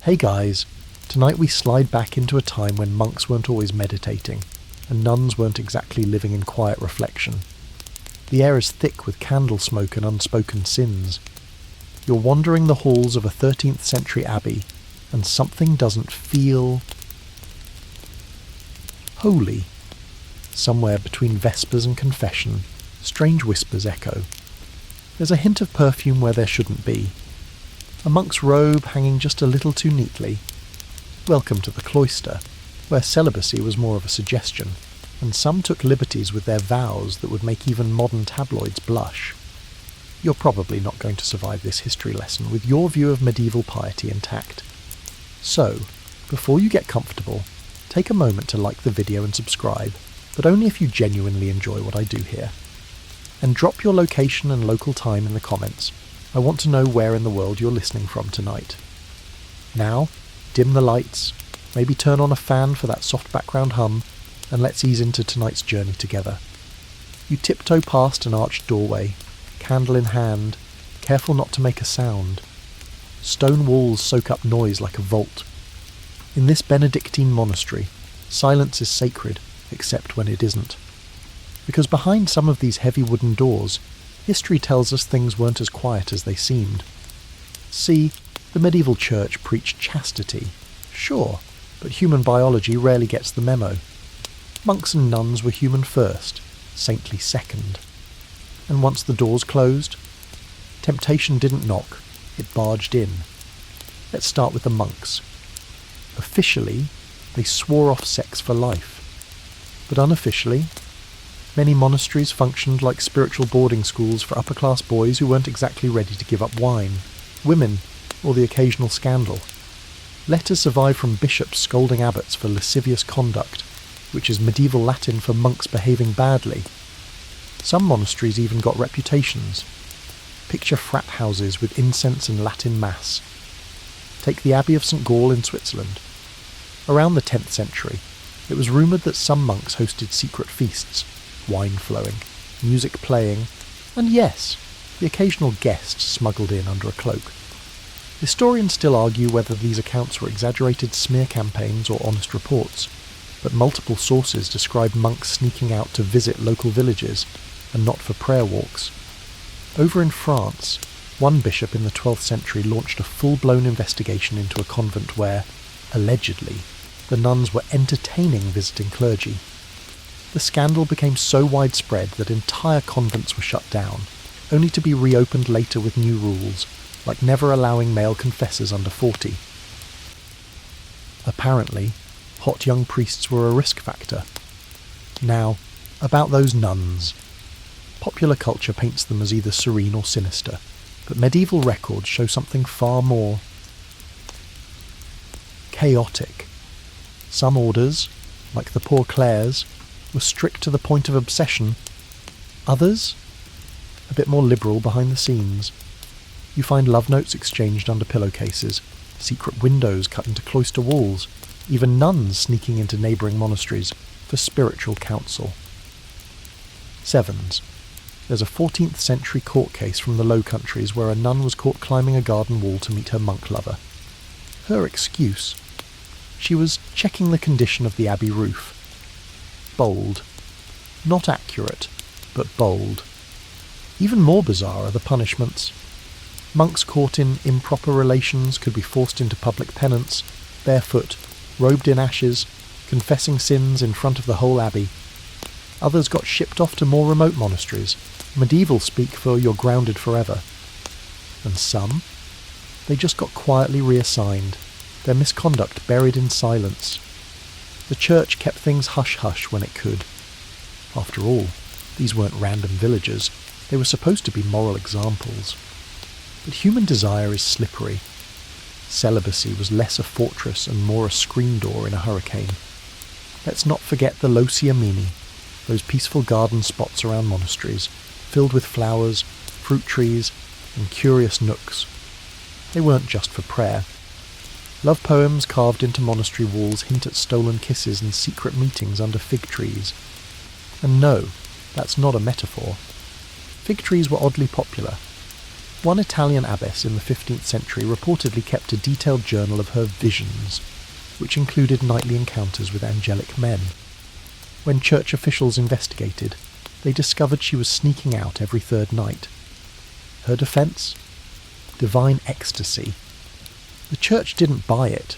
Hey guys, tonight we slide back into a time when monks weren't always meditating, and nuns weren't exactly living in quiet reflection. The air is thick with candle smoke and unspoken sins. You're wandering the halls of a 13th century abbey, and something doesn't feel holy. Somewhere between vespers and confession, strange whispers echo. There's a hint of perfume where there shouldn't be. A monk's robe hanging just a little too neatly. Welcome to the cloister, where celibacy was more of a suggestion, and some took liberties with their vows that would make even modern tabloids blush. You're probably not going to survive this history lesson with your view of medieval piety intact. So, before you get comfortable, take a moment to like the video and subscribe, but only if you genuinely enjoy what I do here. And drop your location and local time in the comments. I want to know where in the world you're listening from tonight. Now, dim the lights, maybe turn on a fan for that soft background hum, and let's ease into tonight's journey together. You tiptoe past an arched doorway, candle in hand, careful not to make a sound. Stone walls soak up noise like a vault. In this Benedictine monastery, silence is sacred, except when it isn't. Because behind some of these heavy wooden doors, history tells us things weren't as quiet as they seemed. See, the medieval church preached chastity, sure, but human biology rarely gets the memo. Monks and nuns were human first, saintly second. And once the doors closed, temptation didn't knock, it barged in. Let's start with the monks. Officially, they swore off sex for life. But unofficially, many monasteries functioned like spiritual boarding schools for upper-class boys who weren't exactly ready to give up wine, women, or the occasional scandal. Letters survive from bishops scolding abbots for lascivious conduct, which is medieval Latin for monks behaving badly. Some monasteries even got reputations. Picture frat houses with incense and Latin mass. Take the Abbey of St. Gall in Switzerland. Around the 10th century, it was rumoured that some monks hosted secret feasts, wine flowing, music playing, and yes, the occasional guest smuggled in under a cloak. Historians still argue whether these accounts were exaggerated smear campaigns or honest reports, but multiple sources describe monks sneaking out to visit local villages, and not for prayer walks. Over in France, one bishop in the 12th century launched a full-blown investigation into a convent where, allegedly, the nuns were entertaining visiting clergy. The scandal became so widespread that entire convents were shut down, only to be reopened later with new rules, like never allowing male confessors under 40. Apparently, hot young priests were a risk factor. Now, about those nuns. Popular culture paints them as either serene or sinister, but medieval records show something far more chaotic. Some orders, like the Poor Clares, were strict to the point of obsession. Others, a bit more liberal behind the scenes. You find love notes exchanged under pillowcases, secret windows cut into cloister walls, even nuns sneaking into neighbouring monasteries for spiritual counsel. Sevens. There's a 14th century court case from the Low Countries where a nun was caught climbing a garden wall to meet her monk lover. Her excuse? She was checking the condition of the abbey roof. Bold. Not accurate, but bold. Even more bizarre are the punishments. Monks caught in improper relations could be forced into public penance, barefoot, robed in ashes, confessing sins in front of the whole abbey. Others got shipped off to more remote monasteries, medieval speak for you're grounded forever. And some? They just got quietly reassigned, their misconduct buried in silence. The church kept things hush-hush when it could. After all, these weren't random villagers, they were supposed to be moral examples. But human desire is slippery. Celibacy was less a fortress and more a screen door in a hurricane. Let's not forget the loci amini, those peaceful garden spots around monasteries, filled with flowers, fruit trees, and curious nooks. They weren't just for prayer. Love poems carved into monastery walls hint at stolen kisses and secret meetings under fig trees. And no, that's not a metaphor. Fig trees were oddly popular. One Italian abbess in the 15th century reportedly kept a detailed journal of her visions, which included nightly encounters with angelic men. When church officials investigated, they discovered she was sneaking out every third night. Her defence? Divine ecstasy. The church didn't buy it,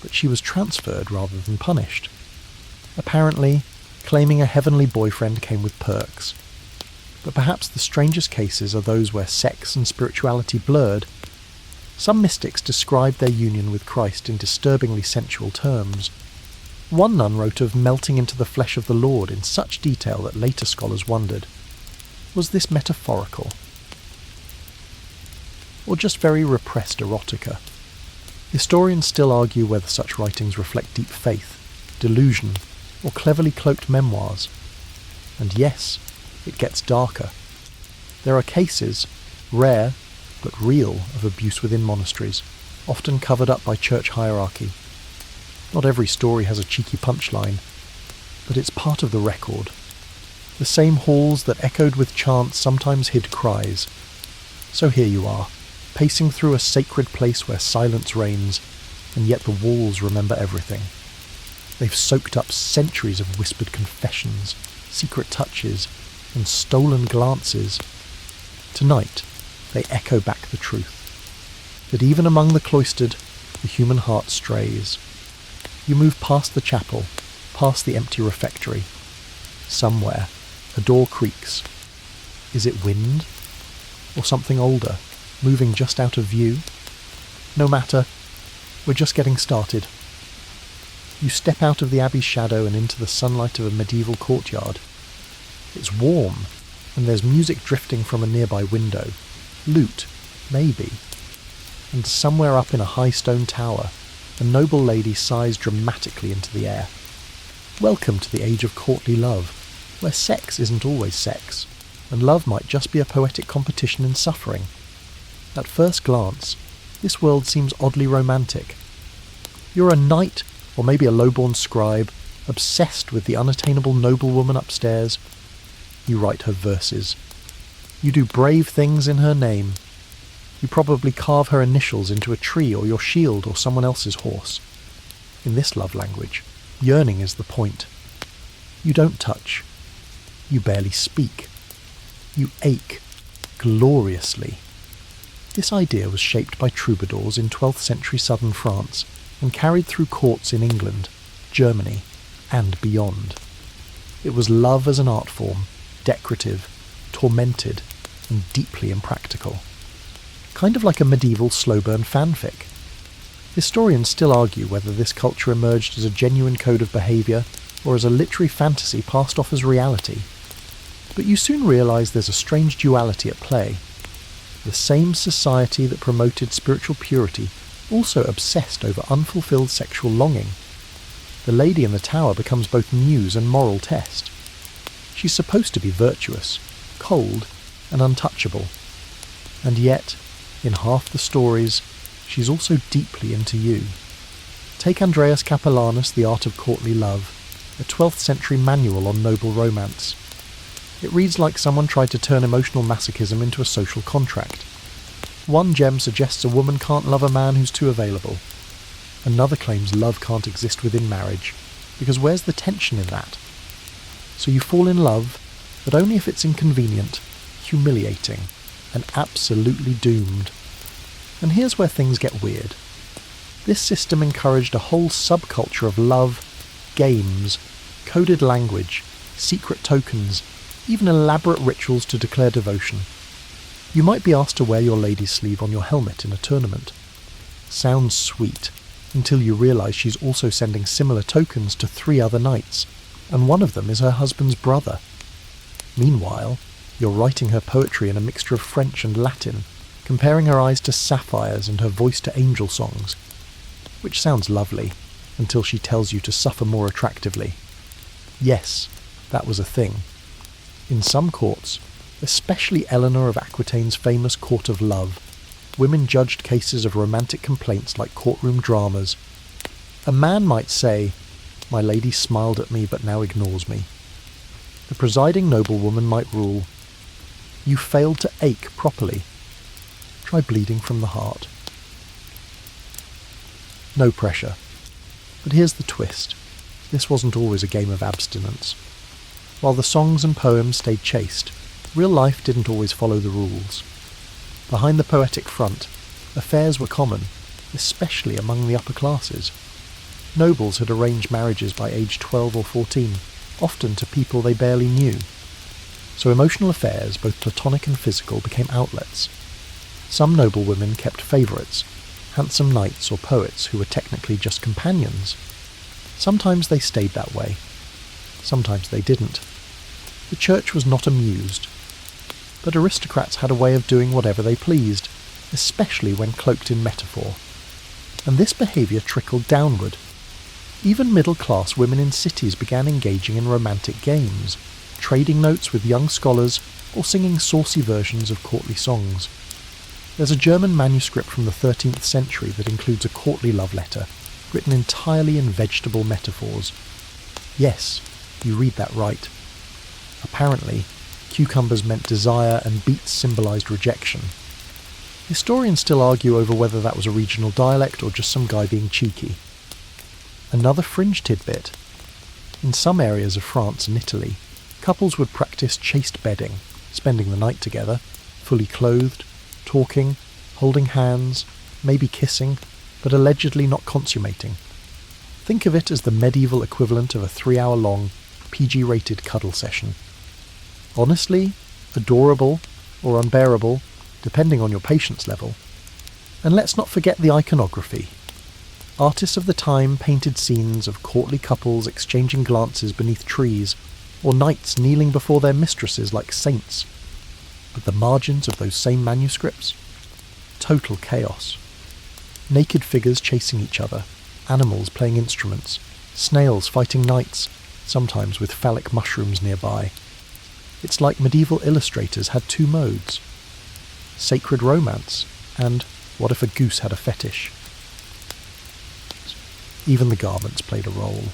but she was transferred rather than punished. Apparently, claiming a heavenly boyfriend came with perks. But perhaps the strangest cases are those where sex and spirituality blurred. Some mystics described their union with Christ in disturbingly sensual terms. One nun wrote of melting into the flesh of the Lord in such detail that later scholars wondered, was this metaphorical? Or just very repressed erotica? Historians still argue whether such writings reflect deep faith, delusion, or cleverly cloaked memoirs. And yes, it gets darker. There are cases, rare but real, of abuse within monasteries, often covered up by church hierarchy. Not every story has a cheeky punchline, but it's part of the record. The same halls that echoed with chants sometimes hid cries. So here you are, pacing through a sacred place where silence reigns, and yet the walls remember everything. They've soaked up centuries of whispered confessions, secret touches, and stolen glances. Tonight, they echo back the truth, that even among the cloistered, the human heart strays. You move past the chapel, past the empty refectory. Somewhere, a door creaks. Is it wind? Or something older, moving just out of view? No matter, we're just getting started. You step out of the abbey's shadow and into the sunlight of a medieval courtyard. It's warm, and there's music drifting from a nearby window. Lute, maybe. And somewhere up in a high stone tower, a noble lady sighs dramatically into the air. Welcome to the age of courtly love, where sex isn't always sex, and love might just be a poetic competition in suffering. At first glance, this world seems oddly romantic. You're a knight, or maybe a low-born scribe, obsessed with the unattainable noblewoman upstairs. You write her verses. You do brave things in her name. You probably carve her initials into a tree or your shield or someone else's horse. In this love language, yearning is the point. You don't touch. You barely speak. You ache gloriously. This idea was shaped by troubadours in 12th century southern France and carried through courts in England, Germany, and beyond. It was love as an art form, decorative, tormented, and deeply impractical. Kind of like a medieval slow-burn fanfic. Historians still argue whether this culture emerged as a genuine code of behaviour or as a literary fantasy passed off as reality. But you soon realise there's a strange duality at play. The same society that promoted spiritual purity also obsessed over unfulfilled sexual longing. The lady in the tower becomes both muse and moral test. She's supposed to be virtuous, cold, and untouchable. And yet, in half the stories, she's also deeply into you. Take Andreas Capellanus' The Art of Courtly Love, a 12th century manual on noble romance. It reads like someone tried to turn emotional masochism into a social contract. One gem suggests a woman can't love a man who's too available. Another claims love can't exist within marriage, because where's the tension in that? So you fall in love, but only if it's inconvenient, humiliating, and absolutely doomed. And here's where things get weird. This system encouraged a whole subculture of love, games, coded language, secret tokens, even elaborate rituals to declare devotion. You might be asked to wear your lady's sleeve on your helmet in a tournament. Sounds sweet, until you realise she's also sending similar tokens to 3 other knights, and one of them is her husband's brother. Meanwhile, you're writing her poetry in a mixture of French and Latin, comparing her eyes to sapphires and her voice to angel songs, which sounds lovely, until she tells you to suffer more attractively. Yes, that was a thing. In some courts, especially Eleanor of Aquitaine's famous Court of Love, women judged cases of romantic complaints like courtroom dramas. A man might say, "My lady smiled at me but now ignores me." The presiding noblewoman might rule, "You failed to ache properly." try bleeding from the heart. No pressure. But here's the twist. This wasn't always a game of abstinence. While the songs and poems stayed chaste, real life didn't always follow the rules. Behind the poetic front, affairs were common, especially among the upper classes. Nobles had arranged marriages by age 12 or 14, often to people they barely knew. So emotional affairs, both platonic and physical, became outlets. Some noble women kept favourites, handsome knights or poets who were technically just companions. Sometimes they stayed that way. Sometimes they didn't. The church was not amused. But aristocrats had a way of doing whatever they pleased, especially when cloaked in metaphor. And this behaviour trickled downward. Even middle-class women in cities began engaging in romantic games, trading notes with young scholars or singing saucy versions of courtly songs. There's a German manuscript from the 13th century that includes a courtly love letter, written entirely in vegetable metaphors. Yes, you read that right. Apparently, cucumbers meant desire and beets symbolised rejection. Historians still argue over whether that was a regional dialect or just some guy being cheeky. Another fringe tidbit. In some areas of France and Italy, couples would practice chaste bedding, spending the night together, fully clothed, talking, holding hands, maybe kissing, but allegedly not consummating. Think of it as the medieval equivalent of a 3-hour-long, PG-rated cuddle session. Honestly, adorable, or unbearable, depending on your patience level. And let's not forget the iconography. Artists of the time painted scenes of courtly couples exchanging glances beneath trees, or knights kneeling before their mistresses like saints. But the margins of those same manuscripts? Total chaos. Naked figures chasing each other, animals playing instruments, snails fighting knights, sometimes with phallic mushrooms nearby. It's like medieval illustrators had two modes. Sacred romance, and what if a goose had a fetish? Even the garments played a role.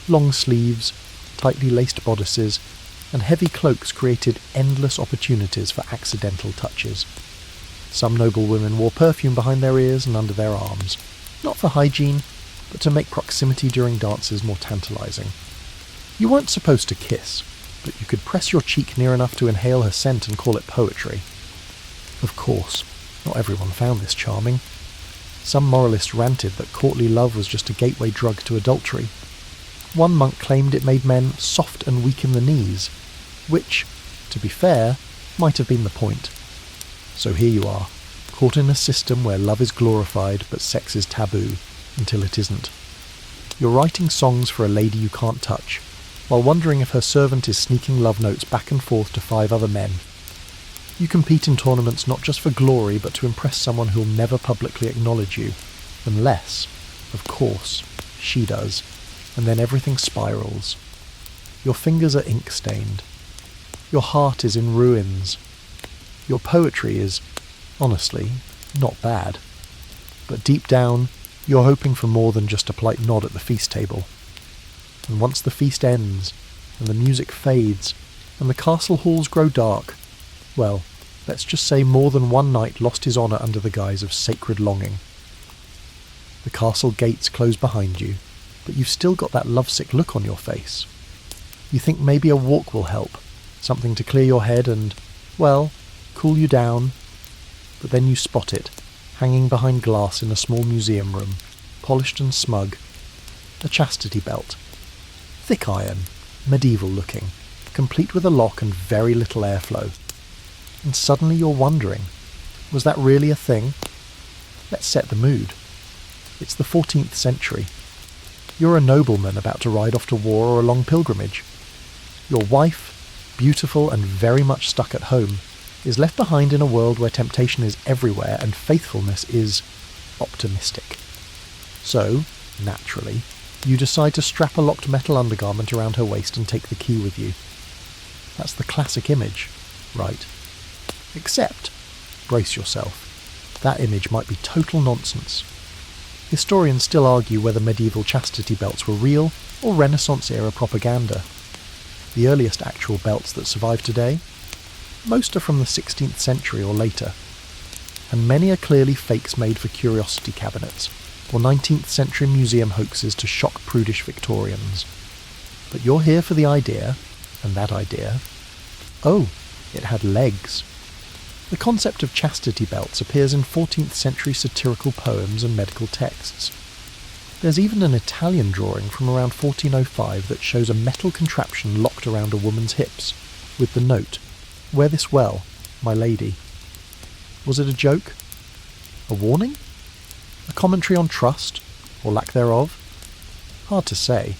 Long sleeves, tightly laced bodices, and heavy cloaks created endless opportunities for accidental touches. Some noble women wore perfume behind their ears and under their arms, not for hygiene, but to make proximity during dances more tantalising. You weren't supposed to kiss, but you could press your cheek near enough to inhale her scent and call it poetry. Of course, not everyone found this charming. Some moralists ranted that courtly love was just a gateway drug to adultery. One monk claimed it made men soft and weak in the knees, which, to be fair, might have been the point. So here you are, caught in a system where love is glorified but sex is taboo, until it isn't. You're writing songs for a lady you can't touch, while wondering if her servant is sneaking love notes back and forth to 5 other men. You compete in tournaments not just for glory, but to impress someone who'll never publicly acknowledge you. Unless, of course, she does, and then everything spirals. Your fingers are ink-stained. Your heart is in ruins. Your poetry is, honestly, not bad. But deep down, you're hoping for more than just a polite nod at the feast table. And once the feast ends, and the music fades, and the castle halls grow dark, well, let's just say more than one knight lost his honour under the guise of sacred longing. The castle gates close behind you, but you've still got that lovesick look on your face. You think maybe a walk will help, something to clear your head and, well, cool you down. But then you spot it, hanging behind glass in a small museum room, polished and smug. A chastity belt. Thick iron, medieval looking, complete with a lock and very little airflow. And suddenly you're wondering, was that really a thing? Let's set the mood. It's the 14th century. You're a nobleman about to ride off to war or a long pilgrimage. Your wife, beautiful and very much stuck at home, is left behind in a world where temptation is everywhere and faithfulness is optimistic. So, naturally, you decide to strap a locked metal undergarment around her waist and take the key with you. That's the classic image, right? Except, brace yourself, that image might be total nonsense. Historians still argue whether medieval chastity belts were real or Renaissance-era propaganda. The earliest actual belts that survive today? Most are from the 16th century or later. and many are clearly fakes made for curiosity cabinets, or 19th century museum hoaxes to shock prudish Victorians. But you're here for the idea, and that idea. Oh, it had legs. The concept of chastity belts appears in 14th century satirical poems and medical texts. There's even an Italian drawing from around 1405 that shows a metal contraption locked around a woman's hips, with the note, "Wear this well, my lady." Was it a joke? A warning? A commentary on trust, or lack thereof? Hard to say.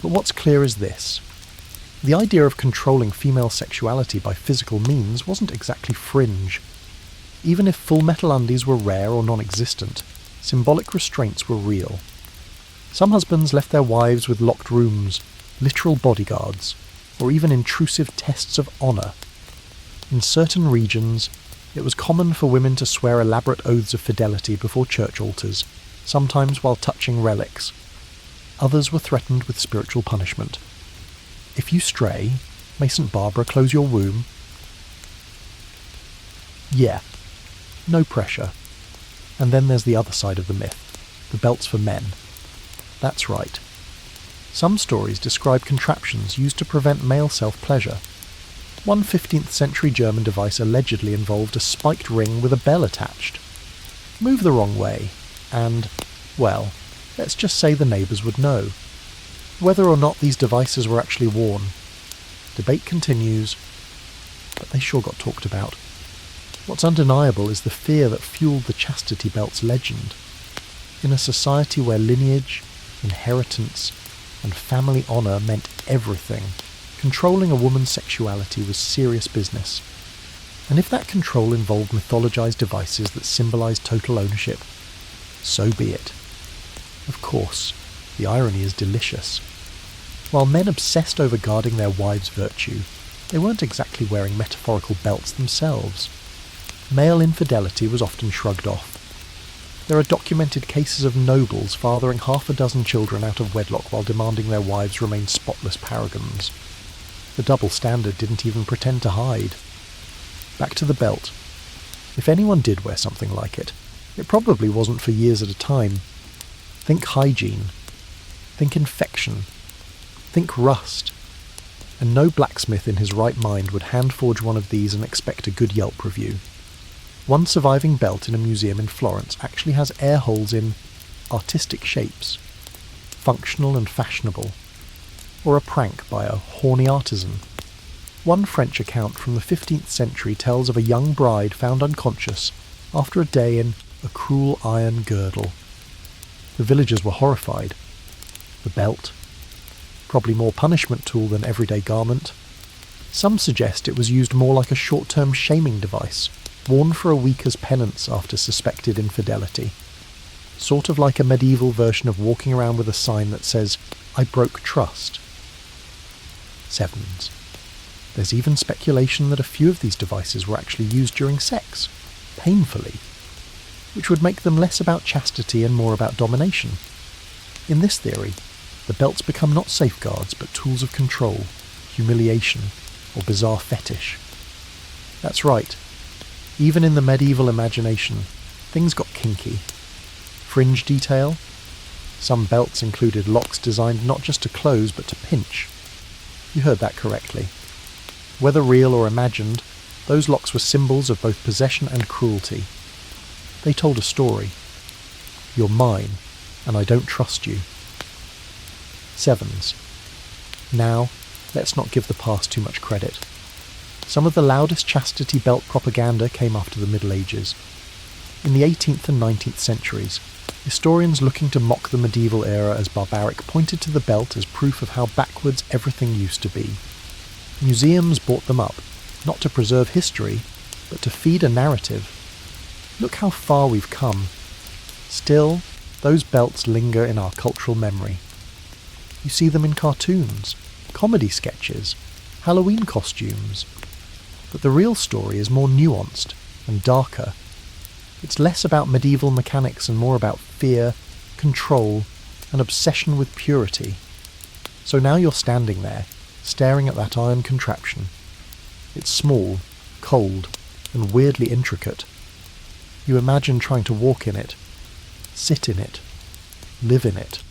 But what's clear is this. The idea of controlling female sexuality by physical means wasn't exactly fringe. Even if full metal undies were rare or non-existent, symbolic restraints were real. Some husbands left their wives with locked rooms, literal bodyguards, or even intrusive tests of honour. In certain regions, it was common for women to swear elaborate oaths of fidelity before church altars, sometimes while touching relics. Others were threatened with spiritual punishment. If you stray, may St. Barbara close your womb? Yeah, no pressure. And then there's the other side of the myth, the belts for men. That's right. Some stories describe contraptions used to prevent male self-pleasure. One 15th century German device allegedly involved a spiked ring with a bell attached. Move the wrong way, and, well, let's just say the neighbours would know. Whether or not these devices were actually worn, debate continues, but they sure got talked about. What's undeniable is the fear that fueled the chastity belts legend. In a society where lineage, inheritance, and family honour meant everything, controlling a woman's sexuality was serious business. And if that control involved mythologized devices that symbolized total ownership, so be it. Of course, the irony is delicious. While men obsessed over guarding their wives' virtue, they weren't exactly wearing metaphorical belts themselves. Male infidelity was often shrugged off. There are documented cases of nobles fathering half a dozen children out of wedlock while demanding their wives remain spotless paragons. The double standard didn't even pretend to hide. Back to the belt. If anyone did wear something like it, it probably wasn't for years at a time. Think hygiene. Think infection. Think rust. And no blacksmith in his right mind would hand-forge one of these and expect a good Yelp review. One surviving belt in a museum in Florence actually has air holes in artistic shapes, functional and fashionable, or a prank by a horny artisan. One French account from the 15th century tells of a young bride found unconscious after a day in a cruel iron girdle. The villagers were horrified. The belt? Probably more punishment tool than everyday garment. Some suggest it was used more like a short-term shaming device, worn for a week as penance after suspected infidelity. Sort of like a medieval version of walking around with a sign that says, "I broke trust." Sevens. There's even speculation that a few of these devices were actually used during sex, painfully, which would make them less about chastity and more about domination. In this theory, the belts become not safeguards but tools of control, humiliation, or bizarre fetish. That's right. Even in the medieval imagination, things got kinky. Fringe detail? Some belts included locks designed not just to close but to pinch. You heard that correctly. Whether real or imagined, those locks were symbols of both possession and cruelty. They told a story. You're mine, and I don't trust you. Sevens. Now, let's not give the past too much credit. Some of the loudest chastity belt propaganda came after the Middle Ages. In the 18th and 19th centuries, historians looking to mock the medieval era as barbaric pointed to the belt as proof of how backwards everything used to be. Museums bought them up, not to preserve history, but to feed a narrative. Look how far we've come. Still, those belts linger in our cultural memory. You see them in cartoons, comedy sketches, Halloween costumes. But the real story is more nuanced and darker. It's less about medieval mechanics and more about fear, control, and obsession with purity. So now you're standing there, staring at that iron contraption. It's small, cold, and weirdly intricate. You imagine trying to walk in it, sit in it, live in it.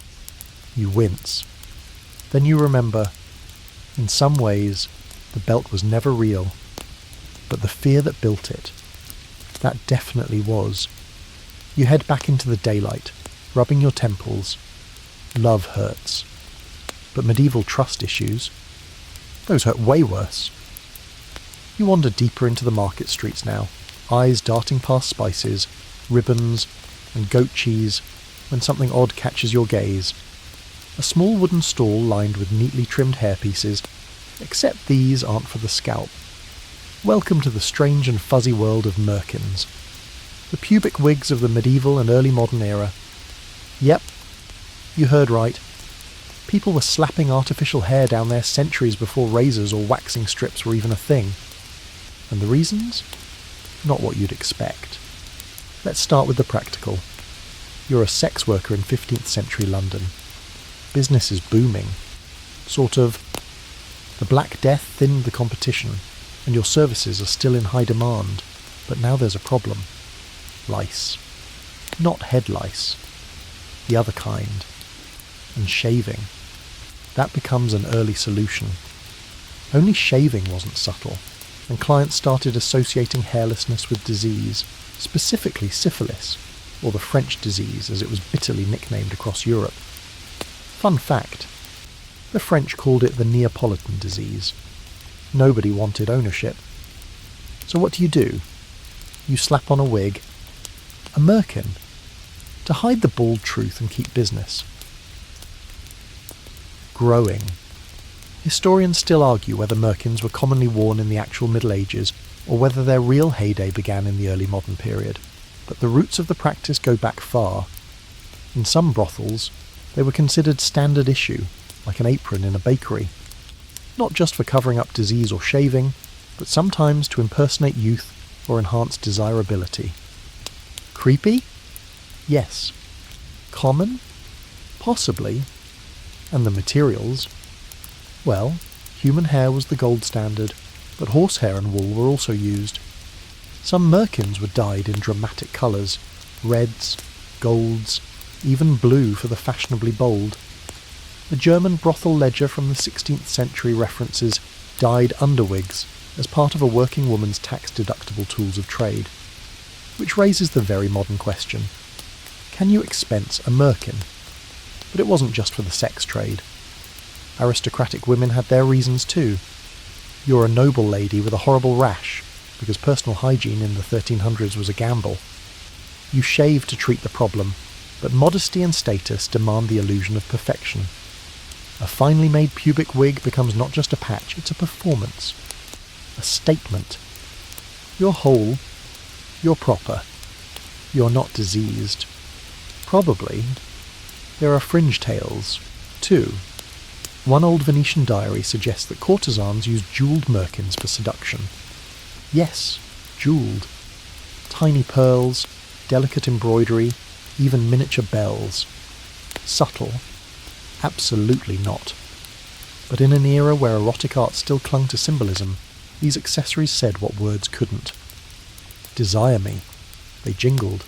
You wince. Then you remember, in some ways, the belt was never real, but the fear that built it, that definitely was. You head back into the daylight, rubbing your temples. Love hurts. But medieval trust issues, those hurt way worse. You wander deeper into the market streets now, eyes darting past spices, ribbons, and goat cheese, when something odd catches your gaze. A small wooden stall lined with neatly trimmed hairpieces, except these aren't for the scalp. Welcome to the strange and fuzzy world of merkins. The pubic wigs of the medieval and early modern era. Yep, you heard right. People were slapping artificial hair down there centuries before razors or waxing strips were even a thing. And the reasons? Not what you'd expect. Let's start with the practical. You're a sex worker in 15th century London. Business is booming. Sort of. The Black Death thinned the competition, and your services are still in high demand. But now there's a problem. Lice. Not head lice. The other kind. And shaving. That becomes an early solution. Only shaving wasn't subtle, and clients started associating hairlessness with disease, specifically syphilis, or the French disease as it was bitterly nicknamed across Europe. Fun fact, the French called it the Neapolitan disease. Nobody wanted ownership. So what do? You slap on a wig, a merkin, to hide the bald truth and keep business. Growing. Historians still argue whether merkins were commonly worn in the actual Middle Ages or whether their real heyday began in the early modern period, but the roots of the practice go back far. In some brothels, they were considered standard issue, like an apron in a bakery, not just for covering up disease or shaving, but sometimes to impersonate youth or enhance desirability. Creepy? Yes. Common? Possibly. And the materials? Well, human hair was the gold standard, but horsehair and wool were also used. Some merkins were dyed in dramatic colours, reds, golds, even blue for the fashionably bold. The German brothel ledger from the 16th century references dyed underwigs as part of a working woman's tax-deductible tools of trade, which raises the very modern question. Can you expense a merkin? But it wasn't just for the sex trade. Aristocratic women had their reasons too. You're a noble lady with a horrible rash, because personal hygiene in the 1300s was a gamble. You shave to treat the problem, but modesty and status demand the illusion of perfection. A finely made pubic wig becomes not just a patch, it's a performance. A statement. You're whole. You're proper. You're not diseased. Probably. There are fringe tales, too. One old Venetian diary suggests that courtesans used jewelled merkins for seduction. Yes, jewelled. Tiny pearls, delicate embroidery, even miniature bells. Subtle? Absolutely not. But in an era where erotic art still clung to symbolism, these accessories said what words couldn't. Desire me. They jingled.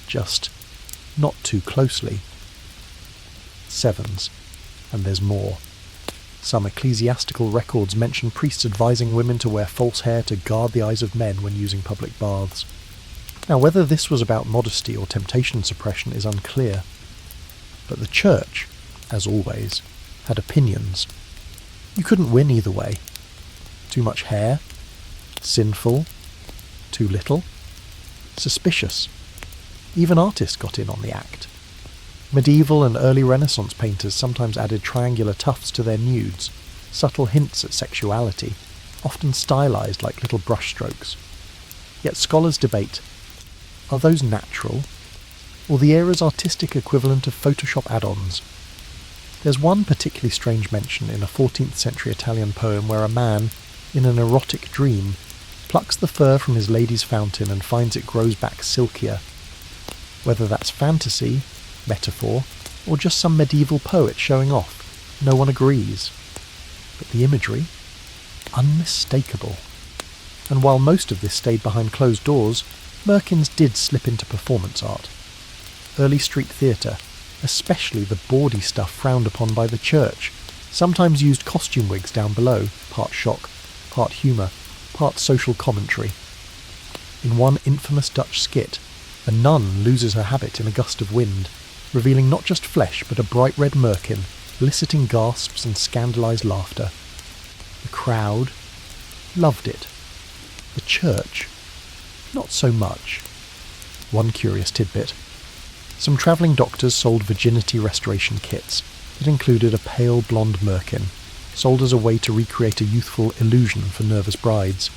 Just not too closely. Sevens. And there's more. Some ecclesiastical records mention priests advising women to wear false hair to guard the eyes of men when using public baths. Now, whether this was about modesty or temptation suppression is unclear. But the church, as always, had opinions. You couldn't win either way. Too much hair? Sinful? Too little? Suspicious? Even artists got in on the act. Medieval and early Renaissance painters sometimes added triangular tufts to their nudes, subtle hints at sexuality, often stylized like little brushstrokes. Yet scholars debate, are those natural, or the era's artistic equivalent of Photoshop add-ons? There's one particularly strange mention in a 14th century Italian poem where a man, in an erotic dream, plucks the fur from his lady's fountain and finds it grows back silkier. Whether that's fantasy, metaphor, or just some medieval poet showing off, no one agrees. But the imagery? Unmistakable. And while most of this stayed behind closed doors, Merkins did slip into performance art. Early street theatre, especially the bawdy stuff frowned upon by the church, sometimes used costume wigs down below, part shock, part humour, part social commentary. In one infamous Dutch skit, a nun loses her habit in a gust of wind, revealing not just flesh but a bright red merkin, eliciting gasps and scandalised laughter. The crowd loved it. The church, not so much. One curious tidbit. Some travelling doctors sold virginity restoration kits that included a pale blonde merkin, sold as a way to recreate a youthful illusion for nervous brides.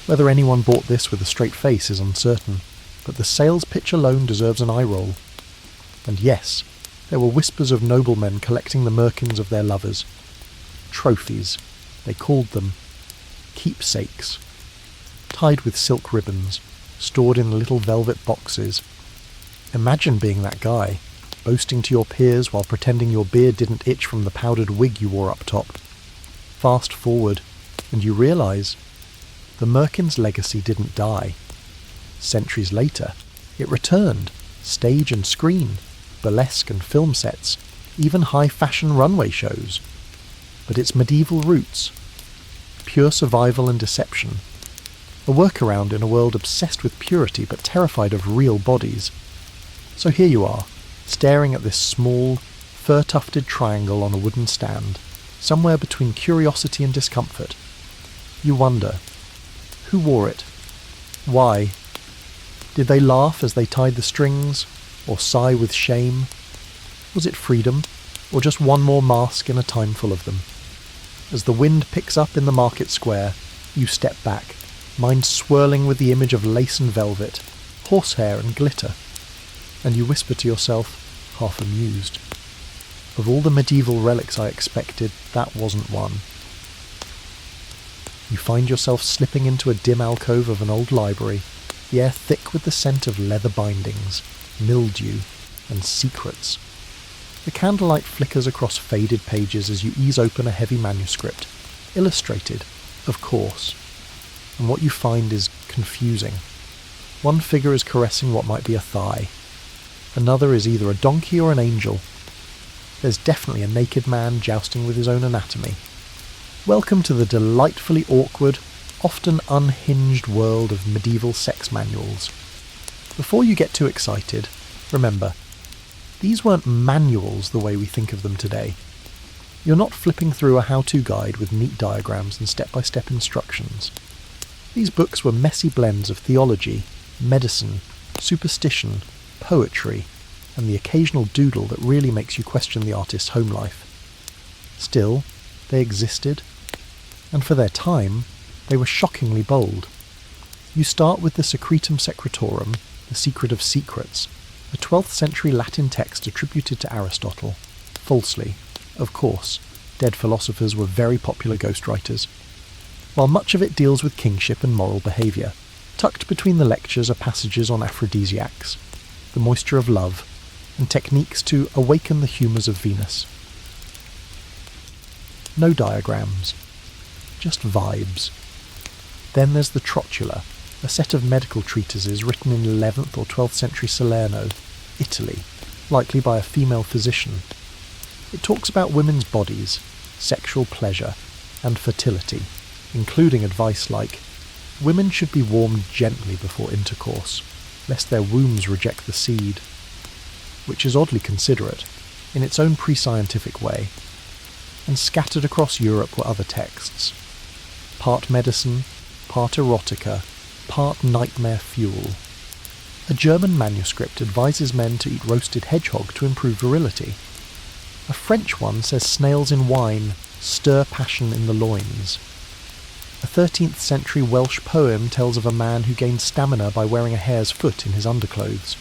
Whether anyone bought this with a straight face is uncertain, but the sales pitch alone deserves an eye roll. And yes, there were whispers of noblemen collecting the merkins of their lovers. Trophies, they called them. Keepsakes. Tied with silk ribbons, stored in little velvet boxes. Imagine being that guy, boasting to your peers while pretending your beard didn't itch from the powdered wig you wore up top. Fast forward, and you realise the merkin's legacy didn't die. Centuries later, it returned, stage and screen, burlesque and film sets, even high-fashion runway shows. But its medieval roots, pure survival and deception, a workaround in a world obsessed with purity but terrified of real bodies. So here you are, staring at this small, fur-tufted triangle on a wooden stand, somewhere between curiosity and discomfort. You wonder, who wore it? Why? Did they laugh as they tied the strings, or sigh with shame? Was it freedom, or just one more mask in a time full of them? As the wind picks up in the market square, you step back, mind swirling with the image of lace and velvet, horsehair and glitter, and you whisper to yourself, half amused, of all the medieval relics I expected, that wasn't one. You find yourself slipping into a dim alcove of an old library, the air thick with the scent of leather bindings, mildew, and secrets. The candlelight flickers across faded pages as you ease open a heavy manuscript, illustrated, of course. And what you find is confusing. One figure is caressing what might be a thigh. Another is either a donkey or an angel. There's definitely a naked man jousting with his own anatomy. Welcome to the delightfully awkward, often unhinged world of medieval sex manuals. Before you get too excited, remember, these weren't manuals the way we think of them today. You're not flipping through a how-to guide with neat diagrams and step-by-step instructions. These books were messy blends of theology, medicine, superstition, poetry, and the occasional doodle that really makes you question the artist's home life. Still, they existed, and for their time, they were shockingly bold. You start with the Secretum Secretorum, the Secret of Secrets, a 12th century Latin text attributed to Aristotle. Falsely, of course, dead philosophers were very popular ghostwriters. While much of it deals with kingship and moral behaviour, tucked between the lectures are passages on aphrodisiacs, the moisture of love, and techniques to awaken the humours of Venus. No diagrams, just vibes. Then there's the Trotula, a set of medical treatises written in 11th or 12th century Salerno, Italy, likely by a female physician. It talks about women's bodies, sexual pleasure, and fertility, including advice like, women should be warmed gently before intercourse, lest their wombs reject the seed, which is oddly considerate, in its own pre-scientific way. And scattered across Europe were other texts, part medicine, part erotica, part nightmare fuel. A German manuscript advises men to eat roasted hedgehog to improve virility. A French one says snails in wine stir passion in the loins. A 13th century Welsh poem tells of a man who gained stamina by wearing a hare's foot in his underclothes.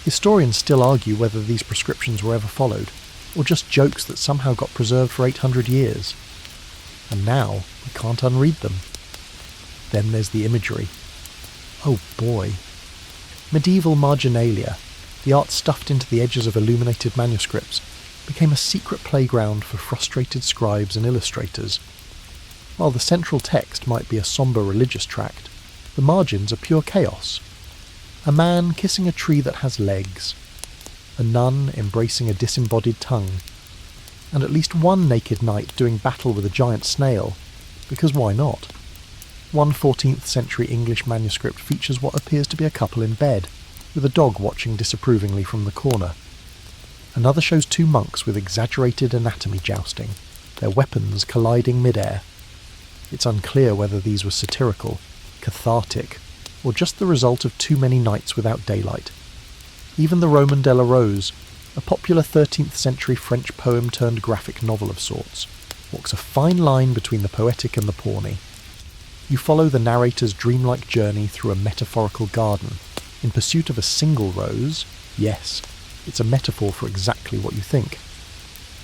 Historians still argue whether these prescriptions were ever followed, or just jokes that somehow got preserved for 800 years. And now we can't unread them. Then there's the imagery. Oh boy. Medieval marginalia, the art stuffed into the edges of illuminated manuscripts, became a secret playground for frustrated scribes and illustrators. While the central text might be a sombre religious tract, the margins are pure chaos, A man kissing a tree that has legs, a nun embracing a disembodied tongue, and at least one naked knight doing battle with a giant snail, because why not? One 14th century English manuscript features what appears to be a couple in bed, with a dog watching disapprovingly from the corner. Another shows two monks with exaggerated anatomy jousting, their weapons colliding mid-air. It's unclear whether these were satirical, cathartic, or just the result of too many nights without daylight. Even the Roman de la Rose, a popular 13th century French poem turned graphic novel of sorts, walks a fine line between the poetic and the porny. You follow the narrator's dreamlike journey through a metaphorical garden, in pursuit of a single rose. Yes, it's a metaphor for exactly what you think.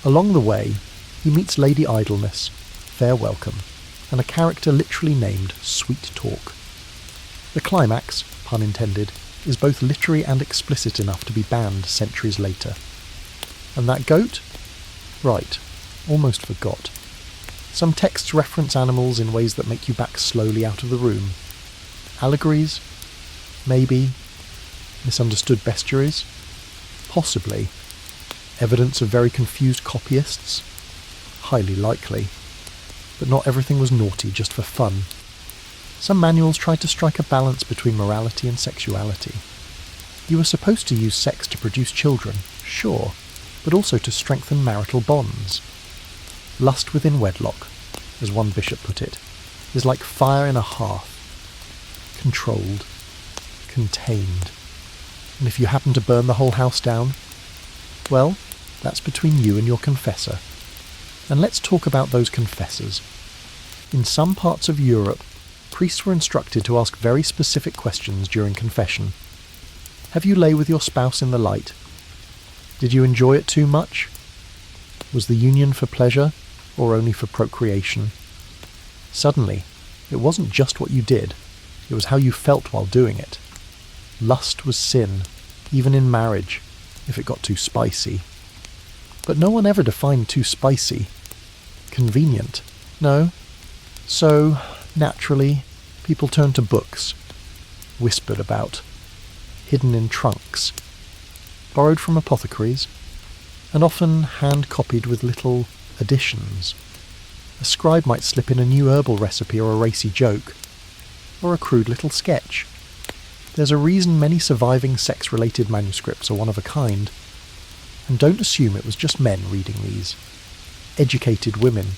Along the way, he meets Lady Idleness, Fair Welcome, and a character literally named Sweet Talk. The climax, pun intended, is both literary and explicit enough to be banned centuries later. And that goat? Right, almost forgot. Some texts reference animals in ways that make you back slowly out of the room. Allegories? Maybe. Misunderstood bestiaries? Possibly. Evidence of very confused copyists? Highly likely. But not everything was naughty just for fun. Some manuals tried to strike a balance between morality and sexuality. You were supposed to use sex to produce children, sure, but also to strengthen marital bonds. Lust within wedlock, as one bishop put it, is like fire in a hearth. Controlled. Contained. And if you happen to burn the whole house down, well, that's between you and your confessor. And let's talk about those confessors. In some parts of Europe, priests were instructed to ask very specific questions during confession. Have you lay with your spouse in the light? Did you enjoy it too much? Was the union for pleasure, or only for procreation? Suddenly, it wasn't just what you did, it was how you felt while doing it. Lust was sin, even in marriage, if it got too spicy. But no one ever defined too spicy. Convenient, no? So, naturally, people turned to books, whispered about, hidden in trunks, borrowed from apothecaries, and often hand-copied with little additions. A scribe might slip in a new herbal recipe or a racy joke, or a crude little sketch. There's a reason many surviving sex-related manuscripts are one of a kind, and don't assume it was just men reading these. Educated women,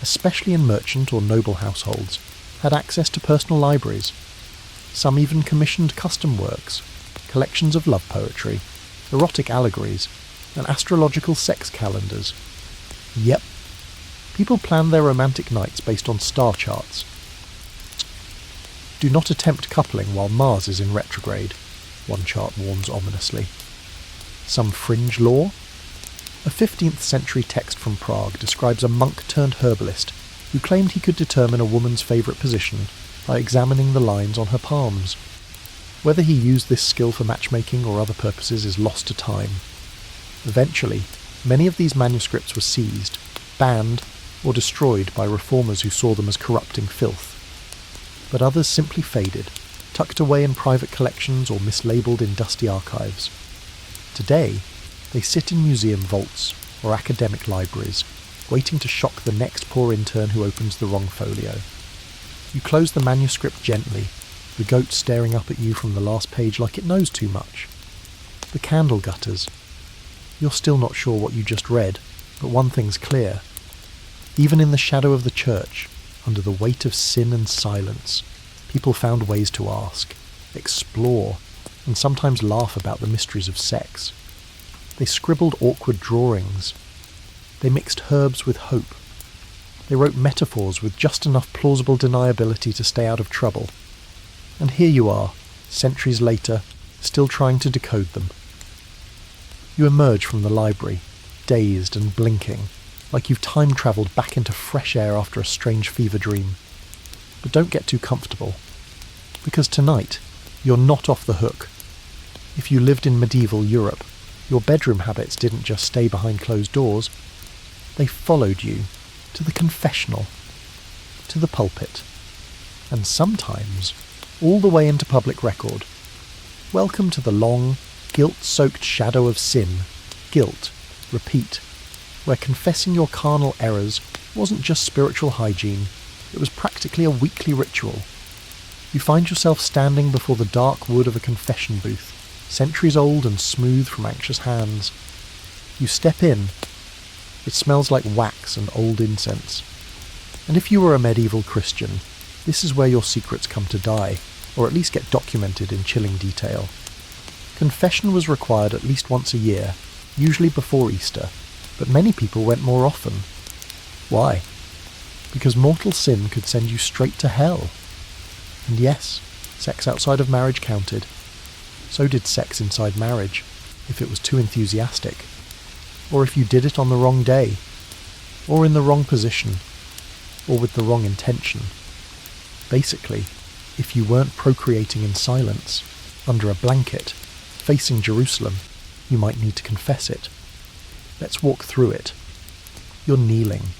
especially in merchant or noble households, had access to personal libraries. Some even commissioned custom works, collections of love poetry, erotic allegories, and astrological sex calendars. Yep. People planned their romantic nights based on star charts. Do not attempt coupling while Mars is in retrograde, one chart warns ominously. Some fringe lore? A 15th century text from Prague describes a monk-turned-herbalist who claimed he could determine a woman's favourite position by examining the lines on her palms. Whether he used this skill for matchmaking or other purposes is lost to time. Eventually, many of these manuscripts were seized, banned, or destroyed by reformers who saw them as corrupting filth. But others simply faded, tucked away in private collections or mislabelled in dusty archives. Today, they sit in museum vaults or academic libraries, waiting to shock the next poor intern who opens the wrong folio. You close the manuscript gently, the goat staring up at you from the last page like it knows too much. The candle gutters. You're still not sure what you just read, but one thing's clear. Even in the shadow of the church, under the weight of sin and silence, people found ways to ask, explore, and sometimes laugh about the mysteries of sex. They scribbled awkward drawings. They mixed herbs with hope. They wrote metaphors with just enough plausible deniability to stay out of trouble. And here you are, centuries later, still trying to decode them. You emerge from the library, dazed and blinking, like you've time-travelled back into fresh air after a strange fever dream. But don't get too comfortable, because tonight, you're not off the hook. If you lived in medieval Europe, your bedroom habits didn't just stay behind closed doors. They followed you to the confessional, to the pulpit, and sometimes all the way into public record. Welcome to the long, guilt-soaked shadow of sin, guilt, repeat, where confessing your carnal errors wasn't just spiritual hygiene, it was practically a weekly ritual. You find yourself standing before the dark wood of a confession booth, centuries old and smooth from anxious hands. You step in. It smells like wax and old incense. And if you were a medieval Christian, this is where your secrets come to die, or at least get documented in chilling detail. Confession was required at least once a year, usually before Easter, but many people went more often. Why? Because mortal sin could send you straight to hell. And yes, sex outside of marriage counted. So did sex inside marriage, if it was too enthusiastic, or if you did it on the wrong day, or in the wrong position, or with the wrong intention. Basically, if you weren't procreating in silence, under a blanket, facing Jerusalem, you might need to confess it. Let's walk through it. You're kneeling.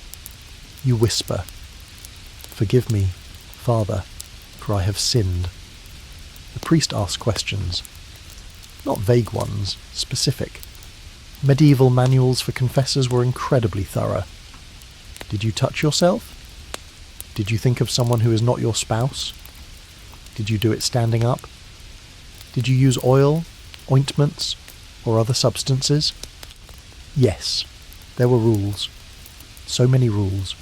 You whisper, "Forgive me, Father, for I have sinned." The priest asks questions. Not vague ones, specific. Medieval manuals for confessors were incredibly thorough. Did you touch yourself? Did you think of someone who is not your spouse? Did you do it standing up? Did you use oil, ointments, or other substances? Yes, there were rules. So many rules.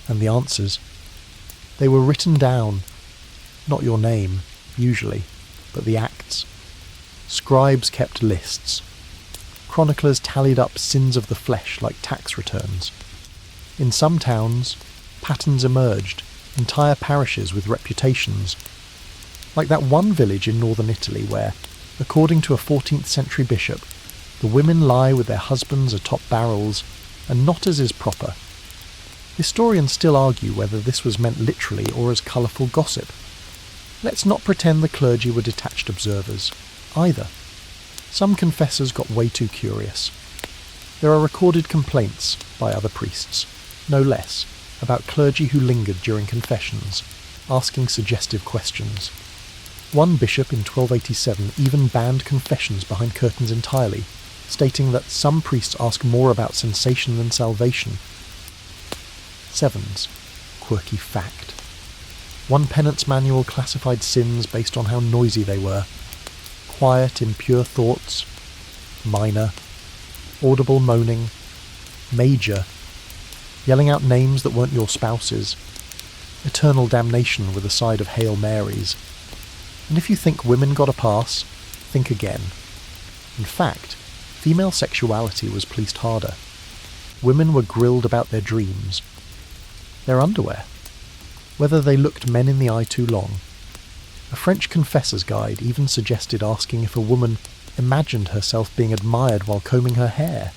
And the answers? They were written down. Not your name, usually, but the acts. Scribes kept lists. Chroniclers tallied up sins of the flesh like tax returns. In some towns, patterns emerged, entire parishes with reputations. Like that one village in northern Italy where, according to a 14th century bishop, the women lie with their husbands atop barrels, and not as is proper. Historians still argue whether this was meant literally or as colourful gossip. Let's not pretend the clergy were detached observers, either. Some confessors got way too curious. There are recorded complaints by other priests, no less, about clergy who lingered during confessions, asking suggestive questions. One bishop in 1287 even banned confessions behind curtains entirely, stating that some priests ask more about sensation than salvation. Sevens. Quirky fact. One penance manual classified sins based on how noisy they were. Quiet, impure thoughts. Minor. Audible moaning. Major. Yelling out names that weren't your spouse's. Eternal damnation with a side of Hail Marys. And if you think women got a pass, think again. In fact, female sexuality was policed harder. Women were grilled about their dreams. Their underwear. Whether they looked men in the eye too long. A French confessor's guide even suggested asking if a woman imagined herself being admired while combing her hair.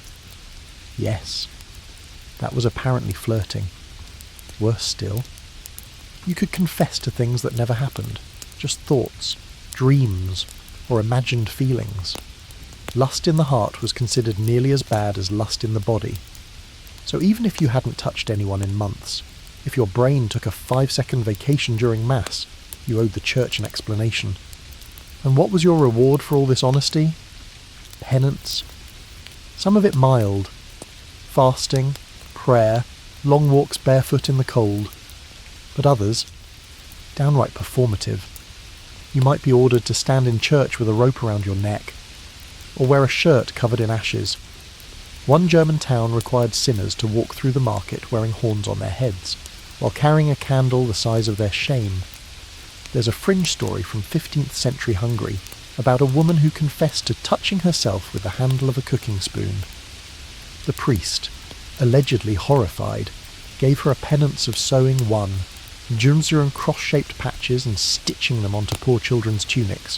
Yes, that was apparently flirting. Worse still, you could confess to things that never happened, just thoughts, dreams, or imagined feelings. Lust in the heart was considered nearly as bad as lust in the body. So even if you hadn't touched anyone in months, if your brain took a 5-second vacation during Mass, you owed the church an explanation. And what was your reward for all this honesty? Penance. Some of it mild. Fasting, prayer, long walks barefoot in the cold. But others, downright performative. You might be ordered to stand in church with a rope around your neck, or wear a shirt covered in ashes. One German town required sinners to walk through the market wearing horns on their heads, while carrying a candle the size of their shame. There's a fringe story from 15th century Hungary about a woman who confessed to touching herself with the handle of a cooking spoon. The priest, allegedly horrified, gave her a penance of sewing Jumzur cross-shaped patches and stitching them onto poor children's tunics.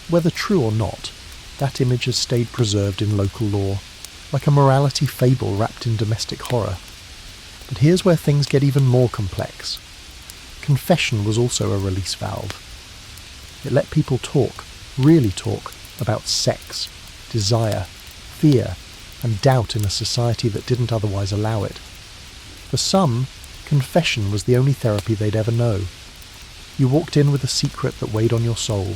Whether true or not, that image has stayed preserved in local lore, like a morality fable wrapped in domestic horror. But here's where things get even more complex. Confession was also a release valve. It let people talk, really talk, about sex, desire, fear, and doubt in a society that didn't otherwise allow it. For some, confession was the only therapy they'd ever know. You walked in with a secret that weighed on your soul.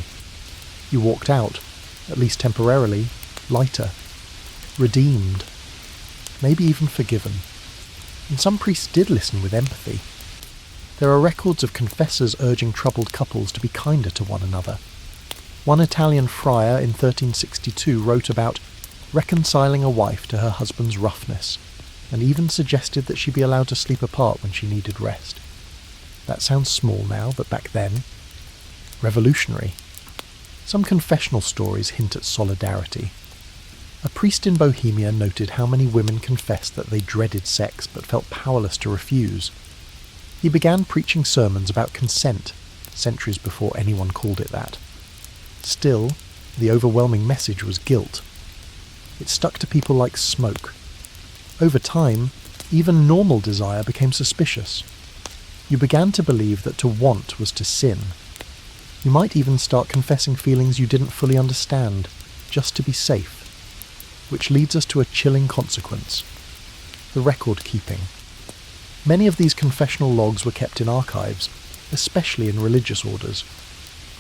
You walked out, at least temporarily, lighter, redeemed, maybe even forgiven. And some priests did listen with empathy. There are records of confessors urging troubled couples to be kinder to one another. One Italian friar in 1362 wrote about reconciling a wife to her husband's roughness, and even suggested that she be allowed to sleep apart when she needed rest. That sounds small now, but back then, revolutionary. Some confessional stories hint at solidarity. A priest in Bohemia noted how many women confessed that they dreaded sex but felt powerless to refuse. He began preaching sermons about consent, centuries before anyone called it that. Still, the overwhelming message was guilt. It stuck to people like smoke. Over time, even normal desire became suspicious. You began to believe that to want was to sin. You might even start confessing feelings you didn't fully understand, just to be safe. Which leads us to a chilling consequence: the record keeping. Many of these confessional logs were kept in archives, especially in religious orders.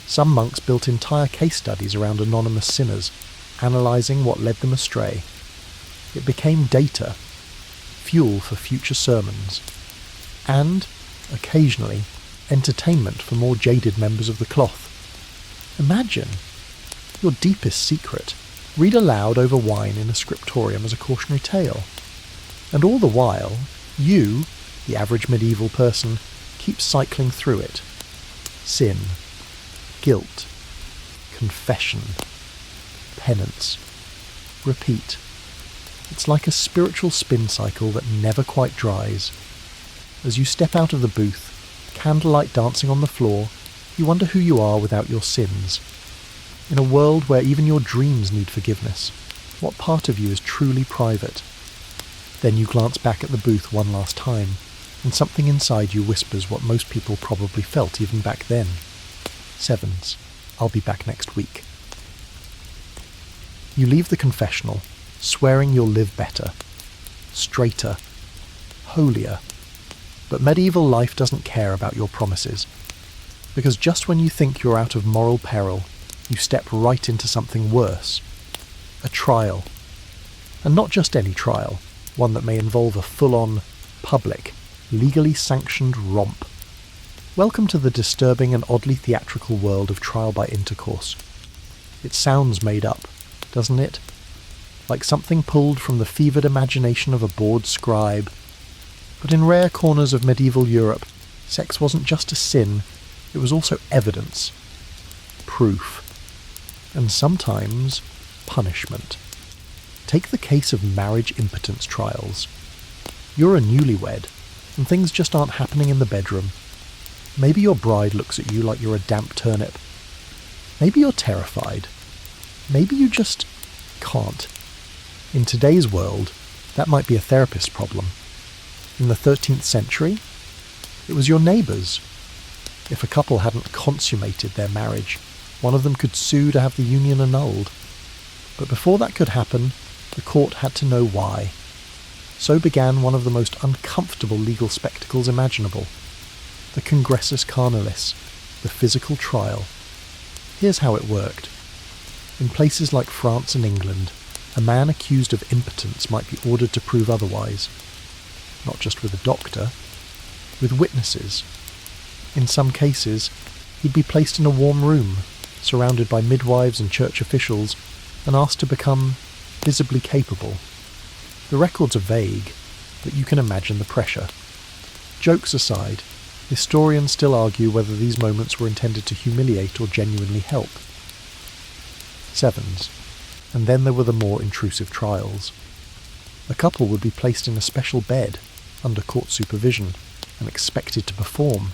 Some monks built entire case studies around anonymous sinners, analysing what led them astray. It became data, fuel for future sermons, and, occasionally, entertainment for more jaded members of the cloth. Imagine your deepest secret read aloud over wine in a scriptorium as a cautionary tale. And all the while, you, the average medieval person, keep cycling through it. Sin, guilt, confession, penance, repeat. It's like a spiritual spin cycle that never quite dries. As you step out of the booth, candlelight dancing on the floor, you wonder who you are without your sins. In a world where even your dreams need forgiveness, what part of you is truly private? Then you glance back at the booth one last time, and something inside you whispers what most people probably felt even back then. Sevens, I'll be back next week. You leave the confessional, swearing you'll live better, straighter, holier. But medieval life doesn't care about your promises, because just when you think you're out of moral peril, you step right into something worse. A trial. And not just any trial, one that may involve a full-on, public, legally sanctioned romp. Welcome to the disturbing and oddly theatrical world of trial by intercourse. It sounds made up, doesn't it? Like something pulled from the fevered imagination of a bored scribe. But in rare corners of medieval Europe, sex wasn't just a sin, it was also evidence, proof, and sometimes punishment. Take the case of marriage impotence trials. You're a newlywed, and things just aren't happening in the bedroom. Maybe your bride looks at you like you're a damp turnip. Maybe you're terrified. Maybe you just can't. In today's world, that might be a therapist's problem. In the 13th century, it was your neighbours. If a couple hadn't consummated their marriage, one of them could sue to have the union annulled. But before that could happen, the court had to know why. So began one of the most uncomfortable legal spectacles imaginable: the congressus carnalis, the physical trial. Here's how it worked. In places like France and England, a man accused of impotence might be ordered to prove otherwise. Not just with a doctor, with witnesses. In some cases, he'd be placed in a warm room, surrounded by midwives and church officials, and asked to become visibly capable. The records are vague, but you can imagine the pressure. Jokes aside, historians still argue whether these moments were intended to humiliate or genuinely help. Sevens. And then there were the more intrusive trials. A couple would be placed in a special bed, under court supervision, and expected to perform.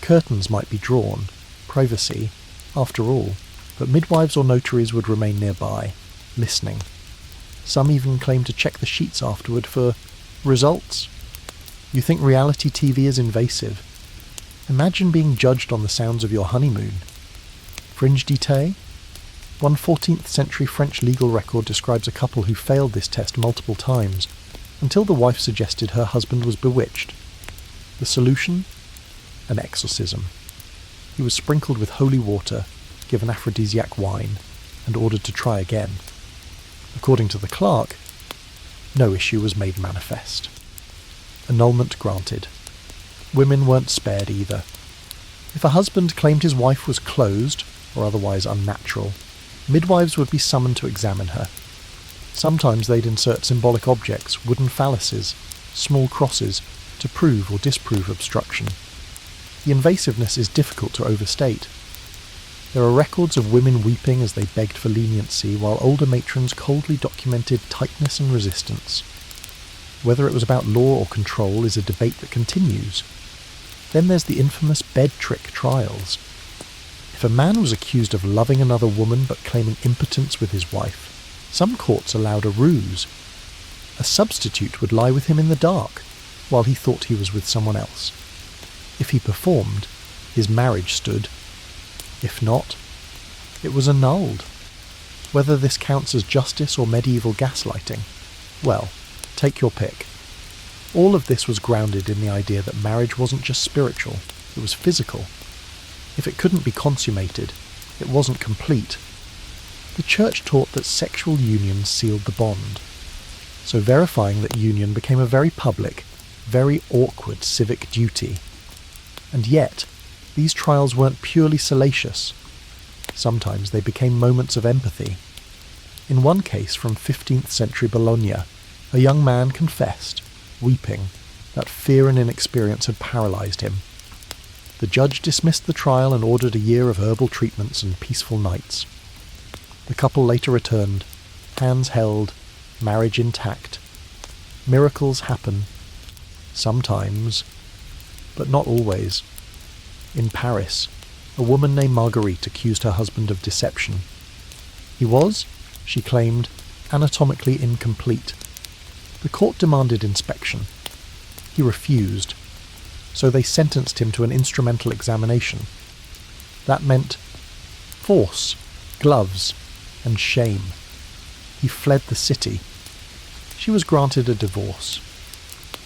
Curtains might be drawn, privacy, after all, but midwives or notaries would remain nearby, listening. Some even claimed to check the sheets afterward for results. You think reality TV is invasive? Imagine being judged on the sounds of your honeymoon. Fringe detail? One 14th century French legal record describes a couple who failed this test multiple times, until the wife suggested her husband was bewitched. The solution? An exorcism. He was sprinkled with holy water, given aphrodisiac wine, and ordered to try again. According to the clerk, no issue was made manifest. Annulment granted. Women weren't spared either. If a husband claimed his wife was closed, or otherwise unnatural, midwives would be summoned to examine her. Sometimes they'd insert symbolic objects, wooden phalluses, small crosses, to prove or disprove obstruction. The invasiveness is difficult to overstate. There are records of women weeping as they begged for leniency, while older matrons coldly documented tightness and resistance. Whether it was about law or control is a debate that continues. Then there's the infamous bed trick trials. If a man was accused of loving another woman but claiming impotence with his wife, some courts allowed a ruse. A substitute would lie with him in the dark, while he thought he was with someone else. If he performed, his marriage stood. If not, it was annulled. Whether this counts as justice or medieval gaslighting, well, take your pick. All of this was grounded in the idea that marriage wasn't just spiritual, it was physical. If it couldn't be consummated, it wasn't complete. The church taught that sexual union sealed the bond. So verifying that union became a very public, very awkward civic duty. And yet, these trials weren't purely salacious. Sometimes they became moments of empathy. In one case from 15th century Bologna, a young man confessed, weeping, that fear and inexperience had paralysed him. The judge dismissed the trial and ordered a year of herbal treatments and peaceful nights. The couple later returned, hands held, marriage intact. Miracles happen. Sometimes, but not always. In Paris, a woman named Marguerite accused her husband of deception. He was, she claimed, anatomically incomplete. The court demanded inspection. He refused, so they sentenced him to an instrumental examination. That meant force, gloves, and shame. He fled the city. She was granted a divorce.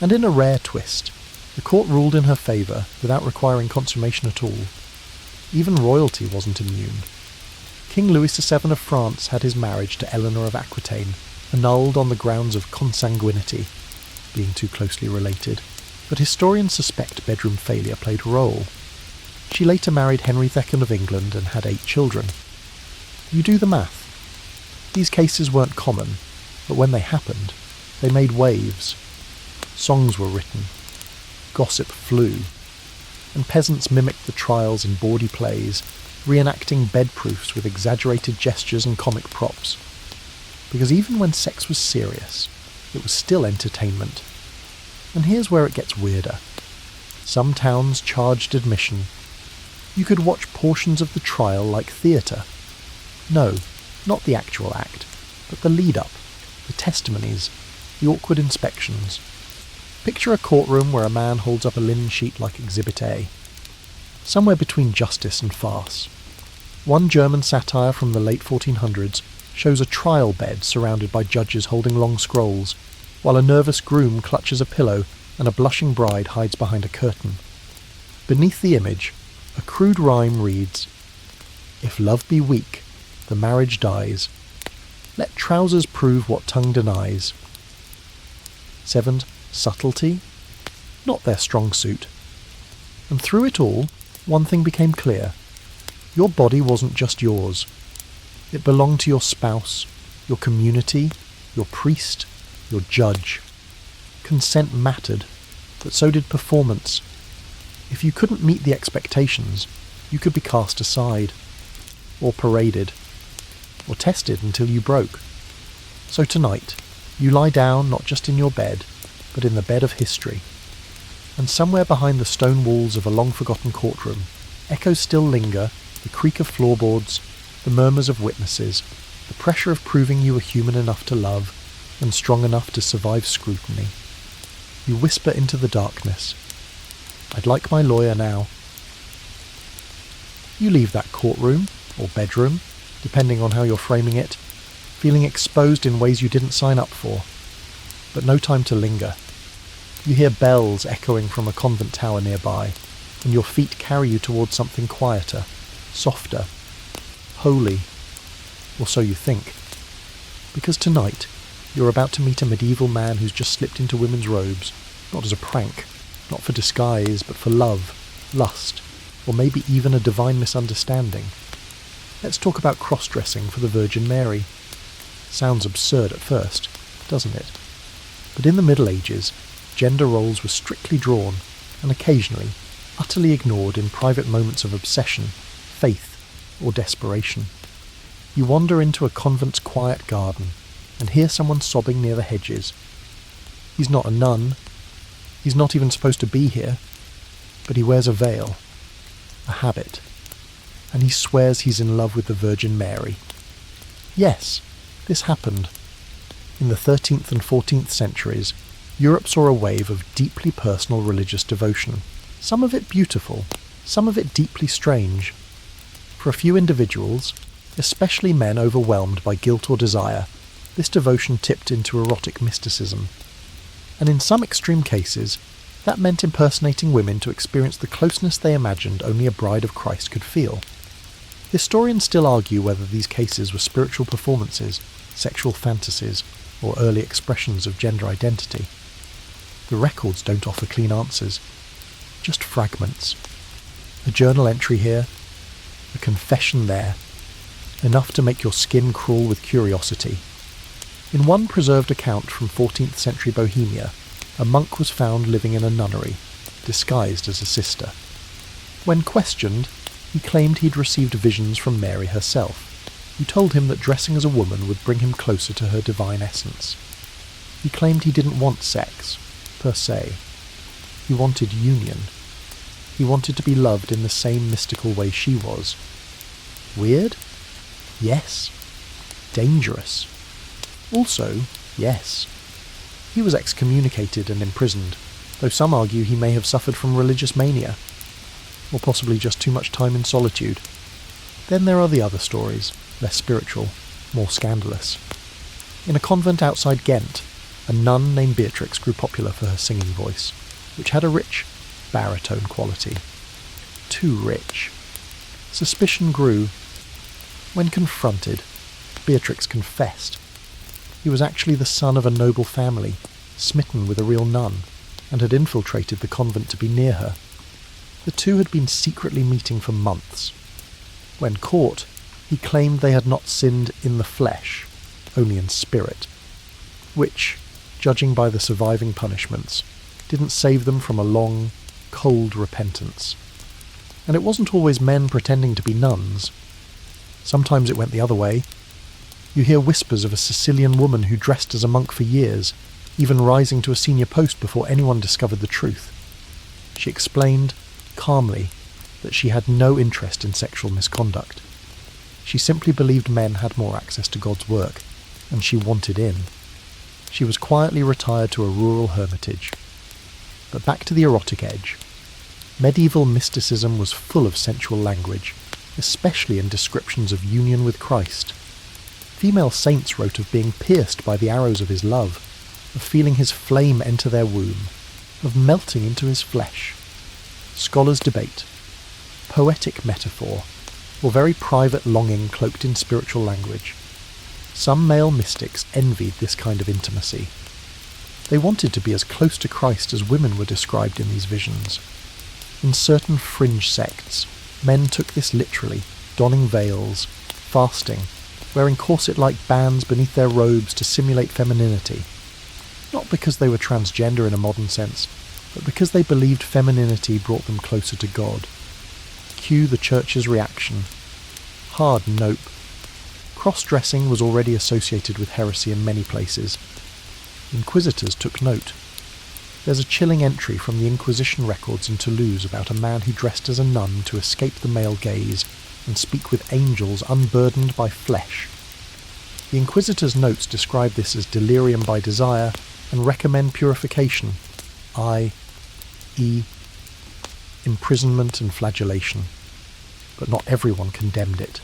And in a rare twist, the court ruled in her favour without requiring consummation at all. Even royalty wasn't immune. King Louis VII of France had his marriage to Eleanor of Aquitaine annulled on the grounds of consanguinity, being too closely related, but historians suspect bedroom failure played a role. She later married Henry II of England and had 8 children. You do the math. These cases weren't common, but when they happened, they made waves. Songs were written. Gossip flew. And peasants mimicked the trials in bawdy plays, reenacting bed-proofs with exaggerated gestures and comic props. Because even when sex was serious, it was still entertainment. And here's where it gets weirder. Some towns charged admission. You could watch portions of the trial like theatre. No, not the actual act, but the lead-up, the testimonies, the awkward inspections. Picture a courtroom where a man holds up a linen sheet like Exhibit A. Somewhere between justice and farce. One German satire from the late 1400s shows a trial bed surrounded by judges holding long scrolls, while a nervous groom clutches a pillow and a blushing bride hides behind a curtain. Beneath the image, a crude rhyme reads, "If love be weak, the marriage dies. Let trousers prove what tongue denies." 7. Subtlety? Not their strong suit. And through it all, one thing became clear. Your body wasn't just yours. It belonged to your spouse, your community, your priest, your judge. Consent mattered, but so did performance. If you couldn't meet the expectations, you could be cast aside, or paraded, or tested until you broke. So tonight, you lie down not just in your bed, but in the bed of history. And somewhere behind the stone walls of a long-forgotten courtroom, echoes still linger, the creak of floorboards, the murmurs of witnesses, the pressure of proving you were human enough to love, and strong enough to survive scrutiny. You whisper into the darkness, "I'd like my lawyer now." You leave that courtroom, or bedroom, depending on how you're framing it, feeling exposed in ways you didn't sign up for. But no time to linger. You hear bells echoing from a convent tower nearby, and your feet carry you towards something quieter, softer. holy, or so you think. Because tonight, you're about to meet a medieval man who's just slipped into women's robes, not as a prank, not for disguise, but for love, lust, or maybe even a divine misunderstanding. Let's talk about cross-dressing for the Virgin Mary. Sounds absurd at first, doesn't it? But in the Middle Ages, gender roles were strictly drawn, and occasionally utterly ignored in private moments of obsession, faith, or desperation. You wander into a convent's quiet garden and hear someone sobbing near the hedges. He's not a nun. He's not even supposed to be here. But he wears a veil, a habit, and he swears he's in love with the Virgin Mary. Yes, this happened. In the 13th and 14th centuries, Europe saw a wave of deeply personal religious devotion, some of it beautiful, some of it deeply strange. For a few individuals, especially men overwhelmed by guilt or desire, this devotion tipped into erotic mysticism. And in some extreme cases, that meant impersonating women to experience the closeness they imagined only a bride of Christ could feel. Historians still argue whether these cases were spiritual performances, sexual fantasies, or early expressions of gender identity. The records don't offer clean answers, just fragments. A journal entry here, a confession there, enough to make your skin crawl with curiosity. In one preserved account from 14th century Bohemia, a monk was found living in a nunnery, disguised as a sister. When questioned, he claimed he'd received visions from Mary herself, who told him that dressing as a woman would bring him closer to her divine essence. He claimed he didn't want sex, per se. He wanted union. He wanted to be loved in the same mystical way she was. Weird? Yes. Dangerous? Also, yes. He was excommunicated and imprisoned, though some argue he may have suffered from religious mania, or possibly just too much time in solitude. Then there are the other stories, less spiritual, more scandalous. In a convent outside Ghent, a nun named Beatrix grew popular for her singing voice, which had a rich baritone quality. Too rich. Suspicion grew. When confronted, Beatrix confessed. He was actually the son of a noble family, smitten with a real nun, and had infiltrated the convent to be near her. The two had been secretly meeting for months. When caught, he claimed they had not sinned in the flesh, only in spirit, which, judging by the surviving punishments, didn't save them from a long, cold repentance. And it wasn't always men pretending to be nuns. Sometimes it went the other way. You hear whispers of a Sicilian woman who dressed as a monk for years, even rising to a senior post before anyone discovered the truth. She explained, calmly, that she had no interest in sexual misconduct. She simply believed men had more access to God's work, and she wanted in. She was quietly retired to a rural hermitage. But back to the erotic edge. Medieval mysticism was full of sensual language, especially in descriptions of union with Christ. Female saints wrote of being pierced by the arrows of his love, of feeling his flame enter their womb, of melting into his flesh. Scholars debate. Poetic metaphor, or very private longing cloaked in spiritual language. Some male mystics envied this kind of intimacy. They wanted to be as close to Christ as women were described in these visions. In certain fringe sects, men took this literally, donning veils, fasting, wearing corset-like bands beneath their robes to simulate femininity. Not because they were transgender in a modern sense, but because they believed femininity brought them closer to God. Cue the Church's reaction. Hard nope. Cross-dressing was already associated with heresy in many places. Inquisitors took note. There's a chilling entry from the Inquisition records in Toulouse about a man who dressed as a nun to escape the male gaze and speak with angels unburdened by flesh. The Inquisitor's notes describe this as delirium by desire and recommend purification, i.e., imprisonment and flagellation. But not everyone condemned it.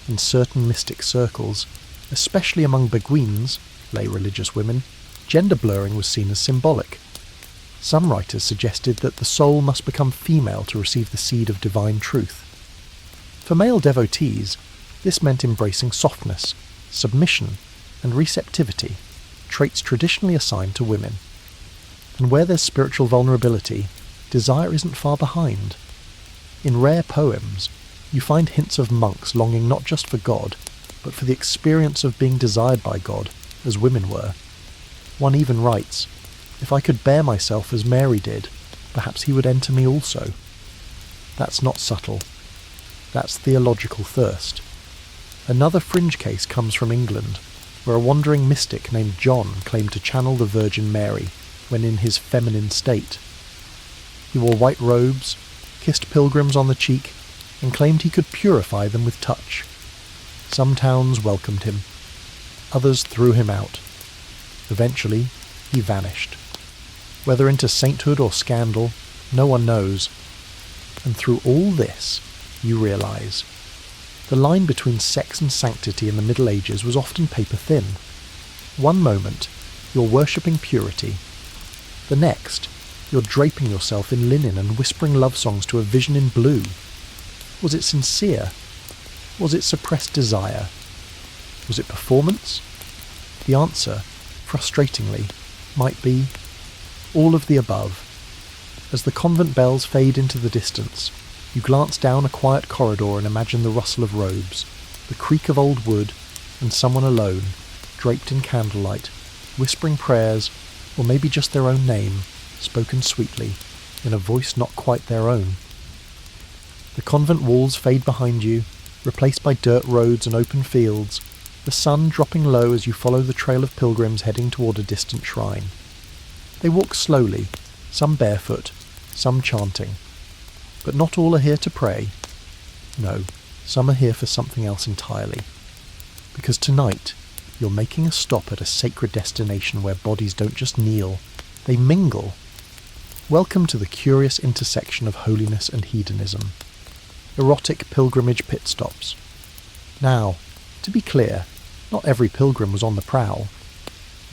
In certain mystic circles, especially among Beguines, lay religious women, gender blurring was seen as symbolic. Some writers suggested that the soul must become female to receive the seed of divine truth. For male devotees, This meant embracing softness, submission, and receptivity, traits traditionally assigned to women. And where there's spiritual vulnerability, desire isn't far behind. In rare poems, you find hints of monks longing not just for God, but for the experience of being desired by God, as women were. One even writes, "If I could bear myself as Mary did, perhaps he would enter me also." That's not subtle. That's theological thirst. Another fringe case comes from England, where a wandering mystic named John claimed to channel the Virgin Mary when in his feminine state. He wore white robes, kissed pilgrims on the cheek, and claimed he could purify them with touch. Some towns welcomed him. Others threw him out. Eventually, he vanished. Whether into sainthood or scandal, no one knows. And through all this, you realise, the line between sex and sanctity in the Middle Ages was often paper-thin. One moment, you're worshipping purity. The next, you're draping yourself in linen and whispering love songs to a vision in blue. Was it sincere? Was it suppressed desire? Was it performance? The answer, frustratingly, might be all of the above. As the convent bells fade into the distance, you glance down a quiet corridor and imagine the rustle of robes, the creak of old wood, and someone alone, draped in candlelight, whispering prayers, or maybe just their own name, spoken sweetly, in a voice not quite their own. The convent walls fade behind you, replaced by dirt roads and open fields, the sun dropping low as you follow the trail of pilgrims heading toward a distant shrine. They walk slowly, some barefoot, some chanting. But not all are here to pray. No, some are here for something else entirely. Because tonight, you're making a stop at a sacred destination where bodies don't just kneel, they mingle. Welcome to the curious intersection of holiness and hedonism. Erotic pilgrimage pit stops. Now, to be clear, not every pilgrim was on the prowl.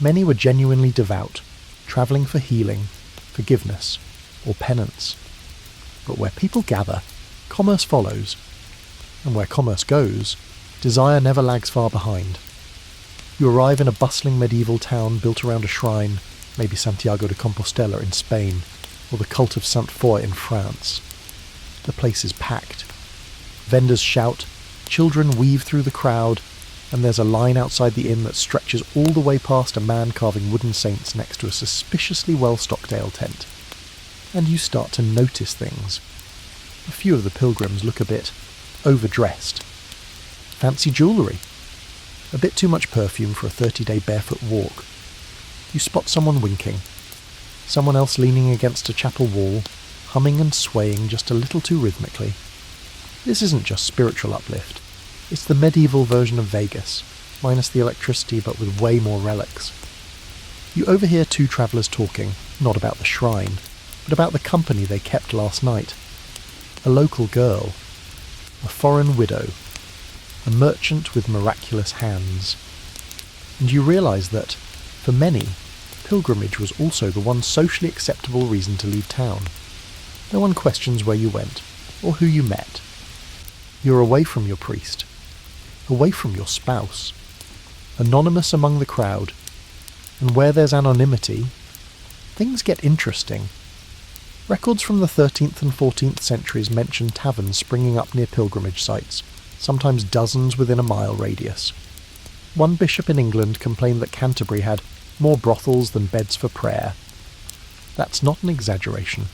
Many were genuinely devout, travelling for healing, forgiveness, or penance. But where people gather, commerce follows. And where commerce goes, desire never lags far behind. You arrive in a bustling medieval town built around a shrine, maybe Santiago de Compostela in Spain, or the cult of Saint Foy in France. The place is packed. Vendors shout, children weave through the crowd, and there's a line outside the inn that stretches all the way past a man carving wooden saints next to a suspiciously well-stocked ale tent. And you start to notice things. A few of the pilgrims look a bit overdressed. Fancy jewellery. A bit too much perfume for a 30-day barefoot walk. You spot someone winking. Someone else leaning against a chapel wall, humming and swaying just a little too rhythmically. This isn't just spiritual uplift. It's the medieval version of Vegas, minus the electricity but with way more relics. You overhear two travellers talking, not about the shrine, but about the company they kept last night. A local girl, a foreign widow, a merchant with miraculous hands. And you realise that, for many, pilgrimage was also the one socially acceptable reason to leave town. No one questions where you went, or who you met. You're away from your priest, away from your spouse, anonymous among the crowd, and where there's anonymity, things get interesting. Records from the 13th and 14th centuries mention taverns springing up near pilgrimage sites, sometimes dozens within a mile radius. One bishop in England complained that Canterbury had more brothels than beds for prayer. That's not an exaggeration.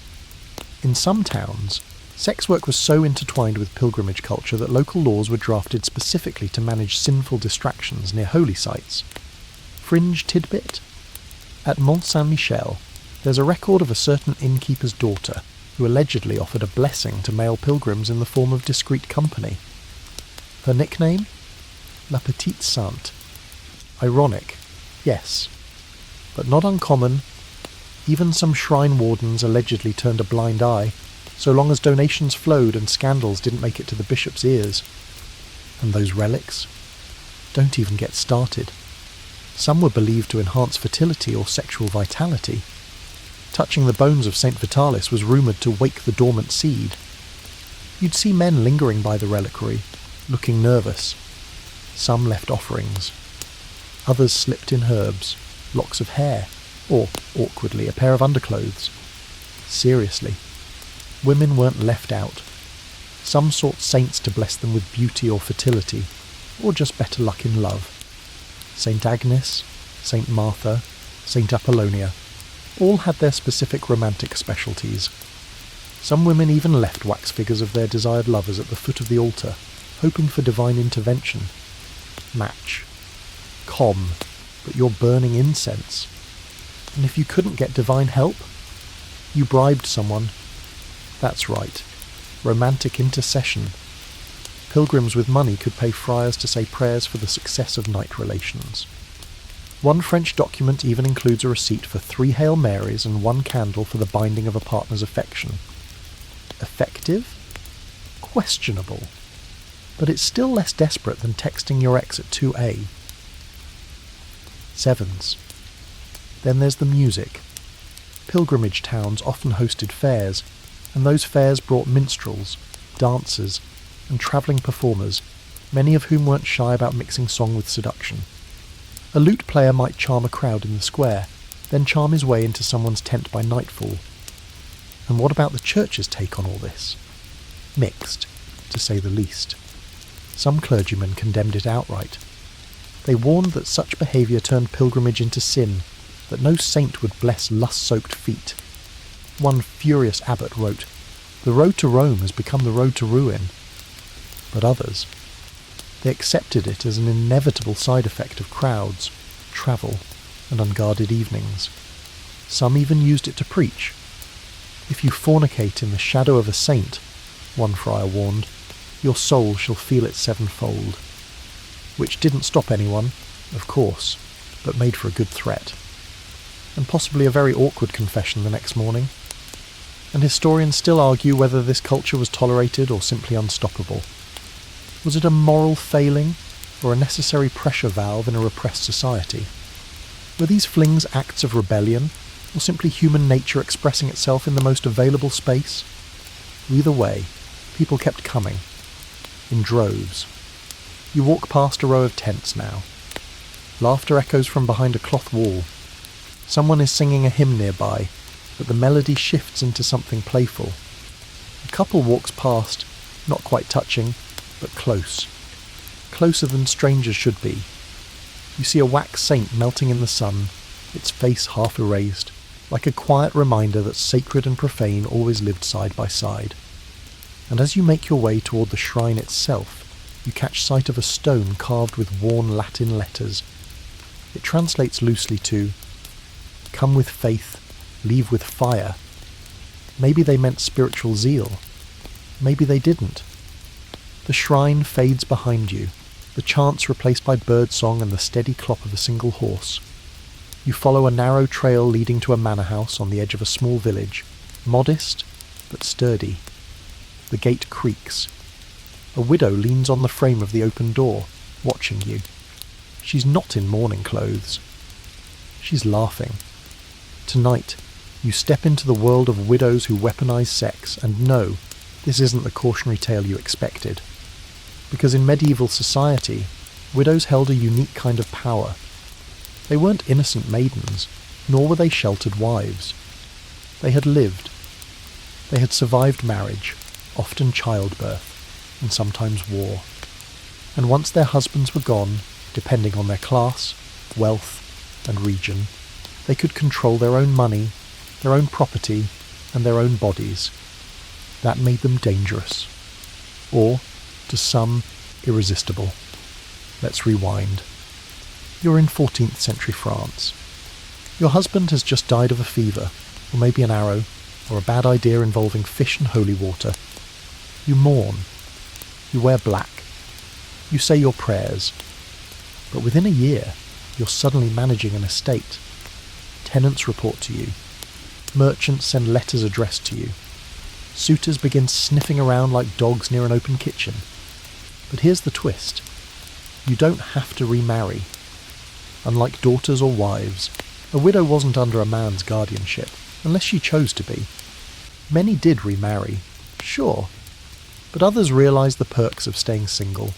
In some towns, sex work was so intertwined with pilgrimage culture that local laws were drafted specifically to manage sinful distractions near holy sites. Fringe tidbit? At Mont Saint-Michel, there's a record of a certain innkeeper's daughter who allegedly offered a blessing to male pilgrims in the form of discreet company. Her nickname? La Petite Sainte. Ironic, yes, but not uncommon. Even some shrine wardens allegedly turned a blind eye, so long as donations flowed and scandals didn't make it to the bishop's ears. And those relics? Don't even get started. Some were believed to enhance fertility or sexual vitality. Touching the bones of St. Vitalis was rumoured to wake the dormant seed. You'd see men lingering by the reliquary, looking nervous. Some left offerings. Others slipped in herbs, locks of hair, or, awkwardly, a pair of underclothes. Seriously, women weren't left out. Some sought saints to bless them with beauty or fertility, or just better luck in love. Saint Agnes, Saint Martha, Saint Apollonia, all had their specific romantic specialties. Some women even left wax figures of their desired lovers at the foot of the altar, hoping for divine intervention. Match. Com, but you're burning incense. And if you couldn't get divine help, you bribed someone. That's right. Romantic intercession. Pilgrims with money could pay friars to say prayers for the success of night relations. One French document even includes a receipt for 3 Hail Marys and 1 candle for the binding of a partner's affection. Effective? Questionable. But it's still less desperate than texting your ex at 2 Sevens. Then there's the music. Pilgrimage towns often hosted fairs, and those fairs brought minstrels, dancers, and travelling performers, many of whom weren't shy about mixing song with seduction. A lute player might charm a crowd in the square, then charm his way into someone's tent by nightfall. And what about the church's take on all this? Mixed, to say the least. Some clergymen condemned it outright. They warned that such behaviour turned pilgrimage into sin, that no saint would bless lust-soaked feet. One furious abbot wrote, "The road to Rome has become the road to ruin." But others, they accepted it as an inevitable side effect of crowds, travel, and unguarded evenings. Some even used it to preach. "If you fornicate in the shadow of a saint," one friar warned, "your soul shall feel it 7-fold." Which didn't stop anyone, of course, but made for a good threat. And possibly a very awkward confession the next morning. And historians still argue whether this culture was tolerated or simply unstoppable. Was it a moral failing, or a necessary pressure valve in a repressed society? Were these flings acts of rebellion, or simply human nature expressing itself in the most available space? Either way, people kept coming, in droves. You walk past a row of tents now. Laughter echoes from behind a cloth wall. Someone is singing a hymn nearby, but the melody shifts into something playful. A couple walks past, not quite touching, but close. Closer than strangers should be. You see a wax saint melting in the sun, its face half erased, like a quiet reminder that sacred and profane always lived side by side. And as you make your way toward the shrine itself, you catch sight of a stone carved with worn Latin letters. It translates loosely to, "Come with faith, leave with fire." Maybe they meant spiritual zeal. Maybe they didn't. The shrine fades behind you, the chants replaced by birdsong and the steady clop of a single horse. You follow a narrow trail leading to a manor house on the edge of a small village, modest but sturdy. The gate creaks. A widow leans on the frame of the open door, watching you. She's not in mourning clothes. She's laughing. Tonight, you step into the world of widows who weaponize sex, and no, this isn't the cautionary tale you expected. Because in medieval society, widows held a unique kind of power. They weren't innocent maidens, nor were they sheltered wives. They had lived. They had survived marriage, often childbirth, and sometimes war. And once their husbands were gone, depending on their class, wealth, and region, they could control their own money, their own property, and their own bodies. That made them dangerous. Or, to some, irresistible. Let's rewind. You're in 14th century France. Your husband has just died of a fever, or maybe an arrow, or a bad idea involving fish and holy water. You mourn. You wear black. You say your prayers. But within a year, you're suddenly managing an estate. Tenants report to you. Merchants send letters addressed to you. Suitors begin sniffing around like dogs near an open kitchen. But here's the twist. You don't have to remarry. Unlike daughters or wives, a widow wasn't under a man's guardianship, unless she chose to be. Many did remarry, sure, but others realised the perks of staying single.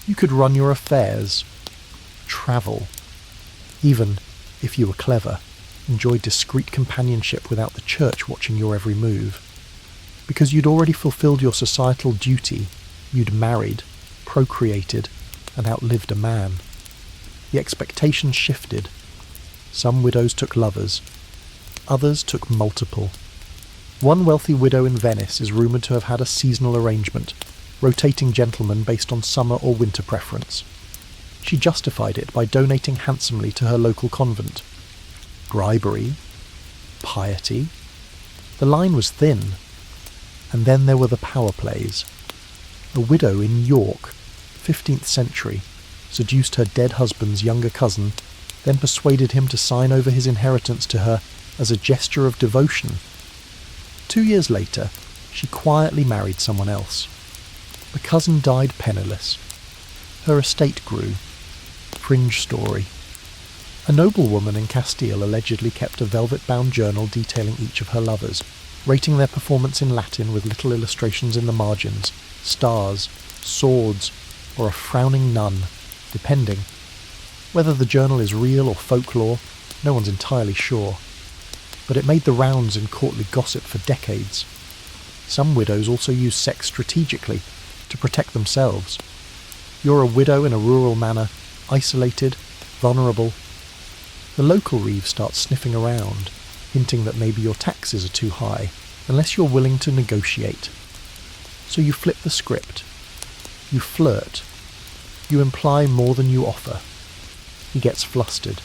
You could run your affairs, travel, even, if you were clever, enjoy discreet companionship without the church watching your every move. Because you'd already fulfilled your societal duty, you'd married, procreated, and outlived a man. The expectations shifted. Some widows took lovers, others took multiple. One wealthy widow in Venice is rumoured to have had a seasonal arrangement, rotating gentlemen based on summer or winter preference. She justified it by donating handsomely to her local convent. Bribery, piety, the line was thin. And then there were the power plays. A widow in York, 15th century, seduced her dead husband's younger cousin, then persuaded him to sign over his inheritance to her as a gesture of devotion. 2 years later, she quietly married someone else. The cousin died penniless. Her estate grew. Fringe story. A noblewoman in Castile allegedly kept a velvet-bound journal detailing each of her lovers, rating their performance in Latin with little illustrations in the margins, stars, swords, or a frowning nun, depending. Whether the journal is real or folklore, no one's entirely sure. But it made the rounds in courtly gossip for decades. Some widows also use sex strategically to protect themselves. You're a widow in a rural manor, isolated, vulnerable. The local reeve starts sniffing around, hinting that maybe your taxes are too high, unless you're willing to negotiate. So you flip the script. You flirt. You imply more than you offer. He gets flustered.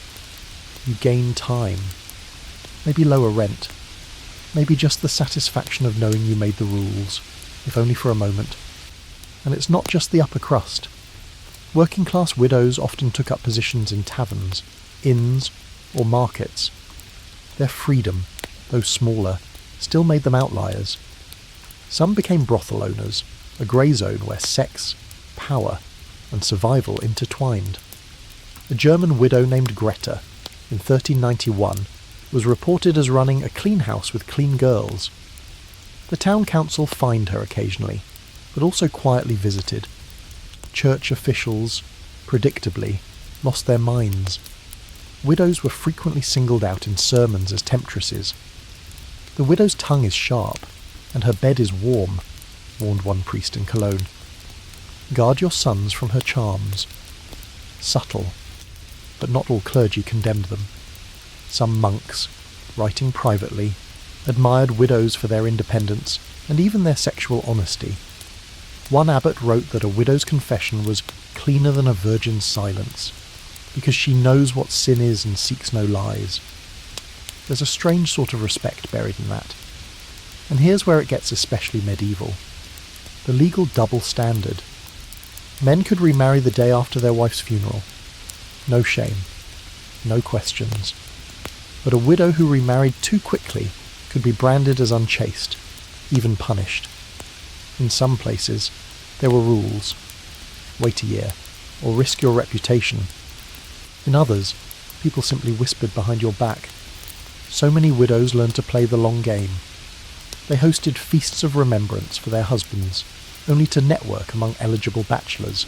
You gain time. Maybe lower rent. Maybe just the satisfaction of knowing you made the rules, if only for a moment. And it's not just the upper crust. Working-class widows often took up positions in taverns, inns, or markets. Their freedom, though smaller, still made them outliers. Some became brothel owners, a grey zone where sex, power, and survival intertwined. A German widow named Greta, in 1391, was reported as running a clean house with clean girls. The town council fined her occasionally, but also quietly visited. Church officials, predictably, lost their minds. Widows were frequently singled out in sermons as temptresses. The widow's tongue is sharp, and her bed is warm, warned one priest in Cologne. Guard your sons from her charms. Subtle, but not all clergy condemned them. Some monks, writing privately, admired widows for their independence and even their sexual honesty. One abbot wrote that a widow's confession was cleaner than a virgin's silence, because she knows what sin is and seeks no lies. There's a strange sort of respect buried in that. And here's where it gets especially medieval. The legal double standard. Men could remarry the day after their wife's funeral. No shame. No questions. But a widow who remarried too quickly could be branded as unchaste, even punished. In some places, there were rules. Wait a year, or risk your reputation. In others, people simply whispered behind your back. So many widows learned to play the long game. They hosted feasts of remembrance for their husbands, only to network among eligible bachelors.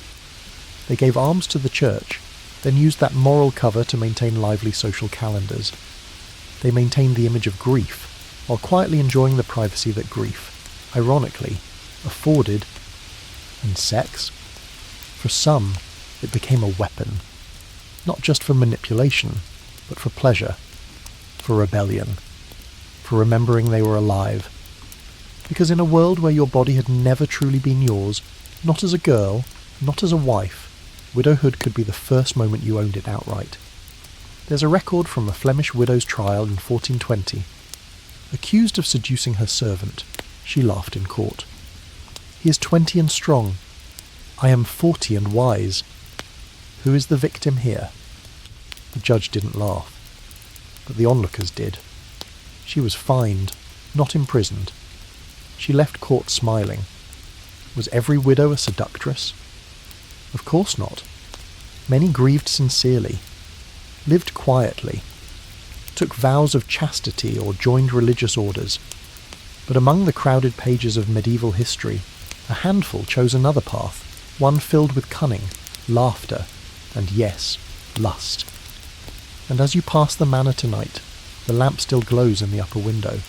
They gave alms to the church, then used that moral cover to maintain lively social calendars. They maintained the image of grief, while quietly enjoying the privacy that grief, ironically, afforded. And sex? For some, it became a weapon. Not just for manipulation, but for pleasure, for rebellion, for remembering they were alive. Because in a world where your body had never truly been yours, not as a girl, not as a wife, widowhood could be the first moment you owned it outright. There's a record from a Flemish widow's trial in 1420. Accused of seducing her servant, she laughed in court. He is 20 and strong. I am 40 and wise. Who is the victim here? The judge didn't laugh, but the onlookers did. She was fined, not imprisoned. She left court smiling. Was every widow a seductress? Of course not. Many grieved sincerely, lived quietly, took vows of chastity or joined religious orders. But among the crowded pages of medieval history, A handful chose another path, one filled with cunning, laughter, and yes, lust. And as you pass the manor tonight, the lamp still glows in the upper window.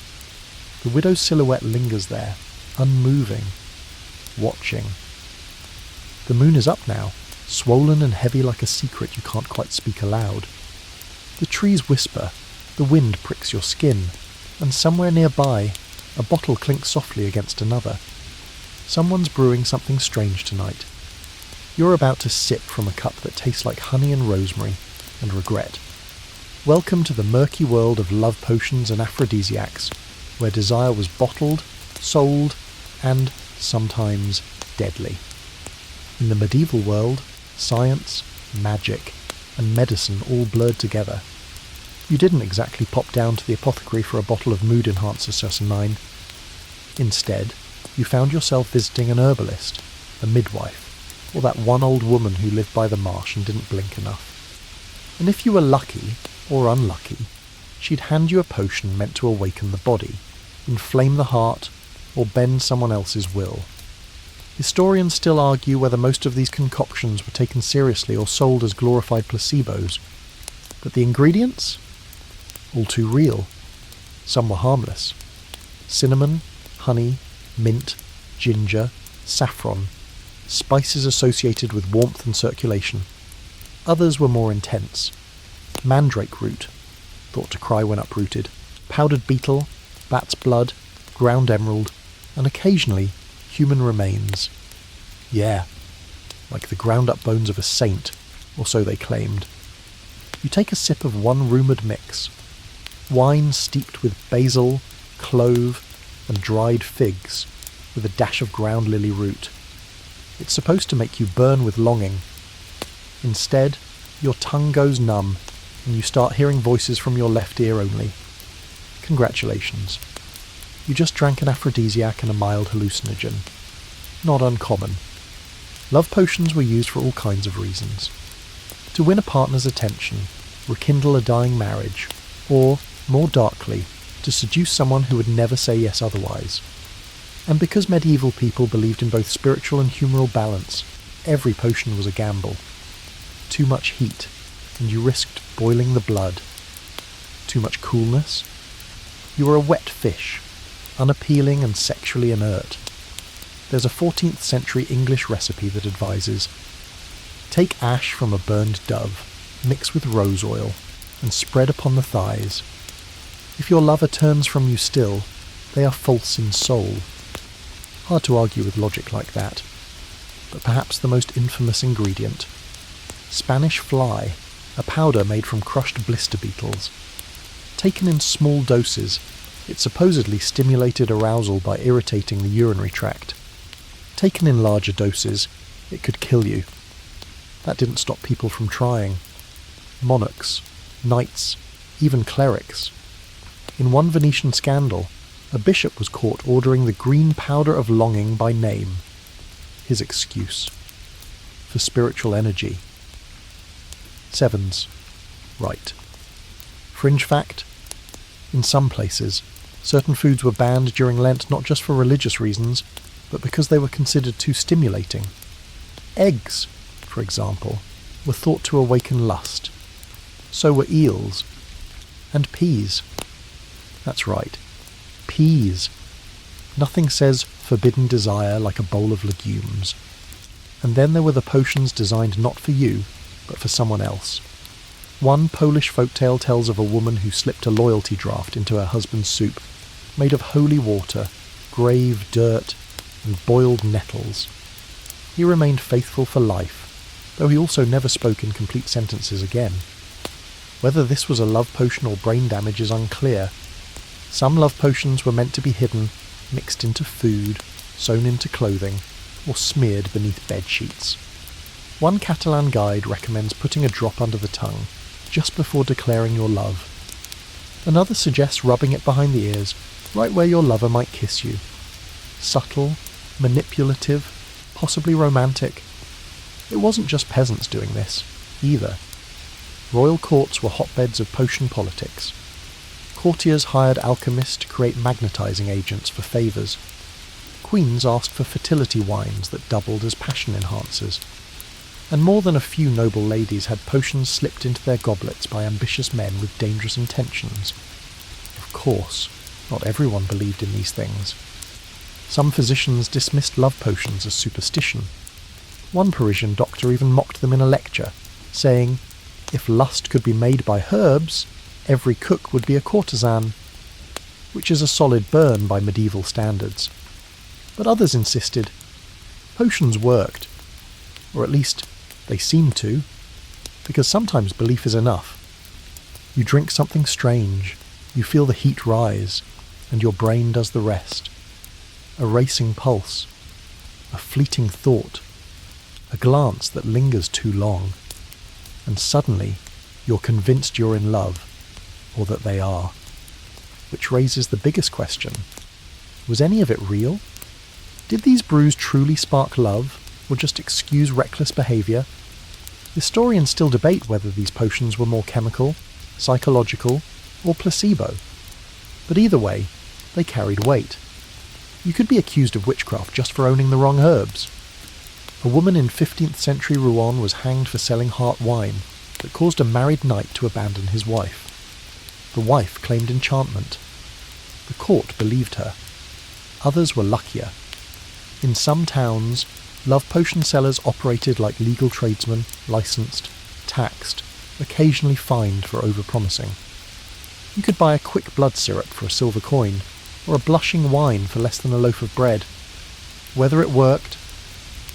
The widow's silhouette lingers there, unmoving, watching. The moon is up now, swollen and heavy like a secret you can't quite speak aloud. The trees whisper, the wind pricks your skin, and somewhere nearby, a bottle clinks softly against another. Someone's brewing something strange tonight. You're about to sip from a cup that tastes like honey and rosemary, and regret. Welcome to the murky world of love potions and aphrodisiacs, where desire was bottled, sold, and sometimes deadly. In the medieval world, science, magic, and medicine all blurred together. You didn't exactly pop down to the apothecary for a bottle of mood enhancer Susanine. Instead, you found yourself visiting an herbalist, a midwife, or that one old woman who lived by the marsh and didn't blink enough. And if you were lucky, or unlucky, she'd hand you a potion meant to awaken the body, inflame the heart, or bend someone else's will. Historians still argue whether most of these concoctions were taken seriously or sold as glorified placebos. But the ingredients? All too real. Some were harmless. Cinnamon, honey, mint, ginger, saffron, spices associated with warmth and circulation. Others were more intense. Mandrake root, thought to cry when uprooted, powdered beetle, bat's blood, ground emerald, and occasionally human remains. Yeah, like the ground-up bones of a saint, or so they claimed. You take a sip of one rumoured mix. Wine steeped with basil, clove, and dried figs, with a dash of ground lily root. It's supposed to make you burn with longing. Instead, your tongue goes numb, and you start hearing voices from your left ear only. Congratulations. You just drank an aphrodisiac and a mild hallucinogen. Not uncommon. Love potions were used for all kinds of reasons. To win a partner's attention, rekindle a dying marriage, or, more darkly, to seduce someone who would never say yes otherwise. And because medieval people believed in both spiritual and humoral balance, every potion was a gamble. Too much heat, and you risked boiling the blood. Too much coolness? You were a wet fish, unappealing and sexually inert. There's a 14th century English recipe that advises: take ash from a burned dove, mix with rose oil, and spread upon the thighs. If your lover turns from you still, they are false in soul. Hard to argue with logic like that. But perhaps the most infamous ingredient: Spanish fly, a powder made from crushed blister beetles. Taken in small doses, it supposedly stimulated arousal by irritating the urinary tract. Taken in larger doses, it could kill you. That didn't stop people from trying. Monarchs, knights, even clerics. In one Venetian scandal, a bishop was caught ordering the green powder of longing by name. His excuse: for spiritual energy. Sevens. Right. Fringe fact: in some places, certain foods were banned during Lent not just for religious reasons, but because they were considered too stimulating. Eggs, for example, were thought to awaken lust. So were eels. And peas. That's right. Peas. Nothing says forbidden desire like a bowl of legumes. And then there were the potions designed not for you, but for someone else. One Polish folktale tells of a woman who slipped a loyalty draft into her husband's soup, made of holy water, grave dirt, and boiled nettles. He remained faithful for life, though he also never spoke in complete sentences again. Whether this was a love potion or brain damage is unclear. Some love potions were meant to be hidden, mixed into food, sewn into clothing, or smeared beneath bed sheets. One Catalan guide recommends putting a drop under the tongue, just before declaring your love. Another suggests rubbing it behind the ears, right where your lover might kiss you. Subtle, manipulative, possibly romantic. It wasn't just peasants doing this, either. Royal courts were hotbeds of potion politics. Courtiers hired alchemists to create magnetizing agents for favours. Queens asked for fertility wines that doubled as passion enhancers, and more than a few noble ladies had potions slipped into their goblets by ambitious men with dangerous intentions. Of course, not everyone believed in these things. Some physicians dismissed love potions as superstition. One Parisian doctor even mocked them in a lecture, saying, "If lust could be made by herbs, every cook would be a courtesan," which is a solid burn by medieval standards. But others insisted potions worked, or at least they seemed to, because sometimes belief is enough. You drink something strange, you feel the heat rise, and your brain does the rest. A racing pulse, a fleeting thought, a glance that lingers too long, and suddenly you're convinced you're in love, or that they are. Which raises the biggest question. Was any of it real? Did these brews truly spark love, or just excuse reckless behaviour? Historians still debate whether these potions were more chemical, psychological, or placebo. But either way, they carried weight. You could be accused of witchcraft just for owning the wrong herbs. A woman in 15th century Rouen was hanged for selling heart wine that caused a married knight to abandon his wife. The wife claimed enchantment. The court believed her. Others were luckier. In some towns, love potion sellers operated like legal tradesmen, licensed, taxed, occasionally fined for overpromising. You could buy a quick blood syrup for a silver coin, or a blushing wine for less than a loaf of bread. Whether it worked,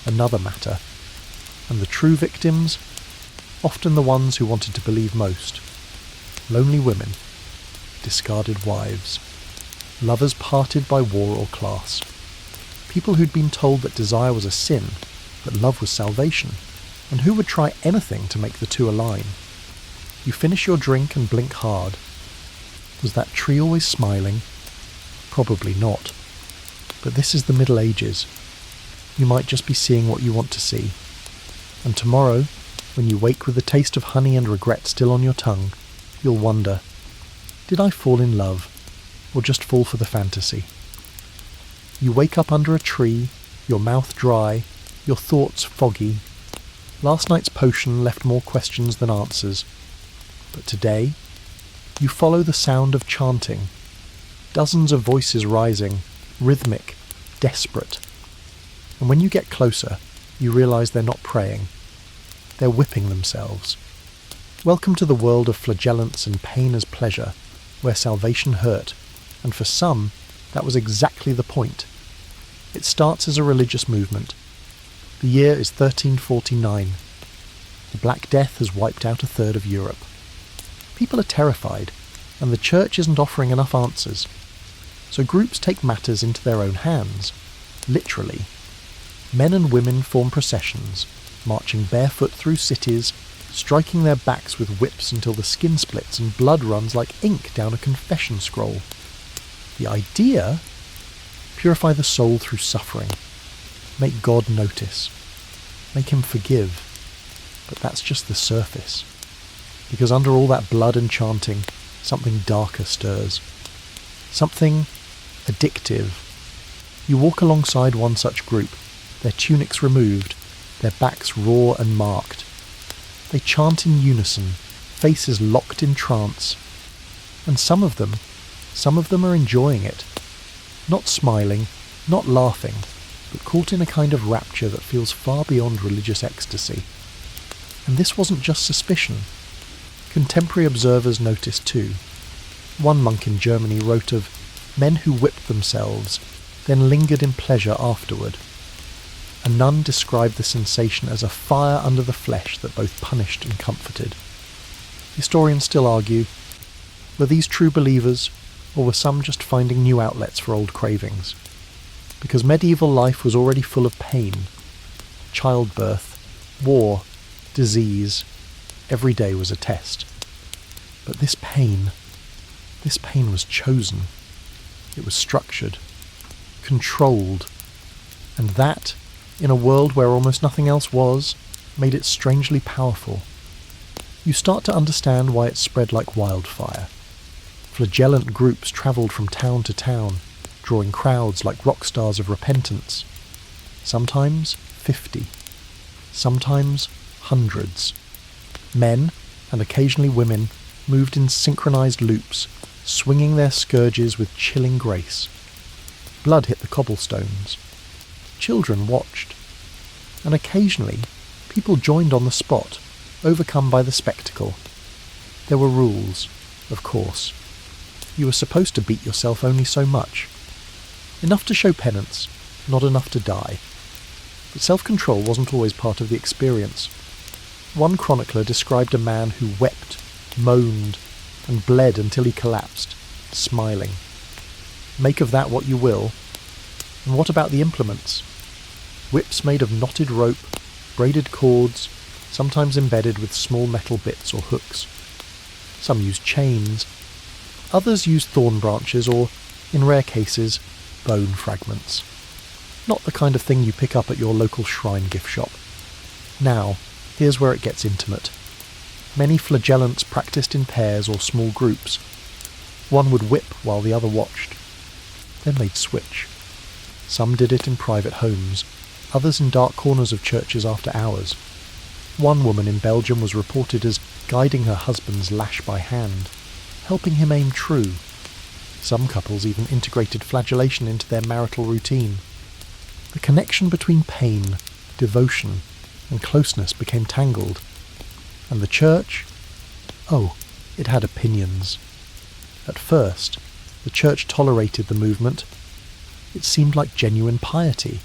another matter. And the true victims? Often the ones who wanted to believe most. Lonely women, discarded wives, lovers parted by war or class, people who'd been told that desire was a sin, that love was salvation, and who would try anything to make the two align. You finish your drink and blink hard. Was that tree always smiling? Probably not. But this is the Middle Ages. You might just be seeing what you want to see. And tomorrow, when you wake with the taste of honey and regret still on your tongue, you'll wonder, did I fall in love, or just fall for the fantasy? You wake up under a tree, your mouth dry, your thoughts foggy. Last night's potion left more questions than answers. But today, you follow the sound of chanting. Dozens of voices rising, rhythmic, desperate. And when you get closer, you realise they're not praying. They're whipping themselves. Welcome to the world of flagellants and pain as pleasure, where salvation hurt, and for some, that was exactly the point. It starts as a religious movement. The year is 1349. The Black Death has wiped out a third of Europe. People are terrified, and the church isn't offering enough answers. So groups take matters into their own hands, literally. Men and women form processions, marching barefoot through cities, striking their backs with whips until the skin splits and blood runs like ink down a confession scroll. The idea? Purify the soul through suffering. Make God notice. Make him forgive. But that's just the surface. Because under all that blood and chanting, something darker stirs. Something addictive. You walk alongside one such group, their tunics removed, their backs raw and marked. They chant in unison, faces locked in trance. And some of them are enjoying it. Not smiling, not laughing, but caught in a kind of rapture that feels far beyond religious ecstasy. And this wasn't just suspicion. Contemporary observers noticed too. One monk in Germany wrote of men who whipped themselves, then lingered in pleasure afterward. A nun described the sensation as a fire under the flesh that both punished and comforted. Historians still argue, were these true believers, or were some just finding new outlets for old cravings? Because medieval life was already full of pain. Childbirth, war, disease, every day was a test. But this pain was chosen. It was structured, controlled, and that, in a world where almost nothing else was, made it strangely powerful. You start to understand why it spread like wildfire. Flagellant groups travelled from town to town, drawing crowds like rock stars of repentance. Sometimes 50. Sometimes hundreds. Men, and occasionally women, moved in synchronized loops, swinging their scourges with chilling grace. Blood hit the cobblestones. Children watched. And occasionally, people joined on the spot, overcome by the spectacle. There were rules, of course. You were supposed to beat yourself only so much. Enough to show penance, not enough to die. But self-control wasn't always part of the experience. One chronicler described a man who wept, moaned, and bled until he collapsed, smiling. Make of that what you will. And what about the implements? Whips made of knotted rope, braided cords, sometimes embedded with small metal bits or hooks. Some used chains. Others used thorn branches or, in rare cases, bone fragments. Not the kind of thing you pick up at your local shrine gift shop. Now, here's where it gets intimate. Many flagellants practiced in pairs or small groups. One would whip while the other watched. Then they'd switch. Some did it in private homes, others in dark corners of churches after hours. One woman in Belgium was reported as guiding her husband's lash by hand, helping him aim true. Some couples even integrated flagellation into their marital routine. The connection between pain, devotion, and closeness became tangled. And the church? Oh, it had opinions. At first, the church tolerated the movement. It seemed like genuine piety.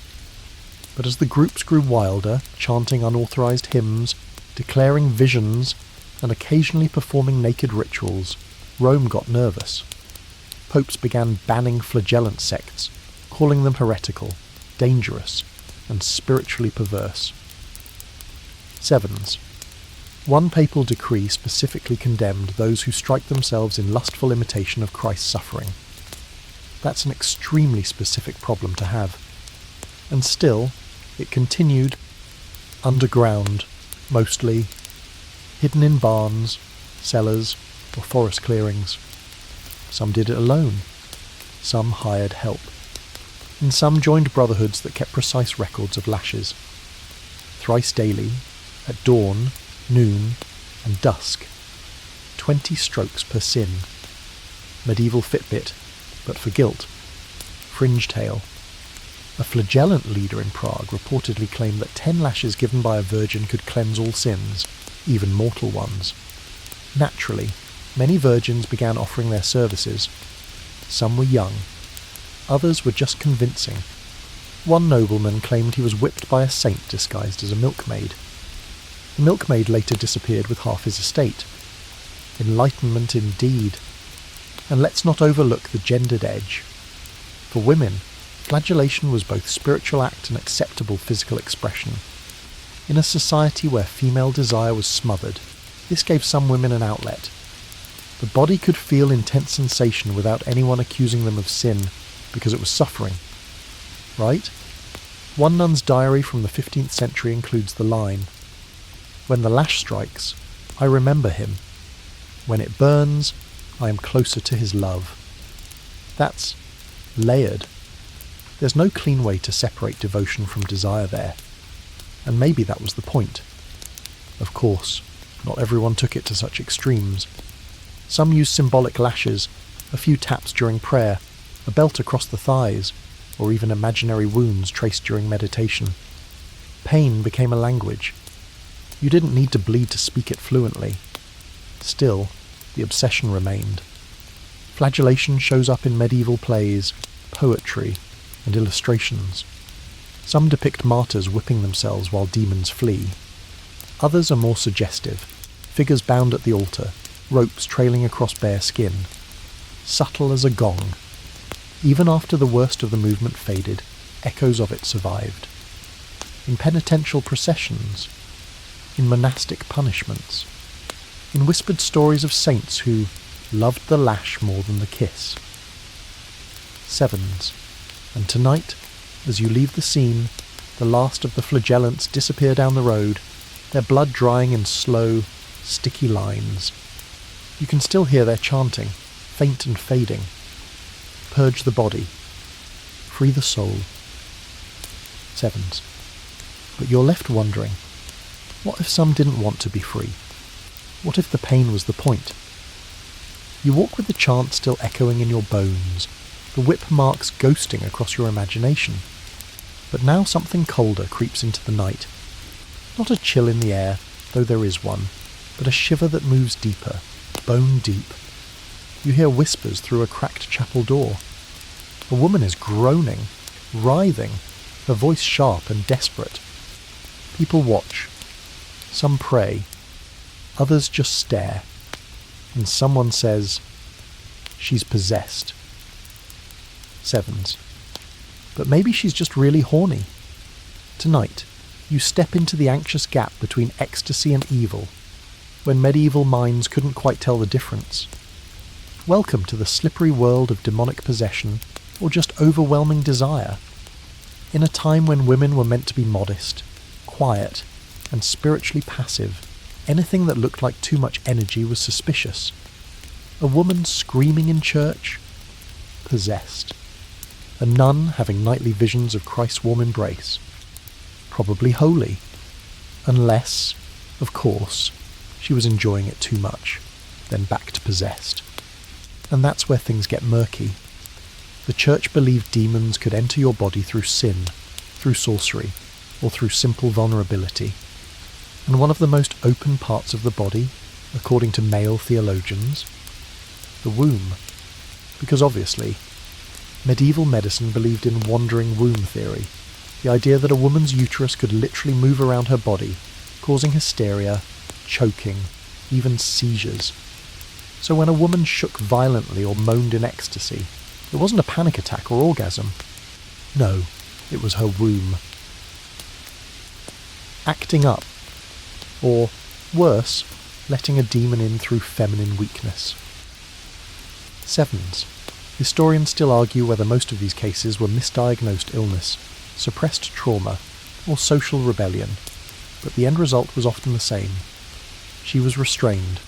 But as the groups grew wilder, chanting unauthorized hymns, declaring visions, and occasionally performing naked rituals, Rome got nervous. Popes began banning flagellant sects, calling them heretical, dangerous, and spiritually perverse. Sevens. One papal decree specifically condemned those who strike themselves in lustful imitation of Christ's suffering. That's an extremely specific problem to have. And still, it continued underground, mostly, hidden in barns, cellars, or forest clearings. Some did it alone. Some hired help. And some joined brotherhoods that kept precise records of lashes. Thrice daily, at dawn, noon, and dusk. 20 strokes per sin. Medieval Fitbit, but for guilt. Fringe tail. A flagellant leader in Prague reportedly claimed that 10 lashes given by a virgin could cleanse all sins, even mortal ones. Naturally, many virgins began offering their services. Some were young. Others were just convincing. One nobleman claimed he was whipped by a saint disguised as a milkmaid. The milkmaid later disappeared with half his estate. Enlightenment indeed. And let's not overlook the gendered edge. For women, flagellation was both spiritual act and acceptable physical expression. In a society where female desire was smothered, this gave some women an outlet. The body could feel intense sensation without anyone accusing them of sin because it was suffering. Right? One nun's diary from the 15th century includes the line, "When the lash strikes, I remember him. When it burns, I am closer to his love." That's layered. There's no clean way to separate devotion from desire there. And maybe that was the point. Of course, not everyone took it to such extremes. Some used symbolic lashes, a few taps during prayer, a belt across the thighs, or even imaginary wounds traced during meditation. Pain became a language. You didn't need to bleed to speak it fluently. Still, the obsession remained. Flagellation shows up in medieval plays, poetry, and illustrations. Some depict martyrs whipping themselves while demons flee. Others are more suggestive, figures bound at the altar, ropes trailing across bare skin. Subtle as a gong. Even after the worst of the movement faded, echoes of it survived. In penitential processions, in monastic punishments, in whispered stories of saints who loved the lash more than the kiss. Sevens. And tonight, as you leave the scene, the last of the flagellants disappear down the road, their blood drying in slow, sticky lines. You can still hear their chanting, faint and fading. Purge the body. free the soul. 7s. But you're left wondering, what if some didn't want to be free? What if the pain was the point? You walk with the chant still echoing in your bones, the whip marks ghosting across your imagination. But now something colder creeps into the night. Not a chill in the air, though there is one, but a shiver that moves deeper, bone deep. You hear whispers through a cracked chapel door. A woman is groaning, writhing, her voice sharp and desperate. People watch. Some pray. Others just stare. And someone says, "She's possessed." 7s. But maybe she's just really horny. Tonight, you step into the anxious gap between ecstasy and evil, when medieval minds couldn't quite tell the difference. Welcome to the slippery world of demonic possession, or just overwhelming desire. In a time when women were meant to be modest, quiet, and spiritually passive, anything that looked like too much energy was suspicious. A woman screaming in church? Possessed. A nun having nightly visions of Christ's warm embrace? Probably holy. Unless, of course, she was enjoying it too much, then back to possessed. And that's where things get murky. The church believed demons could enter your body through sin, through sorcery, or through simple vulnerability. And one of the most open parts of the body, according to male theologians, the womb. Because obviously, medieval medicine believed in wandering womb theory, the idea that a woman's uterus could literally move around her body, causing hysteria, choking, even seizures. So when a woman shook violently or moaned in ecstasy, it wasn't a panic attack or orgasm. No, it was her womb. Acting up. Or, worse, letting a demon in through feminine weakness. 7s. Historians still argue whether most of these cases were misdiagnosed illness, suppressed trauma, or social rebellion, but the end result was often the same. She was restrained.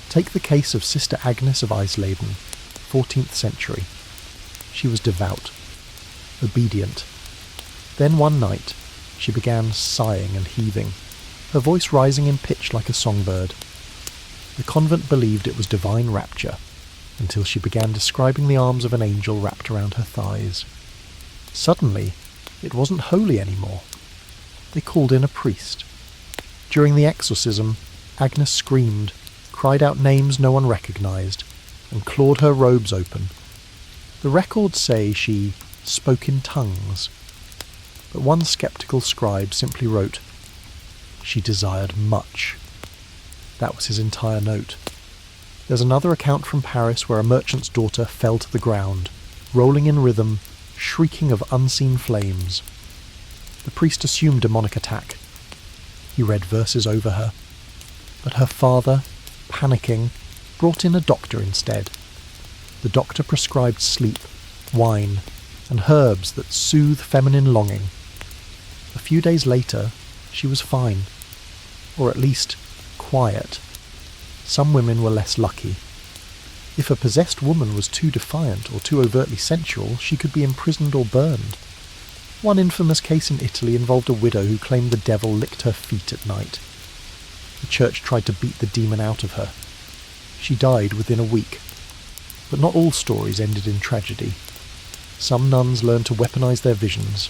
Take the case of Sister Agnes of Eisleben, 14th century. She was devout, obedient. Then one night, she began sighing and heaving, her voice rising in pitch like a songbird. The convent believed it was divine rapture, until she began describing the arms of an angel wrapped around her thighs. Suddenly, it wasn't holy anymore. They called in a priest. During the exorcism, Agnes screamed, cried out names no one recognized, and clawed her robes open. The records say she spoke in tongues, but one skeptical scribe simply wrote, "She desired much." That was his entire note. There's another account from Paris where a merchant's daughter fell to the ground, rolling in rhythm, shrieking of unseen flames. The priest assumed demonic attack. He read verses over her. But her father, panicking, brought in a doctor instead. The doctor prescribed sleep, wine, and herbs that soothe feminine longing. A few days later, she was fine. Or at least, quiet. Some women were less lucky. If a possessed woman was too defiant or too overtly sensual, she could be imprisoned or burned. One infamous case in Italy involved a widow who claimed the devil licked her feet at night. The church tried to beat the demon out of her. She died within a week. But not all stories ended in tragedy. Some nuns learned to weaponize their visions.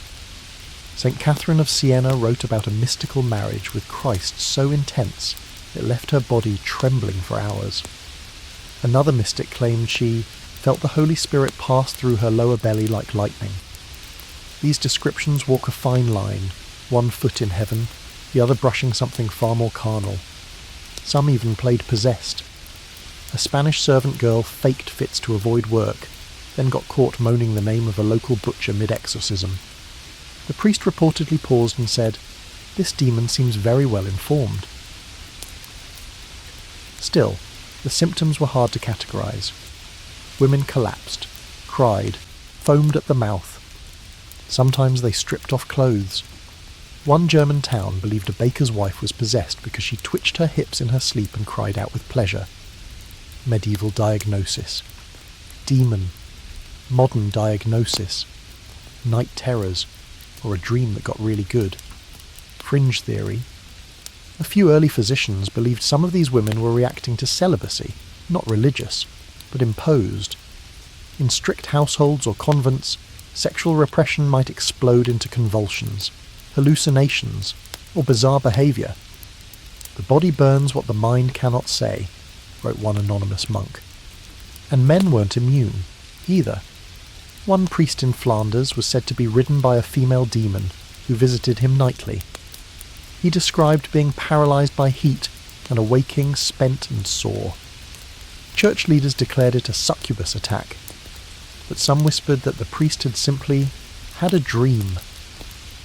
St. Catherine of Siena wrote about a mystical marriage with Christ so intense it left her body trembling for hours. Another mystic claimed she felt the Holy Spirit pass through her lower belly like lightning. These descriptions walk a fine line, one foot in heaven, the other brushing something far more carnal. Some even played possessed. A Spanish servant girl faked fits to avoid work, then got caught moaning the name of a local butcher mid-exorcism. The priest reportedly paused and said, "This demon seems very well informed." Still, the symptoms were hard to categorize. Women collapsed, cried, foamed at the mouth. Sometimes they stripped off clothes. One German town believed a baker's wife was possessed because she twitched her hips in her sleep and cried out with pleasure. Medieval diagnosis. Demon. Modern diagnosis. night terrors, or a dream that got really good. Fringe theory. A few early physicians believed some of these women were reacting to celibacy, not religious, but imposed. In strict households or convents, sexual repression might explode into convulsions, hallucinations, or bizarre behaviour. The body burns what the mind cannot say, wrote one anonymous monk. And men weren't immune, either. One priest in Flanders was said to be ridden by a female demon who visited him nightly. He described being paralysed by heat and awaking spent and sore. Church leaders declared it a succubus attack, but some whispered that the priest had simply had a dream,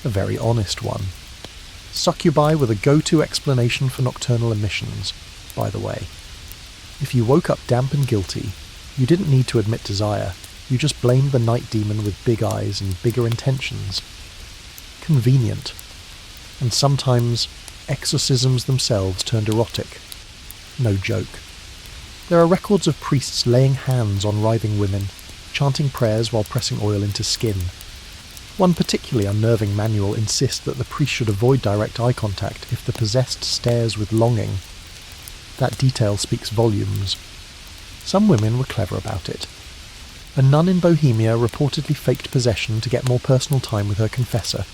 a very honest one. Succubi were the go-to explanation for nocturnal emissions, by the way. If you woke up damp and guilty, you didn't need to admit desire, you just blamed the night demon with big eyes and bigger intentions. Convenient. And sometimes exorcisms themselves turned erotic. No joke. There are records of priests laying hands on writhing women, chanting prayers while pressing oil into skin. One particularly unnerving manual insists that the priest should avoid direct eye contact if the possessed stares with longing. That detail speaks volumes. Some women were clever about it. A nun in Bohemia reportedly faked possession to get more personal time with her confessor.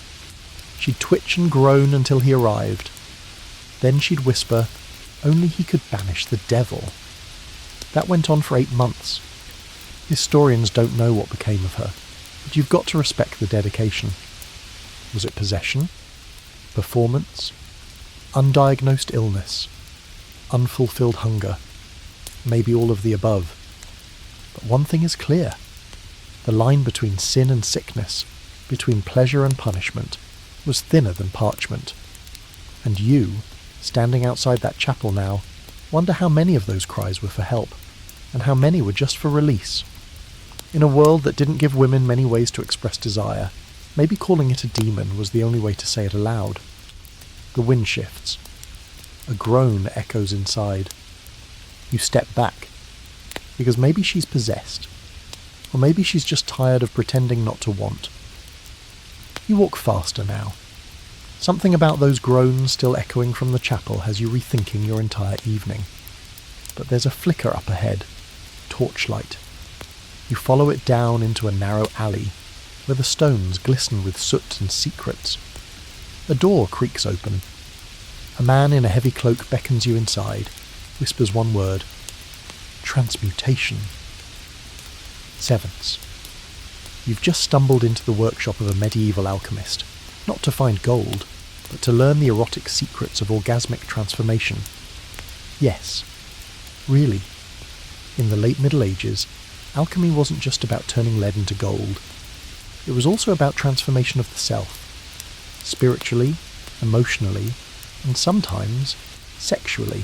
She'd twitch and groan until he arrived. Then she'd whisper, only he could banish the devil. That went on for 8 months. Historians don't know what became of her, but you've got to respect the dedication. Was it possession? Performance? Undiagnosed illness? Unfulfilled hunger? Maybe all of the above. But one thing is clear. The line between sin and sickness, between pleasure and punishment, was thinner than parchment. And you, standing outside that chapel now, wonder how many of those cries were for help, and how many were just for release. In a world that didn't give women many ways to express desire, maybe calling it a demon was the only way to say it aloud. The wind shifts. A groan echoes inside. You step back, because maybe she's possessed, or maybe she's just tired of pretending not to want. You walk faster now. Something about those groans still echoing from the chapel has you rethinking your entire evening. But there's a flicker up ahead, torchlight. You follow it down into a narrow alley, where the stones glisten with soot and secrets. A door creaks open. A man in a heavy cloak beckons you inside, whispers one word: transmutation. Sevenths. You've just stumbled into the workshop of a medieval alchemist, not to find gold, but to learn the erotic secrets of orgasmic transformation. Yes, really. In the late Middle Ages, alchemy wasn't just about turning lead into gold. It was also about transformation of the self, spiritually, emotionally, and sometimes sexually.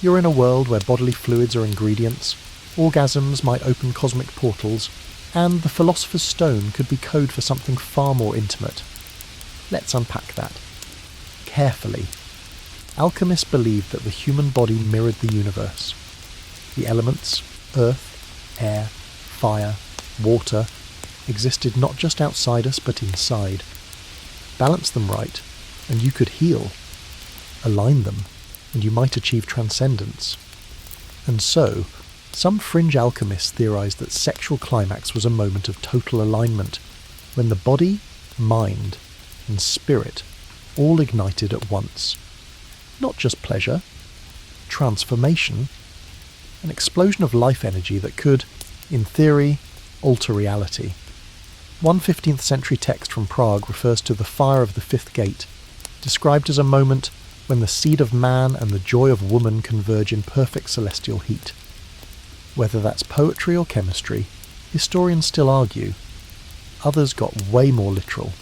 You're in a world where bodily fluids are ingredients, orgasms might open cosmic portals, and the philosopher's stone could be code for something far more intimate. Let's unpack that. Carefully. Alchemists believed that the human body mirrored the universe. The elements, earth, air, fire, water, existed not just outside us but inside. Balance them right, and you could heal. Align them, and you might achieve transcendence. And so, some fringe alchemists theorized that sexual climax was a moment of total alignment, when the body, mind, and spirit all ignited at once. Not just pleasure, transformation, an explosion of life energy that could, in theory, alter reality. One 15th century text from Prague refers to the fire of the fifth gate, described as a moment when the seed of man and the joy of woman converge in perfect celestial heat. Whether that's poetry or chemistry, historians still argue. Others got way more literal.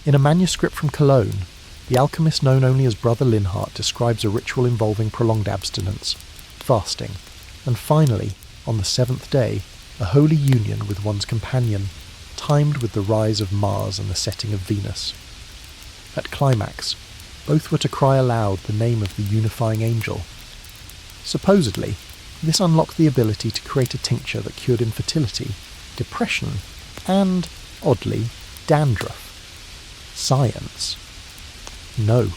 In a manuscript from Cologne, the alchemist known only as Brother Linhart describes a ritual involving prolonged abstinence, fasting, and finally, on the 7th day, a holy union with one's companion, timed with the rise of Mars and the setting of Venus. At climax, both were to cry aloud the name of the unifying angel. Supposedly, this unlocked the ability to create a tincture that cured infertility, depression, and Oddly, dandruff. Science? No.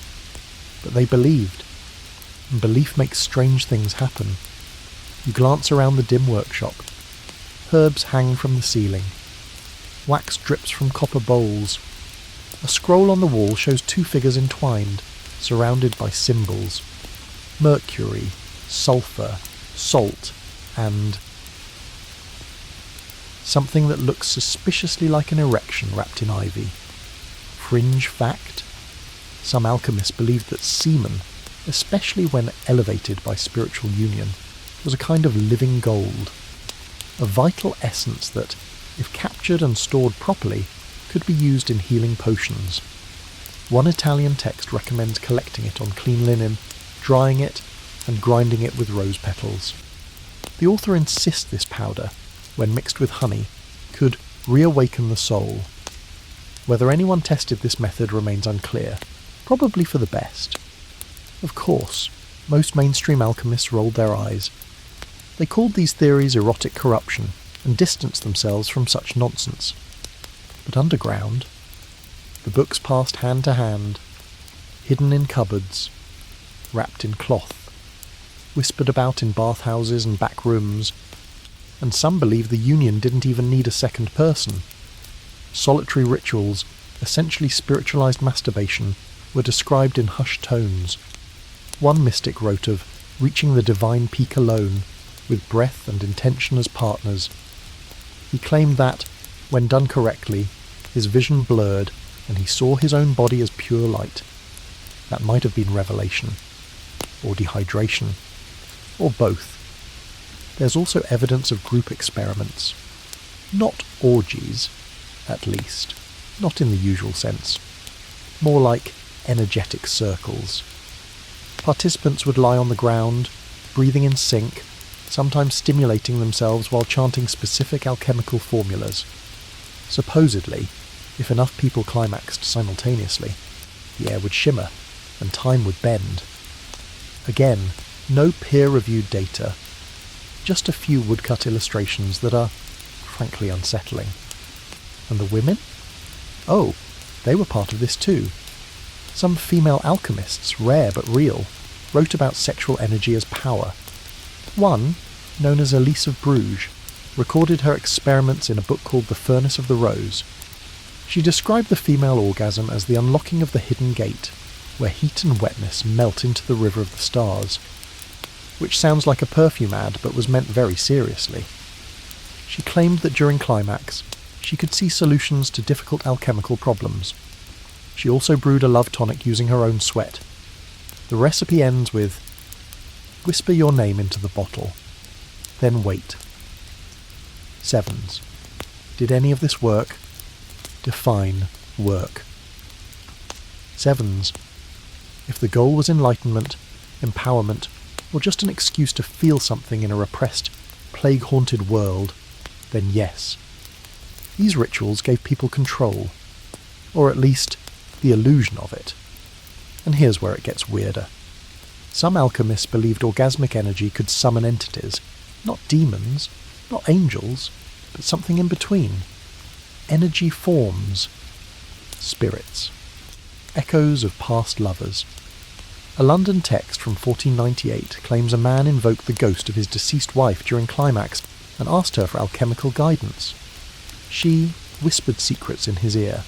But they believed. And belief makes strange things happen. You glance around the dim workshop. Herbs hang from the ceiling. Wax drips from copper bowls. A scroll on the wall shows two figures entwined, surrounded by symbols. Mercury, sulphur, salt, and something that looks suspiciously like an erection wrapped in ivy. Fringe fact: some alchemists believed that semen, especially when elevated by spiritual union, was a kind of living gold, a vital essence that, if captured and stored properly, could be used in healing potions. One Italian text recommends collecting it on clean linen, drying it, and grinding it with rose petals. The author insists this powder, when mixed with honey, could reawaken the soul. Whether anyone tested this method remains unclear, probably for the best. Of course, most mainstream alchemists rolled their eyes. They called these theories erotic corruption and distanced themselves from such nonsense. But underground, the books passed hand to hand, hidden in cupboards, wrapped in cloth, whispered about in bathhouses and back rooms, and some believe the union didn't even need a second person. Solitary rituals, essentially spiritualized masturbation, were described in hushed tones. One mystic wrote of reaching the divine peak alone, with breath and intention as partners. He claimed that, when done correctly, his vision blurred and he saw his own body as pure light. That might have been revelation, or dehydration, or both. There's also evidence of group experiments. Not orgies, at least, not in the usual sense. More like energetic circles. Participants would lie on the ground, breathing in sync, sometimes stimulating themselves while chanting specific alchemical formulas. Supposedly, if enough people climaxed simultaneously, the air would shimmer and time would bend. Again, no peer-reviewed data, just a few woodcut illustrations that are, frankly, unsettling. And the women? Oh, they were part of this too. Some female alchemists, rare but real, wrote about sexual energy as power. One, known as Elise of Bruges, recorded her experiments in a book called The Furnace of the Rose. She described the female orgasm as the unlocking of the hidden gate, where heat and wetness melt into the river of the stars, which sounds like a perfume ad but was meant very seriously. She claimed that during climax, she could see solutions to difficult alchemical problems. She also brewed a love tonic using her own sweat. The recipe ends with, "Whisper your name into the bottle, then wait." Sevens. Did any of this work? Define work. Sevens. If the goal was enlightenment, empowerment, or just an excuse to feel something in a repressed, plague-haunted world, then yes. These rituals gave people control, or at least the illusion of it. And here's where it gets weirder. Some alchemists believed orgasmic energy could summon entities, not demons, not angels, but something in between. Energy forms. Spirits. Echoes of past lovers. A London text from 1498 claims a man invoked the ghost of his deceased wife during climax and asked her for alchemical guidance. She whispered secrets in his ear,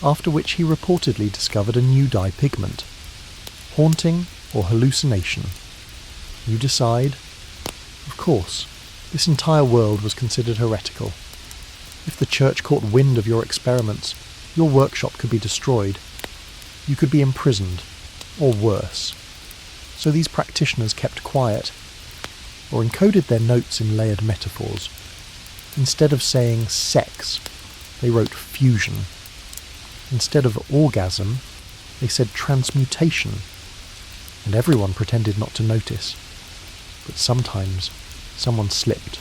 after which he reportedly discovered a new dye pigment. Haunting or hallucination? You decide. Of course, this entire world was considered heretical. If the church caught wind of your experiments, your workshop could be destroyed. You could be imprisoned, or worse. So these practitioners kept quiet, or encoded their notes in layered metaphors. Instead of saying sex, they wrote fusion. Instead of orgasm, they said transmutation, and everyone pretended not to notice. But sometimes someone slipped.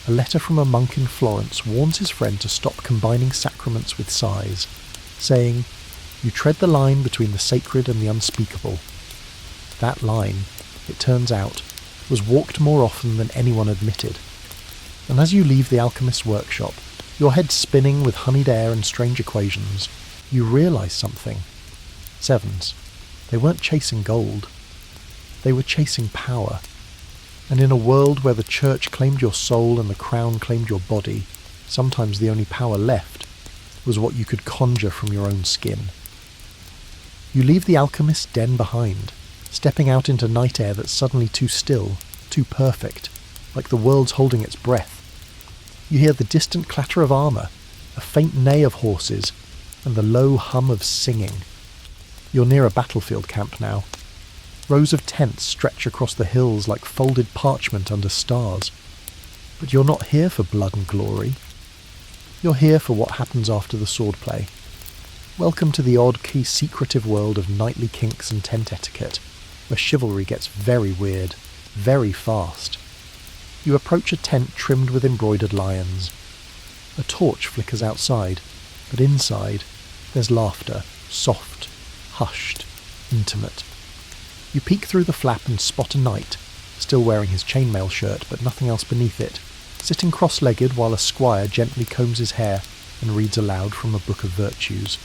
A letter from a monk in Florence warns his friend to stop combining sacraments with sighs, saying, "You tread the line between the sacred and the unspeakable." That line, it turns out, was walked more often than anyone admitted. And as you leave the alchemist's workshop, Your head spinning with honeyed air and strange equations, you realise something. Sevens, they weren't chasing gold. They were chasing power. And in a world where the church claimed your soul and the crown claimed your body, sometimes the only power left was what you could conjure from your own skin. You leave the alchemist's den behind, stepping out into night air that's suddenly too still, too perfect, like the world's holding its breath. You hear the distant clatter of armour, a faint neigh of horses, and the low hum of singing. You're near a battlefield camp now. Rows of tents stretch across the hills like folded parchment under stars. But you're not here for blood and glory. You're here for what happens after the swordplay. Welcome to the odd-key secretive world of nightly kinks and tent etiquette, where chivalry gets very weird, very fast. You approach a tent trimmed with embroidered lions. A torch flickers outside, but inside there's laughter, soft, hushed, intimate. You peek through the flap and spot a knight, still wearing his chainmail shirt but nothing else beneath it, sitting cross-legged while a squire gently combs his hair and reads aloud from a book of virtues.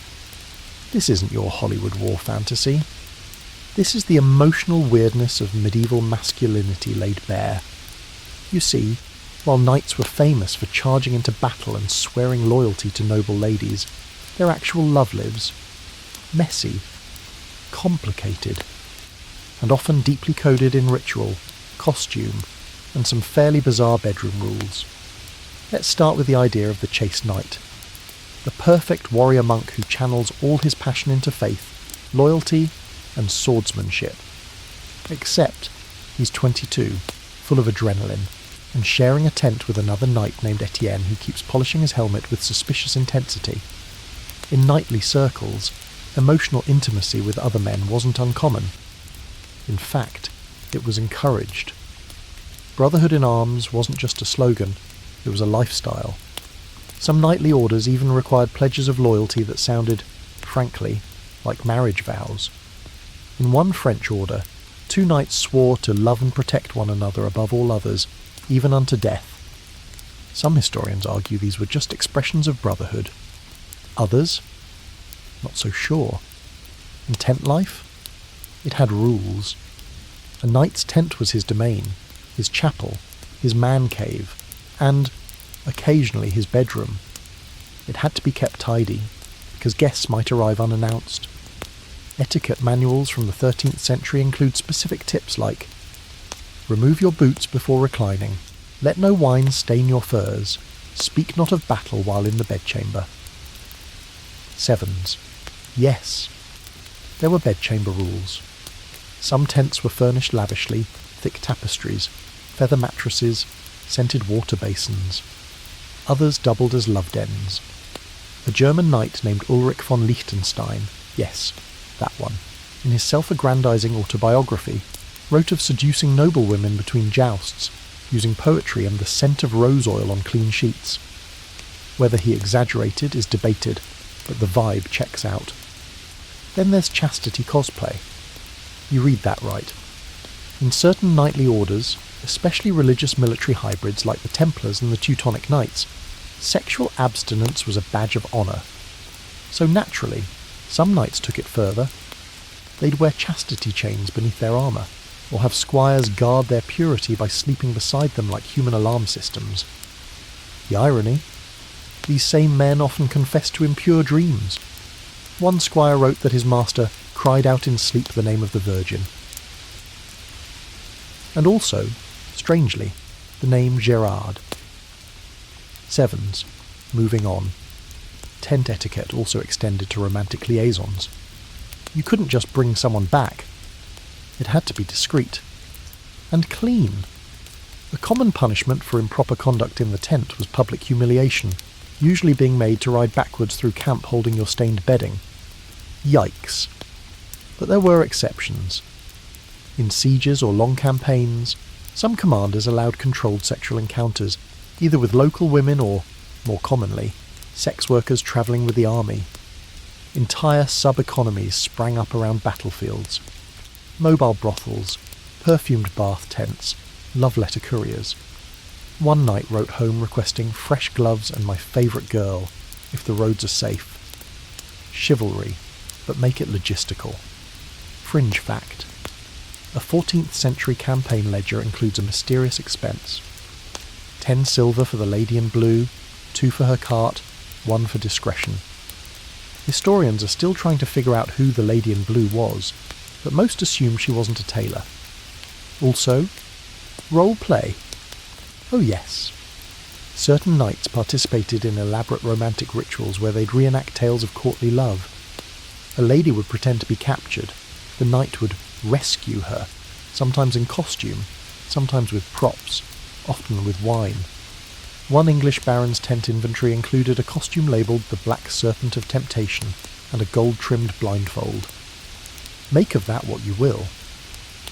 This isn't your Hollywood war fantasy. This is the emotional weirdness of medieval masculinity laid bare. You see, while knights were famous for charging into battle and swearing loyalty to noble ladies, their actual love lives, messy, complicated, and often deeply coded in ritual, costume, and some fairly bizarre bedroom rules. Let's start with the idea of the chaste knight. The perfect warrior monk who channels all his passion into faith, loyalty, and swordsmanship. Except he's 22, full of adrenaline, and sharing a tent with another knight named Etienne who keeps polishing his helmet with suspicious intensity. In knightly circles, emotional intimacy with other men wasn't uncommon. In fact, it was encouraged. Brotherhood in arms wasn't just a slogan, it was a lifestyle. Some knightly orders even required pledges of loyalty that sounded, frankly, like marriage vows. In one French order, 2 knights swore to love and protect one another above all others, even unto death. Some historians argue these were just expressions of brotherhood. Others, not so sure. In tent life, it had rules. A knight's tent was his domain, his chapel, his man cave, and, occasionally, his bedroom. It had to be kept tidy, because guests might arrive unannounced. Etiquette manuals from the 13th century include specific tips like: remove your boots before reclining, let no wine stain your furs, speak not of battle while in the bedchamber. Sevens. Yes, there were bedchamber rules. Some tents were furnished lavishly, thick tapestries, feather mattresses, scented water basins. Others doubled as love dens. A German knight named Ulrich von Liechtenstein, yes, that one, in his self-aggrandizing autobiography, wrote of seducing noblewomen between jousts, using poetry and the scent of rose oil on clean sheets. Whether he exaggerated is debated, but the vibe checks out. Then there's chastity cosplay. You read that right. In certain knightly orders, especially religious military hybrids like the Templars and the Teutonic Knights, sexual abstinence was a badge of honour. So naturally, some knights took it further. They'd wear chastity chains beneath their armour, or have squires guard their purity by sleeping beside them like human alarm systems. The irony? These same men often confessed to impure dreams. One squire wrote that his master cried out in sleep the name of the Virgin. And also, strangely, the name Gerard. Sevens. Moving on. Tent etiquette also extended to romantic liaisons. You couldn't just bring someone back. It had to be discreet. And clean. A common punishment for improper conduct in the tent was public humiliation, usually being made to ride backwards through camp holding your stained bedding. Yikes. But there were exceptions. In sieges or long campaigns, some commanders allowed controlled sexual encounters, either with local women or, more commonly, sex workers travelling with the army. Entire sub-economies sprang up around battlefields. Mobile brothels, perfumed bath tents, love letter couriers. One knight wrote home requesting fresh gloves and my favourite girl, if the roads are safe. Chivalry, but make it logistical. Fringe fact. A 14th century campaign ledger includes a mysterious expense. 10 silver for the lady in blue, 2 for her cart, 1 for discretion. Historians are still trying to figure out who the lady in blue was, but most assume she wasn't a tailor. Also, role play. Oh yes. Certain knights participated in elaborate romantic rituals where they'd reenact tales of courtly love. A lady would pretend to be captured. The knight would rescue her, sometimes in costume, sometimes with props, often with wine. One English baron's tent inventory included a costume labelled the Black Serpent of Temptation and a gold-trimmed blindfold. Make of that what you will.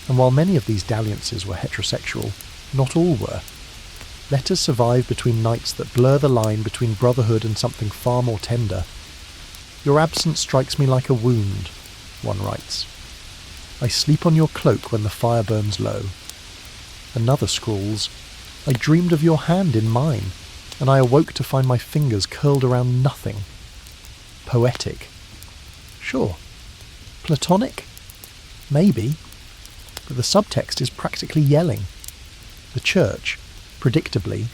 And while many of these dalliances were heterosexual, not all were. Letters survive between knights that blur the line between brotherhood and something far more tender. Your absence strikes me like a wound, one writes. I sleep on your cloak when the fire burns low. Another scrawls, I dreamed of your hand in mine, and I awoke to find my fingers curled around nothing. Poetic. Sure. Platonic? Maybe. But the subtext is practically yelling. The church, predictably,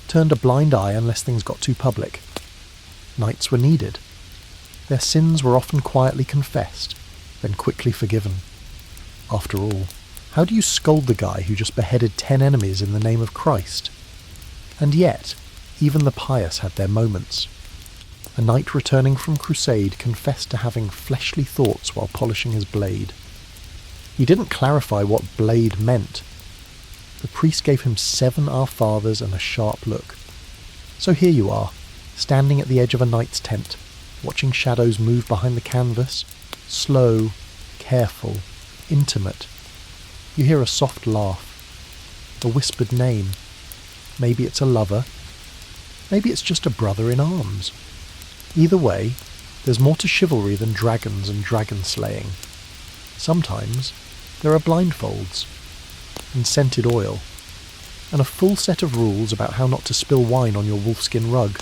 turned a blind eye unless things got too public. Knights were needed. Their sins were often quietly confessed, then quickly forgiven. After all, how do you scold the guy who just beheaded 10 enemies in the name of Christ? And yet, even the pious had their moments. A knight returning from crusade confessed to having fleshly thoughts while polishing his blade. He didn't clarify what blade meant. The priest gave him 7 Our Fathers and a sharp look. So here you are, standing at the edge of a knight's tent, watching shadows move behind the canvas, slow, careful, intimate. You hear a soft laugh, a whispered name. Maybe it's a lover. Maybe it's just a brother in arms. Either way, there's more to chivalry than dragons and dragon slaying. Sometimes there are blindfolds, and scented oil, and a full set of rules about how not to spill wine on your wolfskin rug.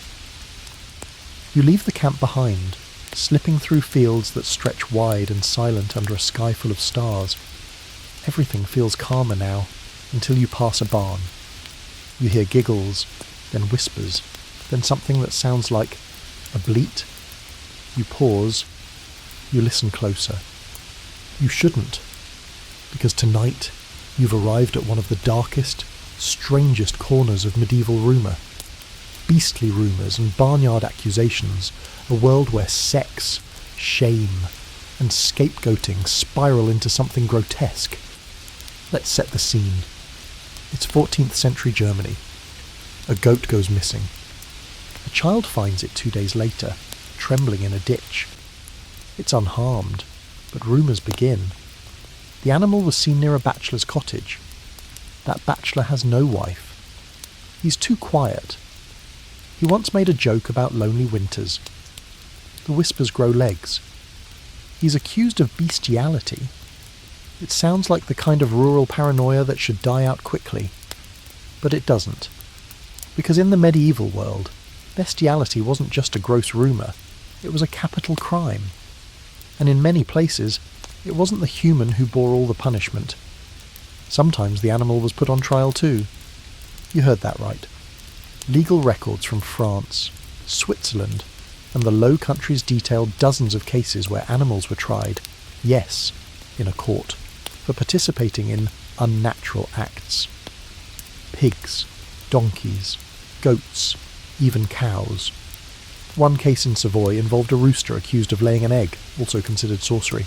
You leave the camp behind, slipping through fields that stretch wide and silent under a sky full of stars. Everything feels calmer now, until you pass a barn. You hear giggles, then whispers, then something that sounds like a bleat. You pause. You listen closer. You shouldn't, because tonight you've arrived at one of the darkest, strangest corners of medieval rumour. Beastly rumours and barnyard accusations, a world where sex, shame, and scapegoating spiral into something grotesque. Let's set the scene. It's 14th century Germany. A goat goes missing. A child finds it 2 days later, trembling in a ditch. It's unharmed, but rumours begin. The animal was seen near a bachelor's cottage. That bachelor has no wife. He's too quiet. He once made a joke about lonely winters. The whispers grow legs. He's accused of bestiality. It sounds like the kind of rural paranoia that should die out quickly. But it doesn't. Because in the medieval world, bestiality wasn't just a gross rumour, it was a capital crime. And in many places, it wasn't the human who bore all the punishment. Sometimes the animal was put on trial too. You heard that right. Legal records from France, Switzerland, and the Low Countries detail dozens of cases where animals were tried, yes, in a court, for participating in unnatural acts. Pigs, donkeys, goats, even cows. One case in Savoy involved a rooster accused of laying an egg, also considered sorcery.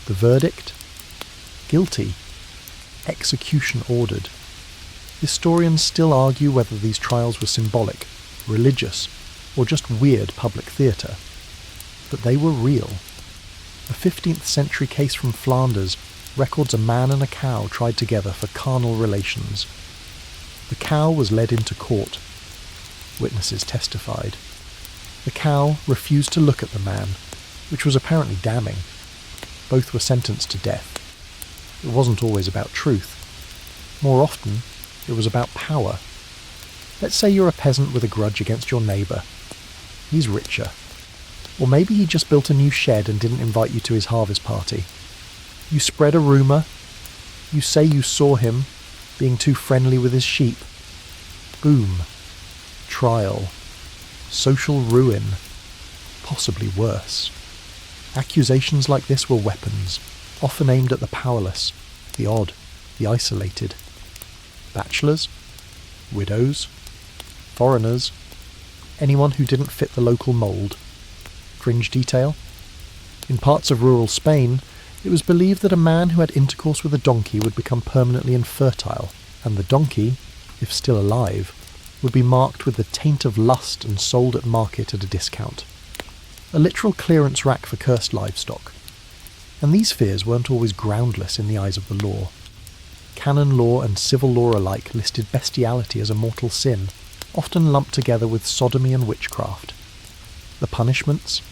The verdict? Guilty. Execution ordered. Historians still argue whether these trials were symbolic, religious, or just weird public theatre. But they were real. A 15th century case from Flanders records a man and a cow tried together for carnal relations. The cow was led into court. Witnesses testified. The cow refused to look at the man, which was apparently damning. Both were sentenced to death. It wasn't always about truth. More often, it was about power. Let's say you're a peasant with a grudge against your neighbour. He's richer. Or maybe he just built a new shed and didn't invite you to his harvest party. You spread a rumour. You say you saw him being too friendly with his sheep. Boom. Trial. Social ruin. Possibly worse. Accusations like this were weapons, often aimed at the powerless, the odd, the isolated. Bachelors, widows, foreigners, anyone who didn't fit the local mould. Fringe detail. In parts of rural Spain, it was believed that a man who had intercourse with a donkey would become permanently infertile, and the donkey, if still alive, would be marked with the taint of lust and sold at market at a discount. A literal clearance rack for cursed livestock. And these fears weren't always groundless in the eyes of the law. Canon law and civil law alike listed bestiality as a mortal sin, often lumped together with sodomy and witchcraft. The punishments?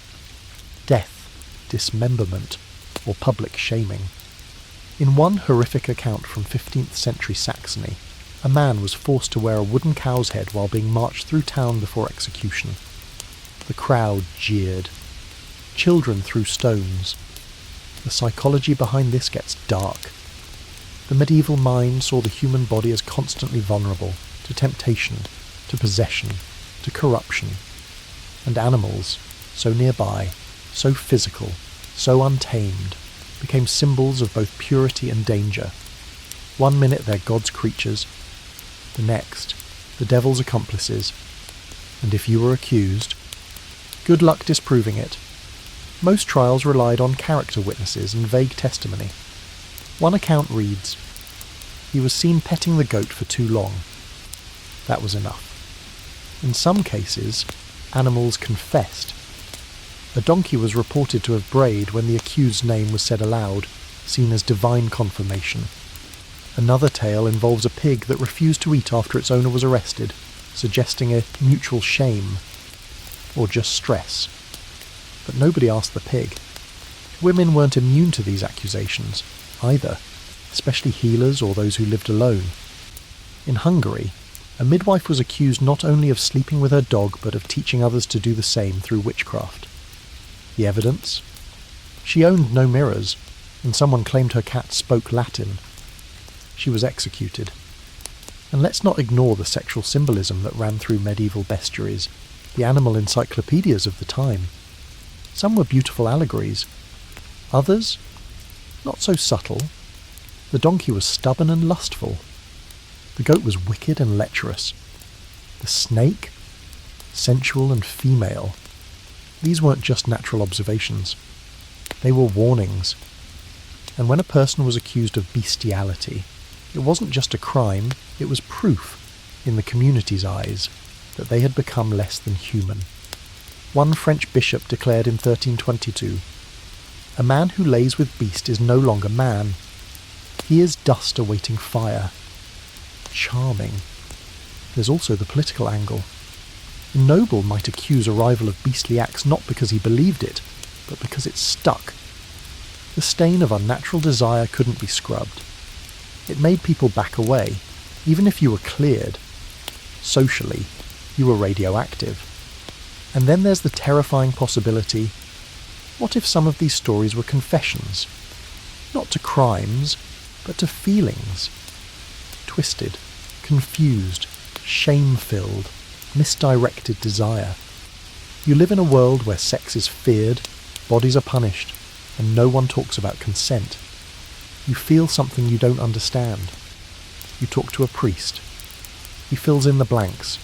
Death, dismemberment, or public shaming. In one horrific account from 15th century Saxony, a man was forced to wear a wooden cow's head while being marched through town before execution. The crowd jeered. Children threw stones. The psychology behind this gets dark. The medieval mind saw the human body as constantly vulnerable to temptation, to possession, to corruption. And animals, so nearby, so physical, so untamed, became symbols of both purity and danger. One minute they're God's creatures, the next, the devil's accomplices. And if you were accused, good luck disproving it. Most trials relied on character witnesses and vague testimony. One account reads, "He was seen petting the goat for too long." That was enough. In some cases, animals confessed. A donkey was reported to have brayed when the accused's name was said aloud, seen as divine confirmation. Another tale involves a pig that refused to eat after its owner was arrested, suggesting a mutual shame, or just stress. But nobody asked the pig. Women weren't immune to these accusations, either, especially healers or those who lived alone. In Hungary, a midwife was accused not only of sleeping with her dog but of teaching others to do the same through witchcraft. The evidence? She owned no mirrors, and someone claimed her cat spoke Latin. She was executed. And let's not ignore the sexual symbolism that ran through medieval bestiaries, the animal encyclopedias of the time. Some were beautiful allegories. Others, not so subtle. The donkey was stubborn and lustful. The goat was wicked and lecherous. The snake, sensual and female. These weren't just natural observations. They were warnings. And when a person was accused of bestiality, it wasn't just a crime, it was proof, in the community's eyes, that they had become less than human. One French bishop declared in 1322, "A man who lays with beast is no longer man. He is dust awaiting fire." Charming. There's also the political angle. A noble might accuse a rival of beastly acts not because he believed it, but because it stuck. The stain of unnatural desire couldn't be scrubbed. It made people back away, even if you were cleared. Socially, you were radioactive. And then there's the terrifying possibility, what if some of these stories were confessions? Not to crimes, but to feelings. Twisted, confused, shame-filled, misdirected desire. You live in a world where sex is feared, bodies are punished, and no one talks about consent. You feel something you don't understand. You talk to a priest. He fills in the blanks.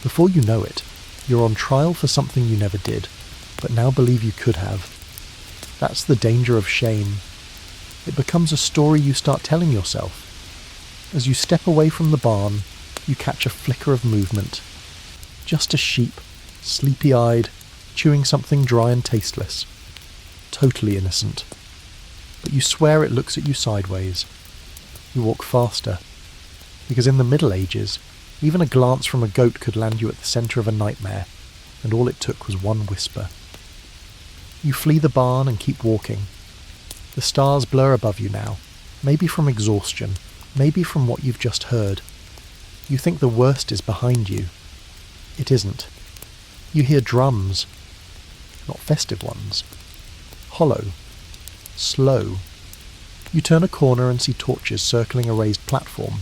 Before you know it, you're on trial for something you never did, but now believe you could have. That's the danger of shame. It becomes a story you start telling yourself. As you step away from the barn, you catch a flicker of movement. Just a sheep, sleepy-eyed, chewing something dry and tasteless. Totally innocent. But you swear it looks at you sideways. You walk faster. Because in the Middle Ages, even a glance from a goat could land you at the centre of a nightmare, and all it took was one whisper. You flee the barn and keep walking. The stars blur above you now, maybe from exhaustion, maybe from what you've just heard. You think the worst is behind you. It isn't. You hear drums, not festive ones. Hollow. Slow. You turn a corner and see torches circling a raised platform.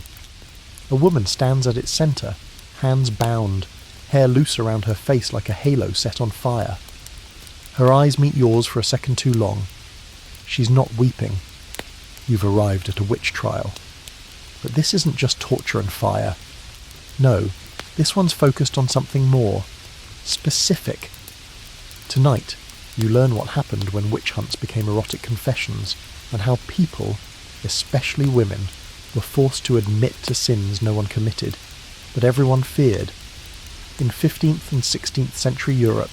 A woman stands at its centre, hands bound, hair loose around her face like a halo set on fire. Her eyes meet yours for a second too long. She's not weeping. You've arrived at a witch trial. But this isn't just torture and fire. No, this one's focused on something more. Specific. Tonight, you learn what happened when witch hunts became erotic confessions, and how people, especially women, were forced to admit to sins no one committed, but everyone feared. In 15th and 16th century Europe,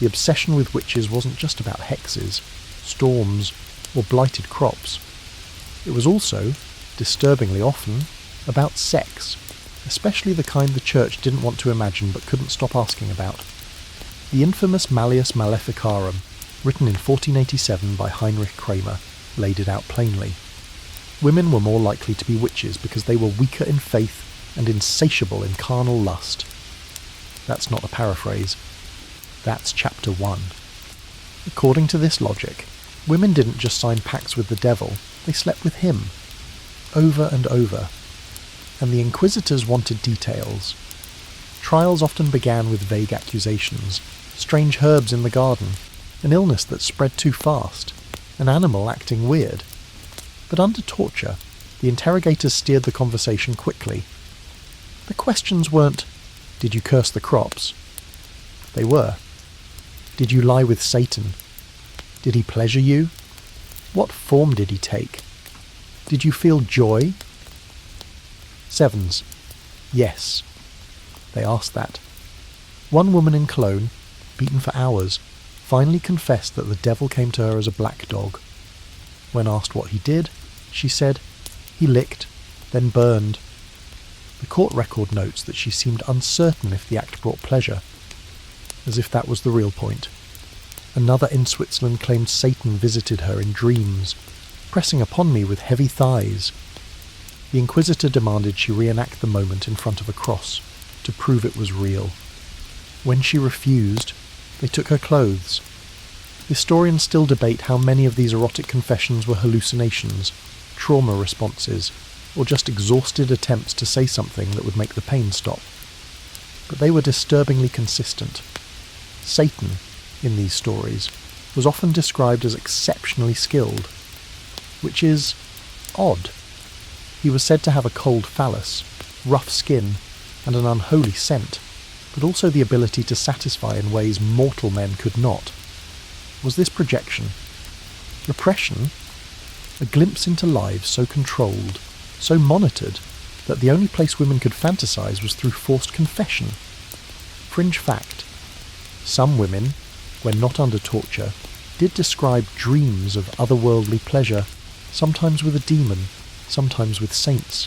the obsession with witches wasn't just about hexes, storms, or blighted crops. It was also, disturbingly often, about sex, especially the kind the church didn't want to imagine but couldn't stop asking about. The infamous Malleus Maleficarum, written in 1487 by Heinrich Kramer, laid it out plainly. Women were more likely to be witches because they were weaker in faith and insatiable in carnal lust. That's not a paraphrase. That's chapter 1. According to this logic, women didn't just sign pacts with the devil, they slept with him. Over and over. And the inquisitors wanted details. Trials often began with vague accusations, strange herbs in the garden, an illness that spread too fast, an animal acting weird. But under torture, the interrogators steered the conversation quickly. The questions weren't, did you curse the crops? They were, did you lie with Satan? Did he pleasure you? What form did he take? Did you feel joy? Sevens. Yes. They asked that. One woman in Cologne, beaten for hours, finally confessed that the devil came to her as a black dog. When asked what he did, she said, he licked, then burned. The court record notes that she seemed uncertain if the act brought pleasure, as if that was the real point. Another in Switzerland claimed Satan visited her in dreams, pressing upon me with heavy thighs. The inquisitor demanded she reenact the moment in front of a cross, to prove it was real. When she refused, they took her clothes. Historians still debate how many of these erotic confessions were hallucinations, trauma responses, or just exhausted attempts to say something that would make the pain stop. But they were disturbingly consistent. Satan, in these stories, was often described as exceptionally skilled, which is odd. He was said to have a cold phallus, rough skin, and an unholy scent, but also the ability to satisfy in ways mortal men could not. Was this projection? Repression? A glimpse into lives so controlled, so monitored, that the only place women could fantasize was through forced confession. Fringe fact. Some women, when not under torture, did describe dreams of otherworldly pleasure, sometimes with a demon, sometimes with saints.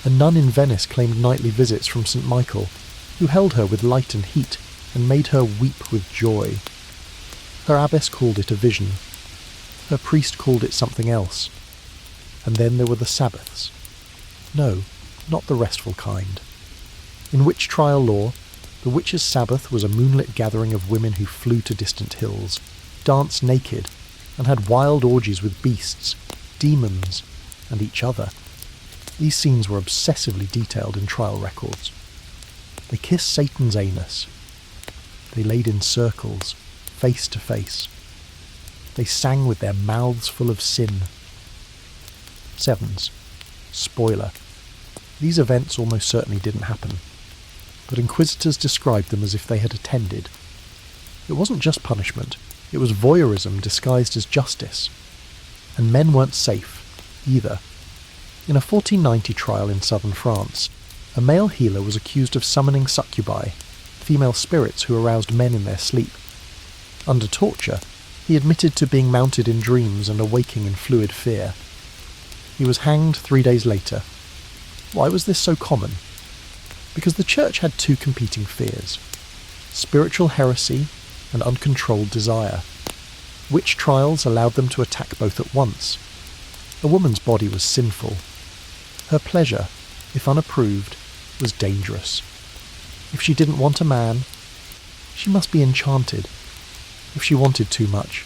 A nun in Venice claimed nightly visits from St. Michael, who held her with light and heat, and made her weep with joy. Her abbess called it a vision. Her priest called it something else. And then there were the Sabbaths. No, not the restful kind. In witch trial law, the witch's Sabbath was a moonlit gathering of women who flew to distant hills, danced naked, and had wild orgies with beasts, demons, and each other. These scenes were obsessively detailed in trial records. They kissed Satan's anus. They laid in circles, face to face. They sang with their mouths full of sin. Sevens. Spoiler. These events almost certainly didn't happen, but inquisitors described them as if they had attended. It wasn't just punishment, it was voyeurism disguised as justice. And men weren't safe, either. In a 1490 trial in southern France, a male healer was accused of summoning succubi, female spirits who aroused men in their sleep. Under torture, he admitted to being mounted in dreams and awaking in fluid fear. He was hanged 3 days later. Why was this so common? Because the church had two competing fears: spiritual heresy and uncontrolled desire. Witch trials allowed them to attack both at once. A woman's body was sinful. Her pleasure, if unapproved, was dangerous. If she didn't want a man, she must be enchanted. If she wanted too much,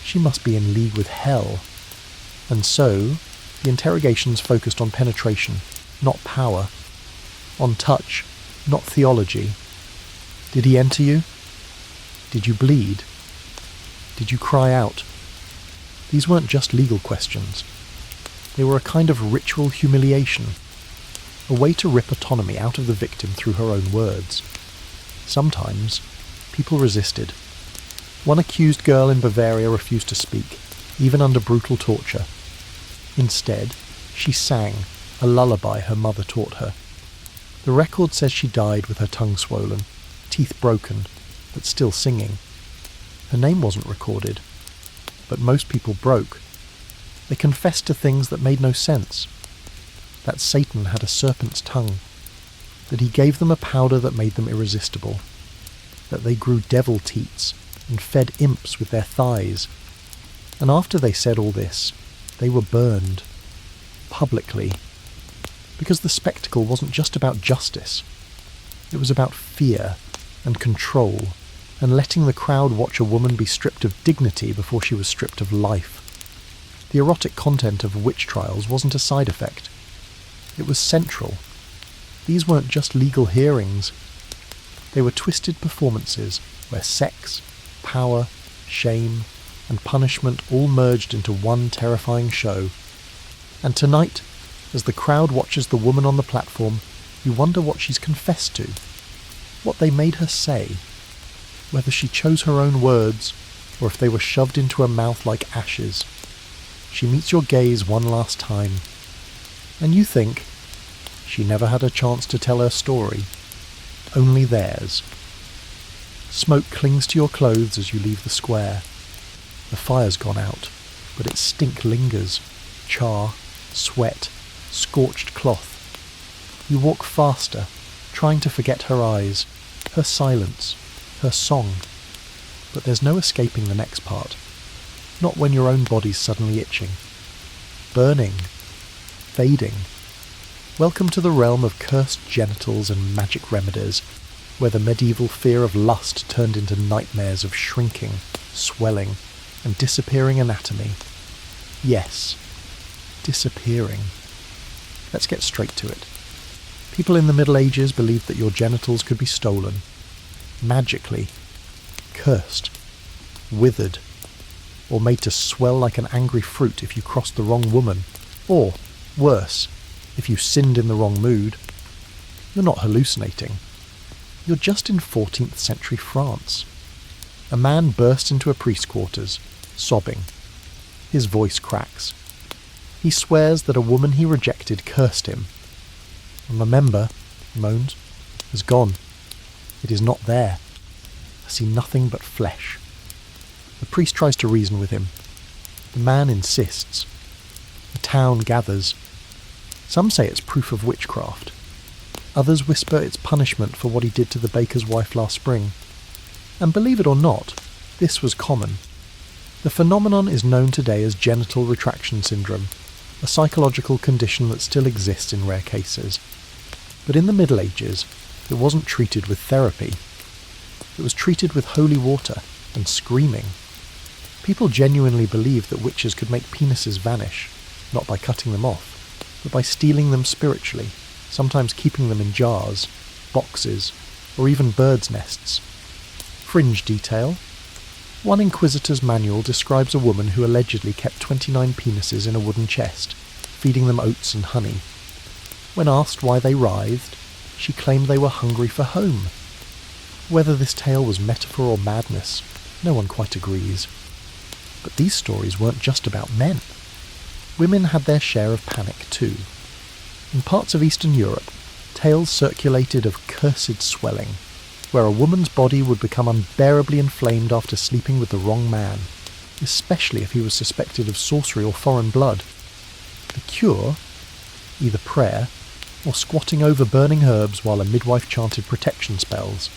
she must be in league with hell. And so, the interrogations focused on penetration, not power, on touch, not theology. Did he enter you? Did you bleed? Did you cry out? These weren't just legal questions. They were a kind of ritual humiliation, a way to rip autonomy out of the victim through her own words. Sometimes, people resisted. One accused girl in Bavaria refused to speak, even under brutal torture. Instead, she sang a lullaby her mother taught her. The record says she died with her tongue swollen, teeth broken, but still singing. Her name wasn't recorded, but most people broke. They confessed to things that made no sense. That Satan had a serpent's tongue, that he gave them a powder that made them irresistible, that they grew devil teats and fed imps with their thighs. And after they said all this, they were burned, publicly, because the spectacle wasn't just about justice. It was about fear and control, and letting the crowd watch a woman be stripped of dignity before she was stripped of life. The erotic content of witch trials wasn't a side effect. It was central. These weren't just legal hearings. They were twisted performances where sex, power, shame, and punishment all merged into one terrifying show. And tonight, as the crowd watches the woman on the platform, you wonder what she's confessed to, what they made her say, whether she chose her own words, or if they were shoved into her mouth like ashes. She meets your gaze one last time, and you think, she never had a chance to tell her story, only theirs. Smoke clings to your clothes as you leave the square. The fire's gone out, but its stink lingers. Char, sweat, scorched cloth. You walk faster, trying to forget her eyes, her silence, her song. But there's no escaping the next part. Not when your own body's suddenly itching. Burning. Fading. Welcome to the realm of cursed genitals and magic remedies, where the medieval fear of lust turned into nightmares of shrinking, swelling, and disappearing anatomy. Yes, disappearing. Let's get straight to it. People in the Middle Ages believed that your genitals could be stolen. Magically. Cursed. Withered. Or made to swell like an angry fruit if you crossed the wrong woman. Or, worse, if you sinned in the wrong mood. You're not hallucinating. You're just in 14th century France. A man bursts into a priest's quarters, sobbing. His voice cracks. He swears that a woman he rejected cursed him. And the member, he moans, has gone. It is not there. I see nothing but flesh. The priest tries to reason with him. The man insists. The town gathers. Some say it's proof of witchcraft. Others whisper it's punishment for what he did to the baker's wife last spring. And believe it or not, this was common. The phenomenon is known today as genital retraction syndrome, a psychological condition that still exists in rare cases. But in the Middle Ages, it wasn't treated with therapy. It was treated with holy water and screaming. People genuinely believed that witches could make penises vanish, not by cutting them off, but by stealing them spiritually, sometimes keeping them in jars, boxes, or even birds' nests. Fringe detail. One inquisitor's manual describes a woman who allegedly kept 29 penises in a wooden chest, feeding them oats and honey. When asked why they writhed, she claimed they were hungry for home. Whether this tale was metaphor or madness, no one quite agrees. But these stories weren't just about men. Women had their share of panic too. In parts of Eastern Europe, tales circulated of cursed swelling, where a woman's body would become unbearably inflamed after sleeping with the wrong man, especially if he was suspected of sorcery or foreign blood. The cure? Either prayer, or squatting over burning herbs while a midwife chanted protection spells.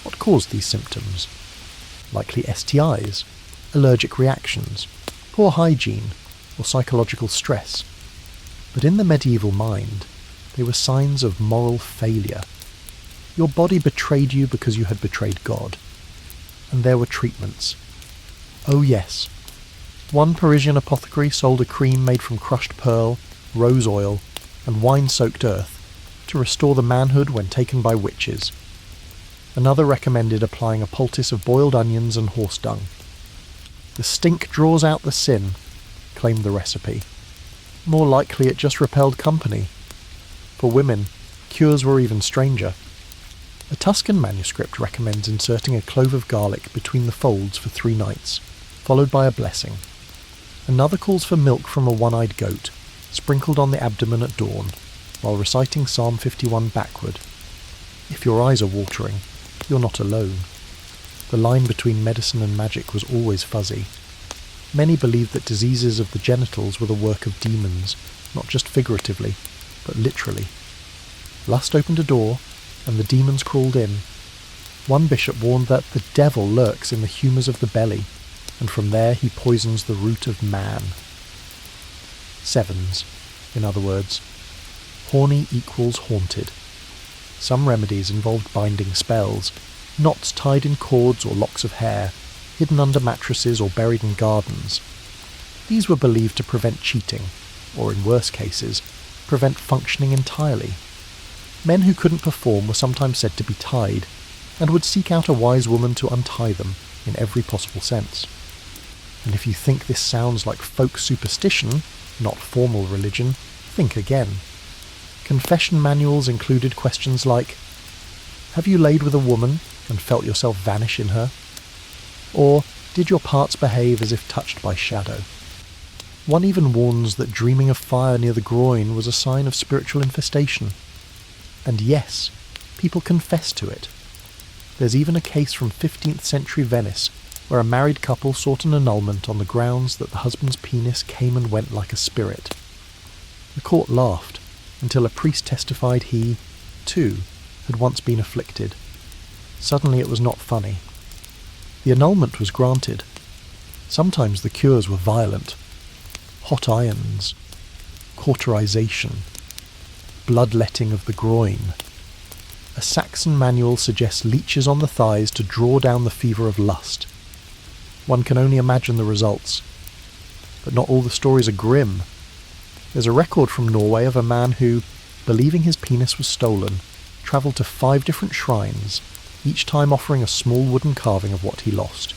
What caused these symptoms? Likely STIs, allergic reactions, poor hygiene, or psychological stress. But in the medieval mind, They were signs of moral failure. Your body betrayed you because you had betrayed God. And there were treatments. Oh yes. One Parisian apothecary sold a cream made from crushed pearl, rose oil, and wine-soaked earth to restore the manhood when taken by witches. Another recommended applying a poultice of boiled onions and horse dung. The stink draws out the sin, claimed the recipe. More likely it just repelled company. For women, cures were even stranger. A Tuscan manuscript recommends inserting a clove of garlic between the folds for 3 nights, followed by a blessing. Another calls for milk from a one-eyed goat, sprinkled on the abdomen at dawn, while reciting Psalm 51 backward. If your eyes are watering, you're not alone. The line between medicine and magic was always fuzzy. Many believed that diseases of the genitals were the work of demons, not just figuratively, but literally. Lust opened a door, and the demons crawled in. One bishop warned that the devil lurks in the humours of the belly, and from there he poisons the root of man. Sevens, in other words. Horny equals haunted. Some remedies involved binding spells, knots tied in cords or locks of hair, hidden under mattresses or buried in gardens. These were believed to prevent cheating, or in worse cases, prevent functioning entirely. Men who couldn't perform were sometimes said to be tied, and would seek out a wise woman to untie them in every possible sense. And if you think this sounds like folk superstition, not formal religion, think again. Confession manuals included questions like, have you laid with a woman and felt yourself vanish in her? Or, did your parts behave as if touched by shadow? One even warns that dreaming of fire near the groin was a sign of spiritual infestation. And yes, people confess to it. There's even a case from 15th century Venice where a married couple sought an annulment on the grounds that the husband's penis came and went like a spirit. The court laughed until a priest testified he, too, had once been afflicted. Suddenly it was not funny. The annulment was granted. Sometimes the cures were violent. Hot irons, cauterization, bloodletting of the groin. A Saxon manual suggests leeches on the thighs to draw down the fever of lust. One can only imagine the results. But not all the stories are grim. There's a record from Norway of a man who, believing his penis was stolen, travelled to 5 different shrines, each time offering a small wooden carving of what he lost.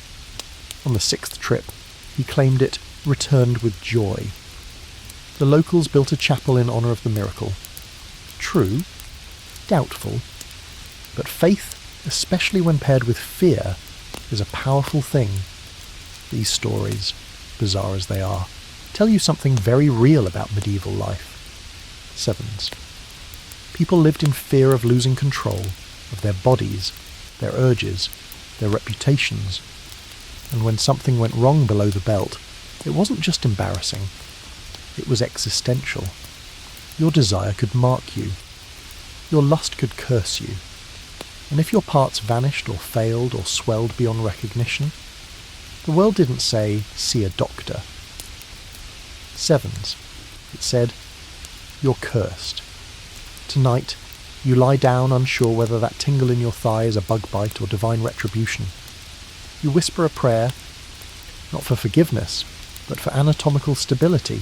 On the 6th trip, he claimed it returned with joy. The locals built a chapel in honour of the miracle. True, doubtful, but faith, especially when paired with fear, is a powerful thing. These stories, bizarre as they are, tell you something very real about medieval life. Sevens. People lived in fear of losing control of their bodies, their urges, their reputations, and when something went wrong below the belt, it wasn't just embarrassing, it was existential. Your desire could mark you. Your lust could curse you. And if your parts vanished or failed or swelled beyond recognition, the world didn't say, see a doctor. Sevens. It said, you're cursed. Tonight, you lie down unsure whether that tingle in your thigh is a bug bite or divine retribution. You whisper a prayer, not for forgiveness, but for anatomical stability.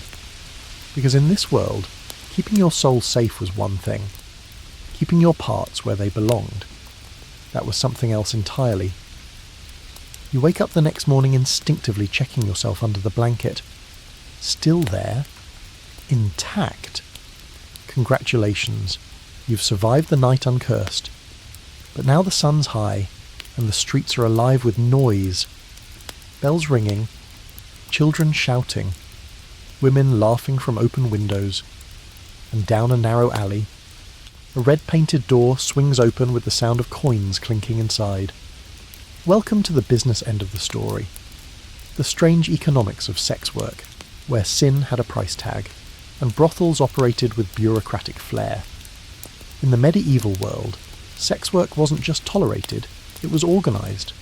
Because in this world, keeping your soul safe was one thing. Keeping your parts where they belonged, that was something else entirely. You wake up the next morning instinctively checking yourself under the blanket. Still there, intact. Congratulations, you've survived the night uncursed. But now the sun's high, and the streets are alive with noise. Bells ringing, children shouting, women laughing from open windows, and down a narrow alley, a red-painted door swings open with the sound of coins clinking inside. Welcome to the business end of the story. The strange economics of sex work, where sin had a price tag, and brothels operated with bureaucratic flair. In the medieval world, sex work wasn't just tolerated, it was organised.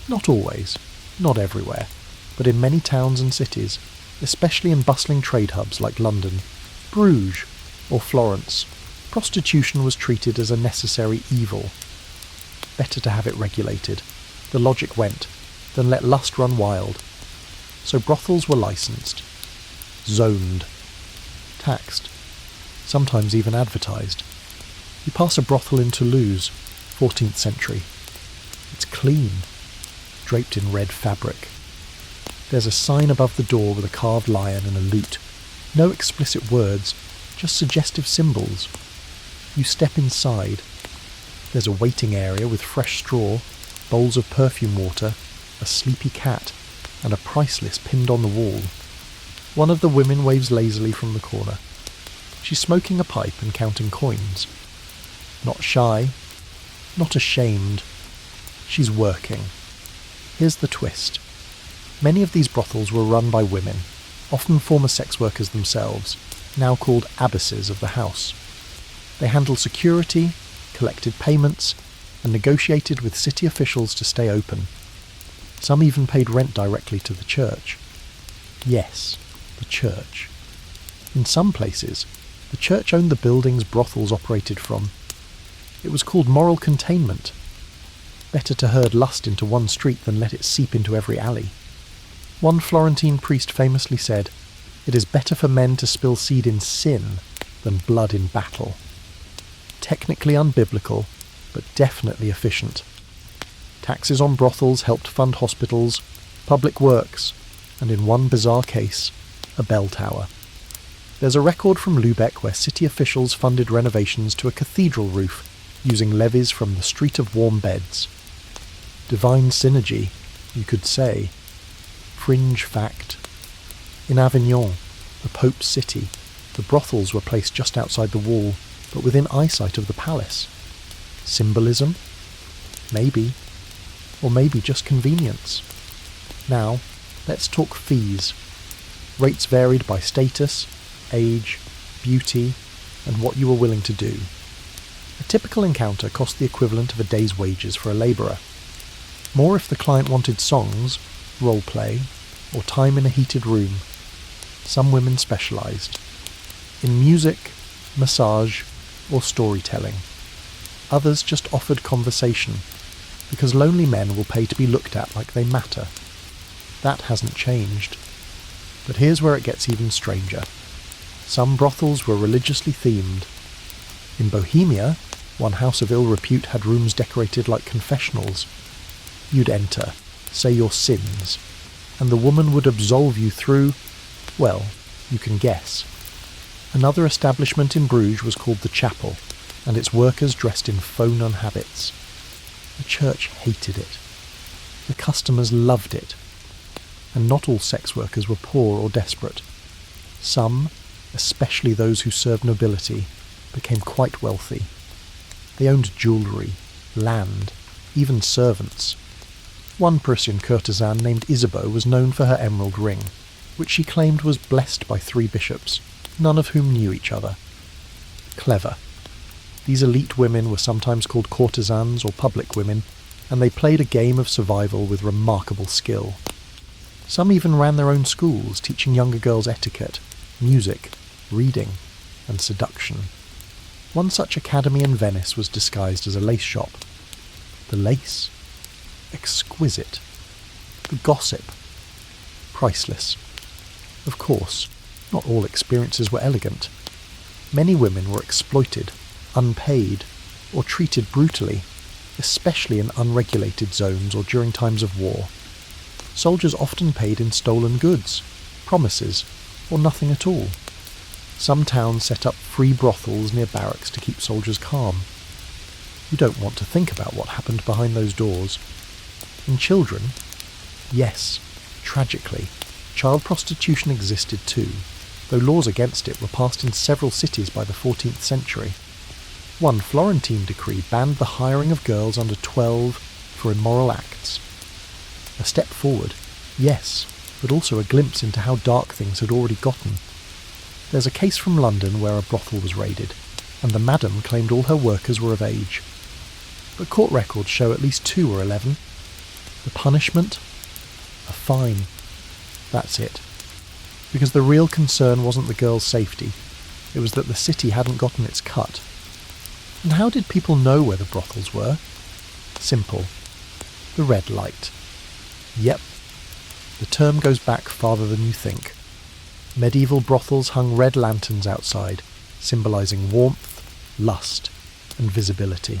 Not always, not everywhere, but in many towns and cities, especially in bustling trade hubs like London, Bruges, or Florence. Prostitution was treated as a necessary evil. Better to have it regulated. The logic went, than let lust run wild. So brothels were licensed, zoned, taxed, sometimes even advertised. You pass a brothel in Toulouse, 14th century. It's clean, draped in red fabric. There's a sign above the door with a carved lion and a lute. No explicit words, just suggestive symbols. You step inside. There's a waiting area with fresh straw, bowls of perfume water, a sleepy cat, and a price list pinned on the wall. One of the women waves lazily from the corner. She's smoking a pipe and counting coins. Not shy, not ashamed. She's working. Here's the twist. Many of these brothels were run by women, often former sex workers themselves, now called abbesses of the house. They handled security, collected payments, and negotiated with city officials to stay open. Some even paid rent directly to the church. Yes, the church. In some places, the church owned the buildings brothels operated from. It was called moral containment. Better to herd lust into one street than let it seep into every alley. One Florentine priest famously said, "It is better for men to spill seed in sin than blood in battle." Technically unbiblical, but definitely efficient. Taxes on brothels helped fund hospitals, public works, and in one bizarre case, a bell tower. There's a record from Lübeck where city officials funded renovations to a cathedral roof using levies from the Street of Warm Beds. Divine synergy, you could say. Fringe fact. In Avignon, the Pope's city, the brothels were placed just outside the wall, but within eyesight of the palace. Symbolism? Maybe. Or maybe just convenience. Now, let's talk fees. Rates varied by status, age, beauty, and what you were willing to do. A typical encounter cost the equivalent of a day's wages for a labourer. More if the client wanted songs, role play, or time in a heated room. Some women specialised in music, massage, or storytelling. Others just offered conversation, because lonely men will pay to be looked at like they matter. That hasn't changed. But here's where it gets even stranger. Some brothels were religiously themed. In Bohemia, one house of ill repute had rooms decorated like confessionals. You'd enter, say your sins, and the woman would absolve you through, well, you can guess. Another establishment in Bruges was called the Chapel, and its workers dressed in faux nun habits. The church hated it. The customers loved it. And not all sex workers were poor or desperate. Some, especially those who served nobility, became quite wealthy. They owned jewellery, land, even servants. One Prussian courtesan named Isabeau was known for her emerald ring, which she claimed was blessed by 3 bishops, none of whom knew each other. Clever. These elite women were sometimes called courtesans or public women, and they played a game of survival with remarkable skill. Some even ran their own schools, teaching younger girls etiquette, music, reading, and seduction. One such academy in Venice was disguised as a lace shop. The lace? Exquisite. The gossip? Priceless. Of course, not all experiences were elegant. Many women were exploited, unpaid, or treated brutally, especially in unregulated zones or during times of war. Soldiers often paid in stolen goods, promises, or nothing at all. Some towns set up free brothels near barracks to keep soldiers calm. You don't want to think about what happened behind those doors. In children, yes, tragically, child prostitution existed too, though laws against it were passed in several cities by the 14th century. One Florentine decree banned the hiring of girls under 12 for immoral acts. A step forward, yes, but also a glimpse into how dark things had already gotten. There's a case from London where a brothel was raided, and the madam claimed all her workers were of age. But court records show at least 2 were 11. The punishment? A fine. That's it. Because the real concern wasn't the girl's safety, it was that the city hadn't gotten its cut, And how did people know where the brothels were? Simple. The red light. Yep. The term goes back farther than you think. Medieval brothels hung red lanterns outside, symbolising warmth, lust, and visibility.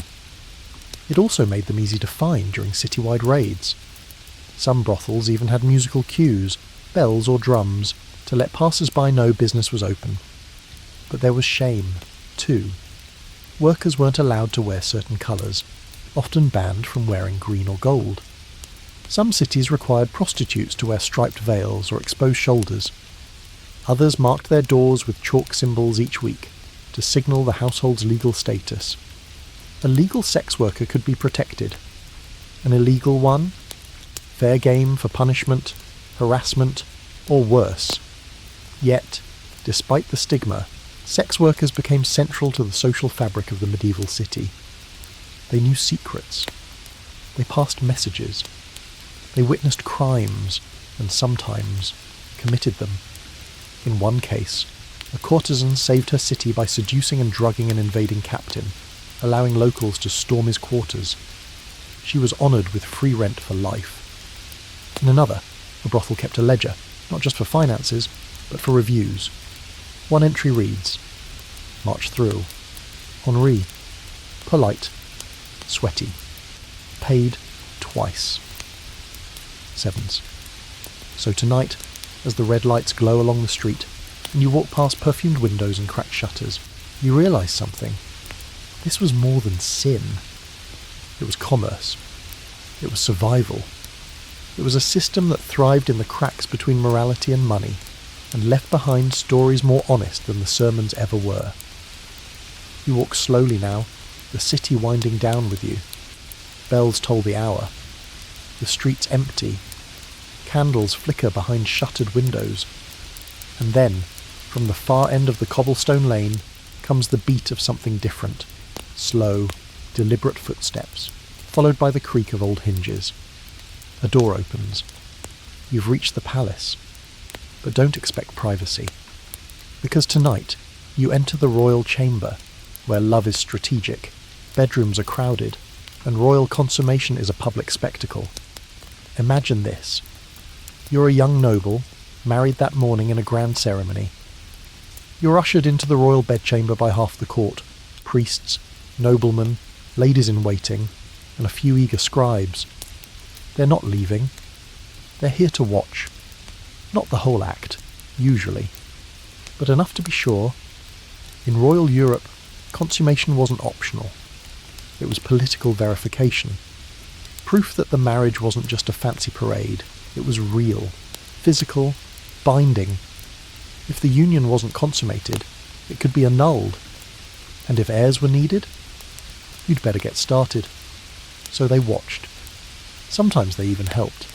It also made them easy to find during citywide raids. Some brothels even had musical cues, bells or drums, to let passers-by know business was open. But there was shame, too. Workers weren't allowed to wear certain colours, often banned from wearing green or gold. Some cities required prostitutes to wear striped veils or expose shoulders. Others marked their doors with chalk symbols each week to signal the household's legal status. A legal sex worker could be protected. An illegal one? Fair game for punishment, harassment, or worse. Yet, despite the stigma, sex workers became central to the social fabric of the medieval city. They knew secrets. They passed messages. They witnessed crimes and sometimes committed them. In one case, a courtesan saved her city by seducing and drugging an invading captain, allowing locals to storm his quarters. She was honoured with free rent for life. In another, a brothel kept a ledger, not just for finances, but for reviews. One entry reads, March thrill, Henri, polite, sweaty, paid twice. Sevens. So tonight, as the red lights glow along the street, and you walk past perfumed windows and cracked shutters, you realise something. This was more than sin. It was commerce. It was survival. It was a system that thrived in the cracks between morality and money, and left behind stories more honest than the sermons ever were. You walk slowly now, the city winding down with you. Bells toll the hour. The streets empty. Candles flicker behind shuttered windows. And then, from the far end of the cobblestone lane, comes the beat of something different. Slow, deliberate footsteps, followed by the creak of old hinges. A door opens. You've reached the palace. But don't expect privacy. Because tonight, you enter the royal chamber, where love is strategic, bedrooms are crowded, and royal consummation is a public spectacle. Imagine this. You're a young noble, married that morning in a grand ceremony. You're ushered into the royal bedchamber by half the court, priests, noblemen, ladies-in-waiting, and a few eager scribes. They're not leaving. They're here to watch. Not the whole act, usually, but enough to be sure. In royal Europe, consummation wasn't optional. It was political verification. Proof that the marriage wasn't just a fancy parade. It was real, physical, binding. If the union wasn't consummated, it could be annulled. And if heirs were needed, you'd better get started. So they watched. Sometimes they even helped.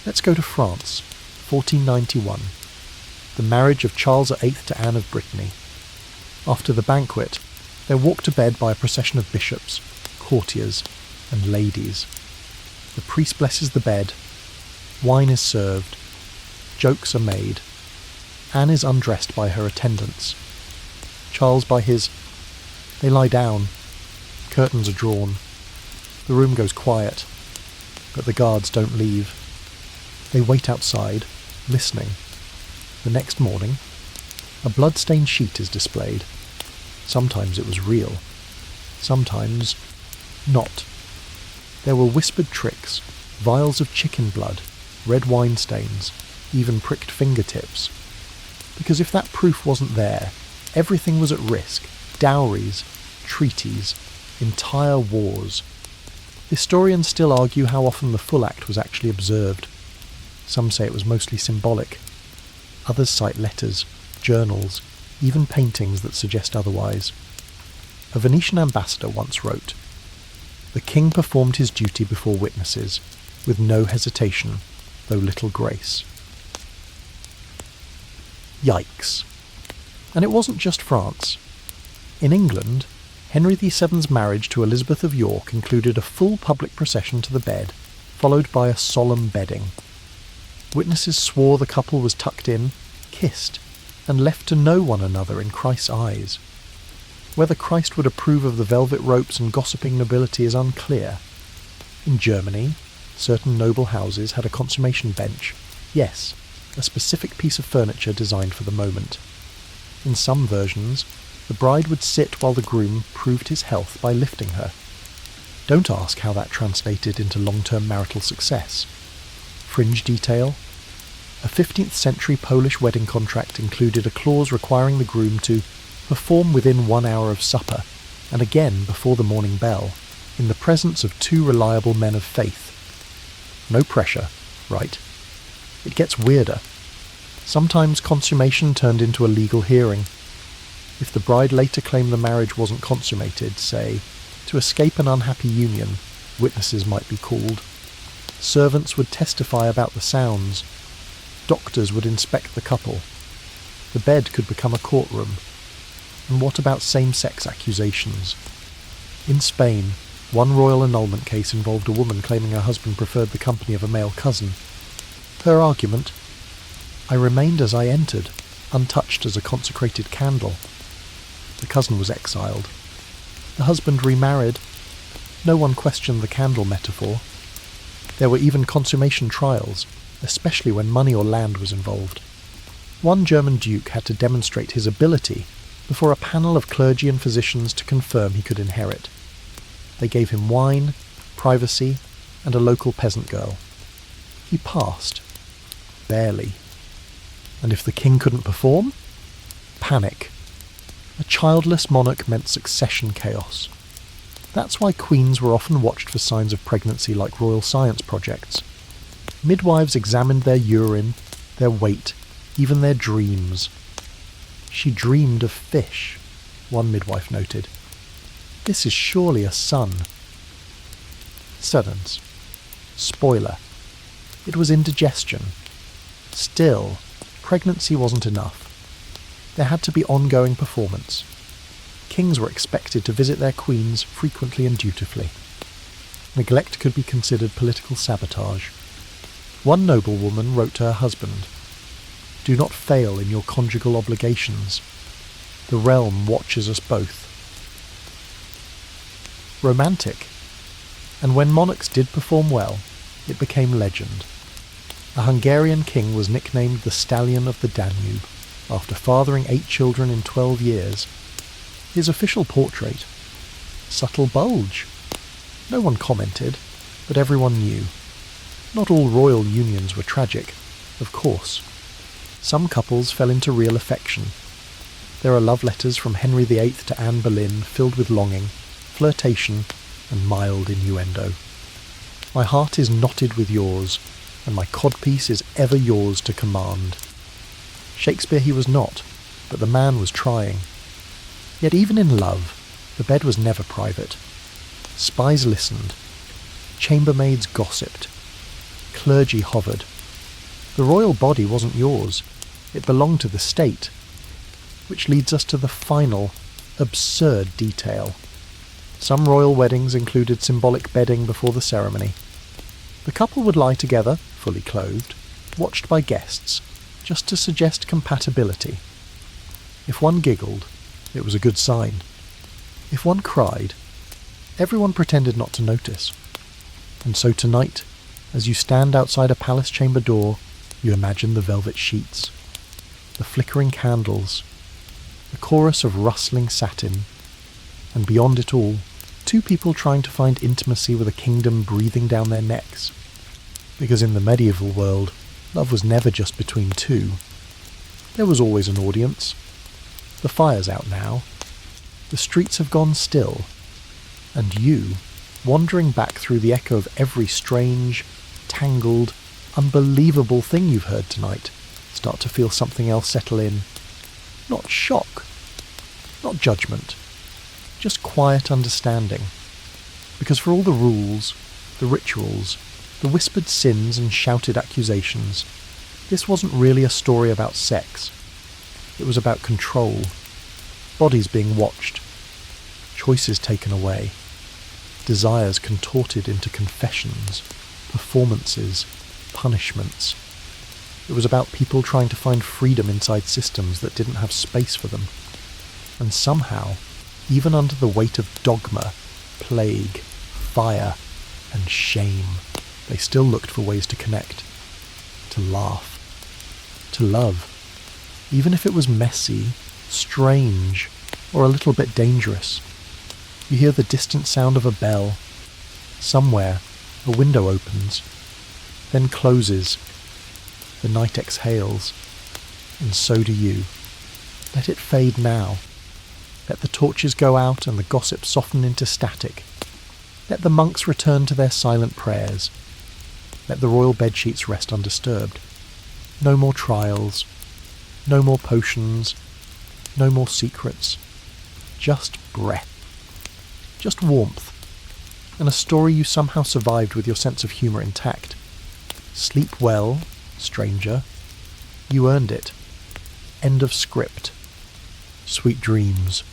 Let's go to France, 1491. The marriage of Charles VIII to Anne of Brittany. After the banquet, they're walked to bed by a procession of bishops, courtiers, and ladies. The priest blesses the bed. Wine is served. Jokes are made. Anne is undressed by her attendants. Charles by his. They lie down. Curtains are drawn. The room goes quiet, but the guards don't leave. They wait outside, listening. The next morning, a blood-stained sheet is displayed. Sometimes it was real. Sometimes not. There were whispered tricks, vials of chicken blood, red wine stains, even pricked fingertips. Because if that proof wasn't there, everything was at risk. Dowries, treaties, entire wars. Historians still argue how often the full act was actually observed. Some say it was mostly symbolic. Others cite letters, journals, even paintings that suggest otherwise. A Venetian ambassador once wrote, "The king performed his duty before witnesses, with no hesitation, though little grace." Yikes. And it wasn't just France. In England, Henry VII's marriage to Elizabeth of York included a full public procession to the bed, followed by a solemn bedding. Witnesses swore the couple was tucked in, kissed, and left to know one another in Christ's eyes. Whether Christ would approve of the velvet ropes and gossiping nobility is unclear. In Germany, certain noble houses had a consummation bench, yes, a specific piece of furniture designed for the moment. In some versions, the bride would sit while the groom proved his health by lifting her. Don't ask how that translated into long-term marital success. Fringe detail: a 15th century Polish wedding contract included a clause requiring the groom to perform within 1 hour of supper, and again before the morning bell, in the presence of 2 reliable men of faith. No pressure, right? It gets weirder. Sometimes consummation turned into a legal hearing. If the bride later claimed the marriage wasn't consummated, say, to escape an unhappy union, witnesses might be called. Servants would testify about the sounds. Doctors would inspect the couple. The bed could become a courtroom. And what about same-sex accusations? In Spain, one royal annulment case involved a woman claiming her husband preferred the company of a male cousin. Her argument: "I remained as I entered, untouched as a consecrated candle." The cousin was exiled. The husband remarried. No one questioned the candle metaphor. There were even consummation trials, especially when money or land was involved. One German duke had to demonstrate his ability before a panel of clergy and physicians to confirm he could inherit. They gave him wine, privacy, and a local peasant girl. He passed. Barely. And if the king couldn't perform? Panic. A childless monarch meant succession chaos. That's why queens were often watched for signs of pregnancy like royal science projects. Midwives examined their urine, their weight, even their dreams. "She dreamed of fish," one midwife noted. "This is surely a son." Sudden's. Spoiler. It was indigestion. Still, pregnancy wasn't enough. There had to be ongoing performance. Kings were expected to visit their queens frequently and dutifully. Neglect could be considered political sabotage. One noblewoman wrote to her husband, "Do not fail in your conjugal obligations. The realm watches us both." Romantic. And when monarchs did perform well, it became legend. A Hungarian king was nicknamed the Stallion of the Danube, after fathering 8 children in 12 years. His official portrait: subtle bulge. No one commented, but everyone knew. Not all royal unions were tragic, of course. Some couples fell into real affection. There are love letters from Henry VIII to Anne Boleyn filled with longing, flirtation, and mild innuendo. "My heart is knotted with yours, and my codpiece is ever yours to command." Shakespeare he was not, but the man was trying. Yet even in love, the bed was never private. Spies listened. Chambermaids gossiped. Clergy hovered. The royal body wasn't yours. It belonged to the state. Which leads us to the final, absurd detail. Some royal weddings included symbolic bedding before the ceremony. The couple would lie together, fully clothed, watched by guests, just to suggest compatibility. If one giggled, it was a good sign. If one cried, everyone pretended not to notice. And so tonight, as you stand outside a palace chamber door, you imagine the velvet sheets, the flickering candles, the chorus of rustling satin, and beyond it all, 2 people trying to find intimacy with a kingdom breathing down their necks. Because in the medieval world, love was never just between 2. There was always an audience. The fire's out now. The streets have gone still. And you, wandering back through the echo of every strange, tangled, unbelievable thing you've heard tonight, start to feel something else settle in. Not shock, not judgment, just quiet understanding. Because for all the rules, the rituals, the whispered sins and shouted accusations, this wasn't really a story about sex. It was about control, bodies being watched, choices taken away, desires contorted into confessions, performances, punishments. It was about people trying to find freedom inside systems that didn't have space for them. And somehow, even under the weight of dogma, plague, fire, and shame, they still looked for ways to connect, to laugh, to love, even if it was messy, strange, or a little bit dangerous. You hear the distant sound of a bell. Somewhere, a window opens, then closes. The night exhales, and so do you. Let it fade now. Let the torches go out and the gossip soften into static. Let the monks return to their silent prayers. Let the royal bedsheets rest undisturbed. No more trials. No more potions. No more secrets. Just breath. Just warmth. And a story you somehow survived with your sense of humour intact. Sleep well, stranger. You earned it. End of script. Sweet dreams.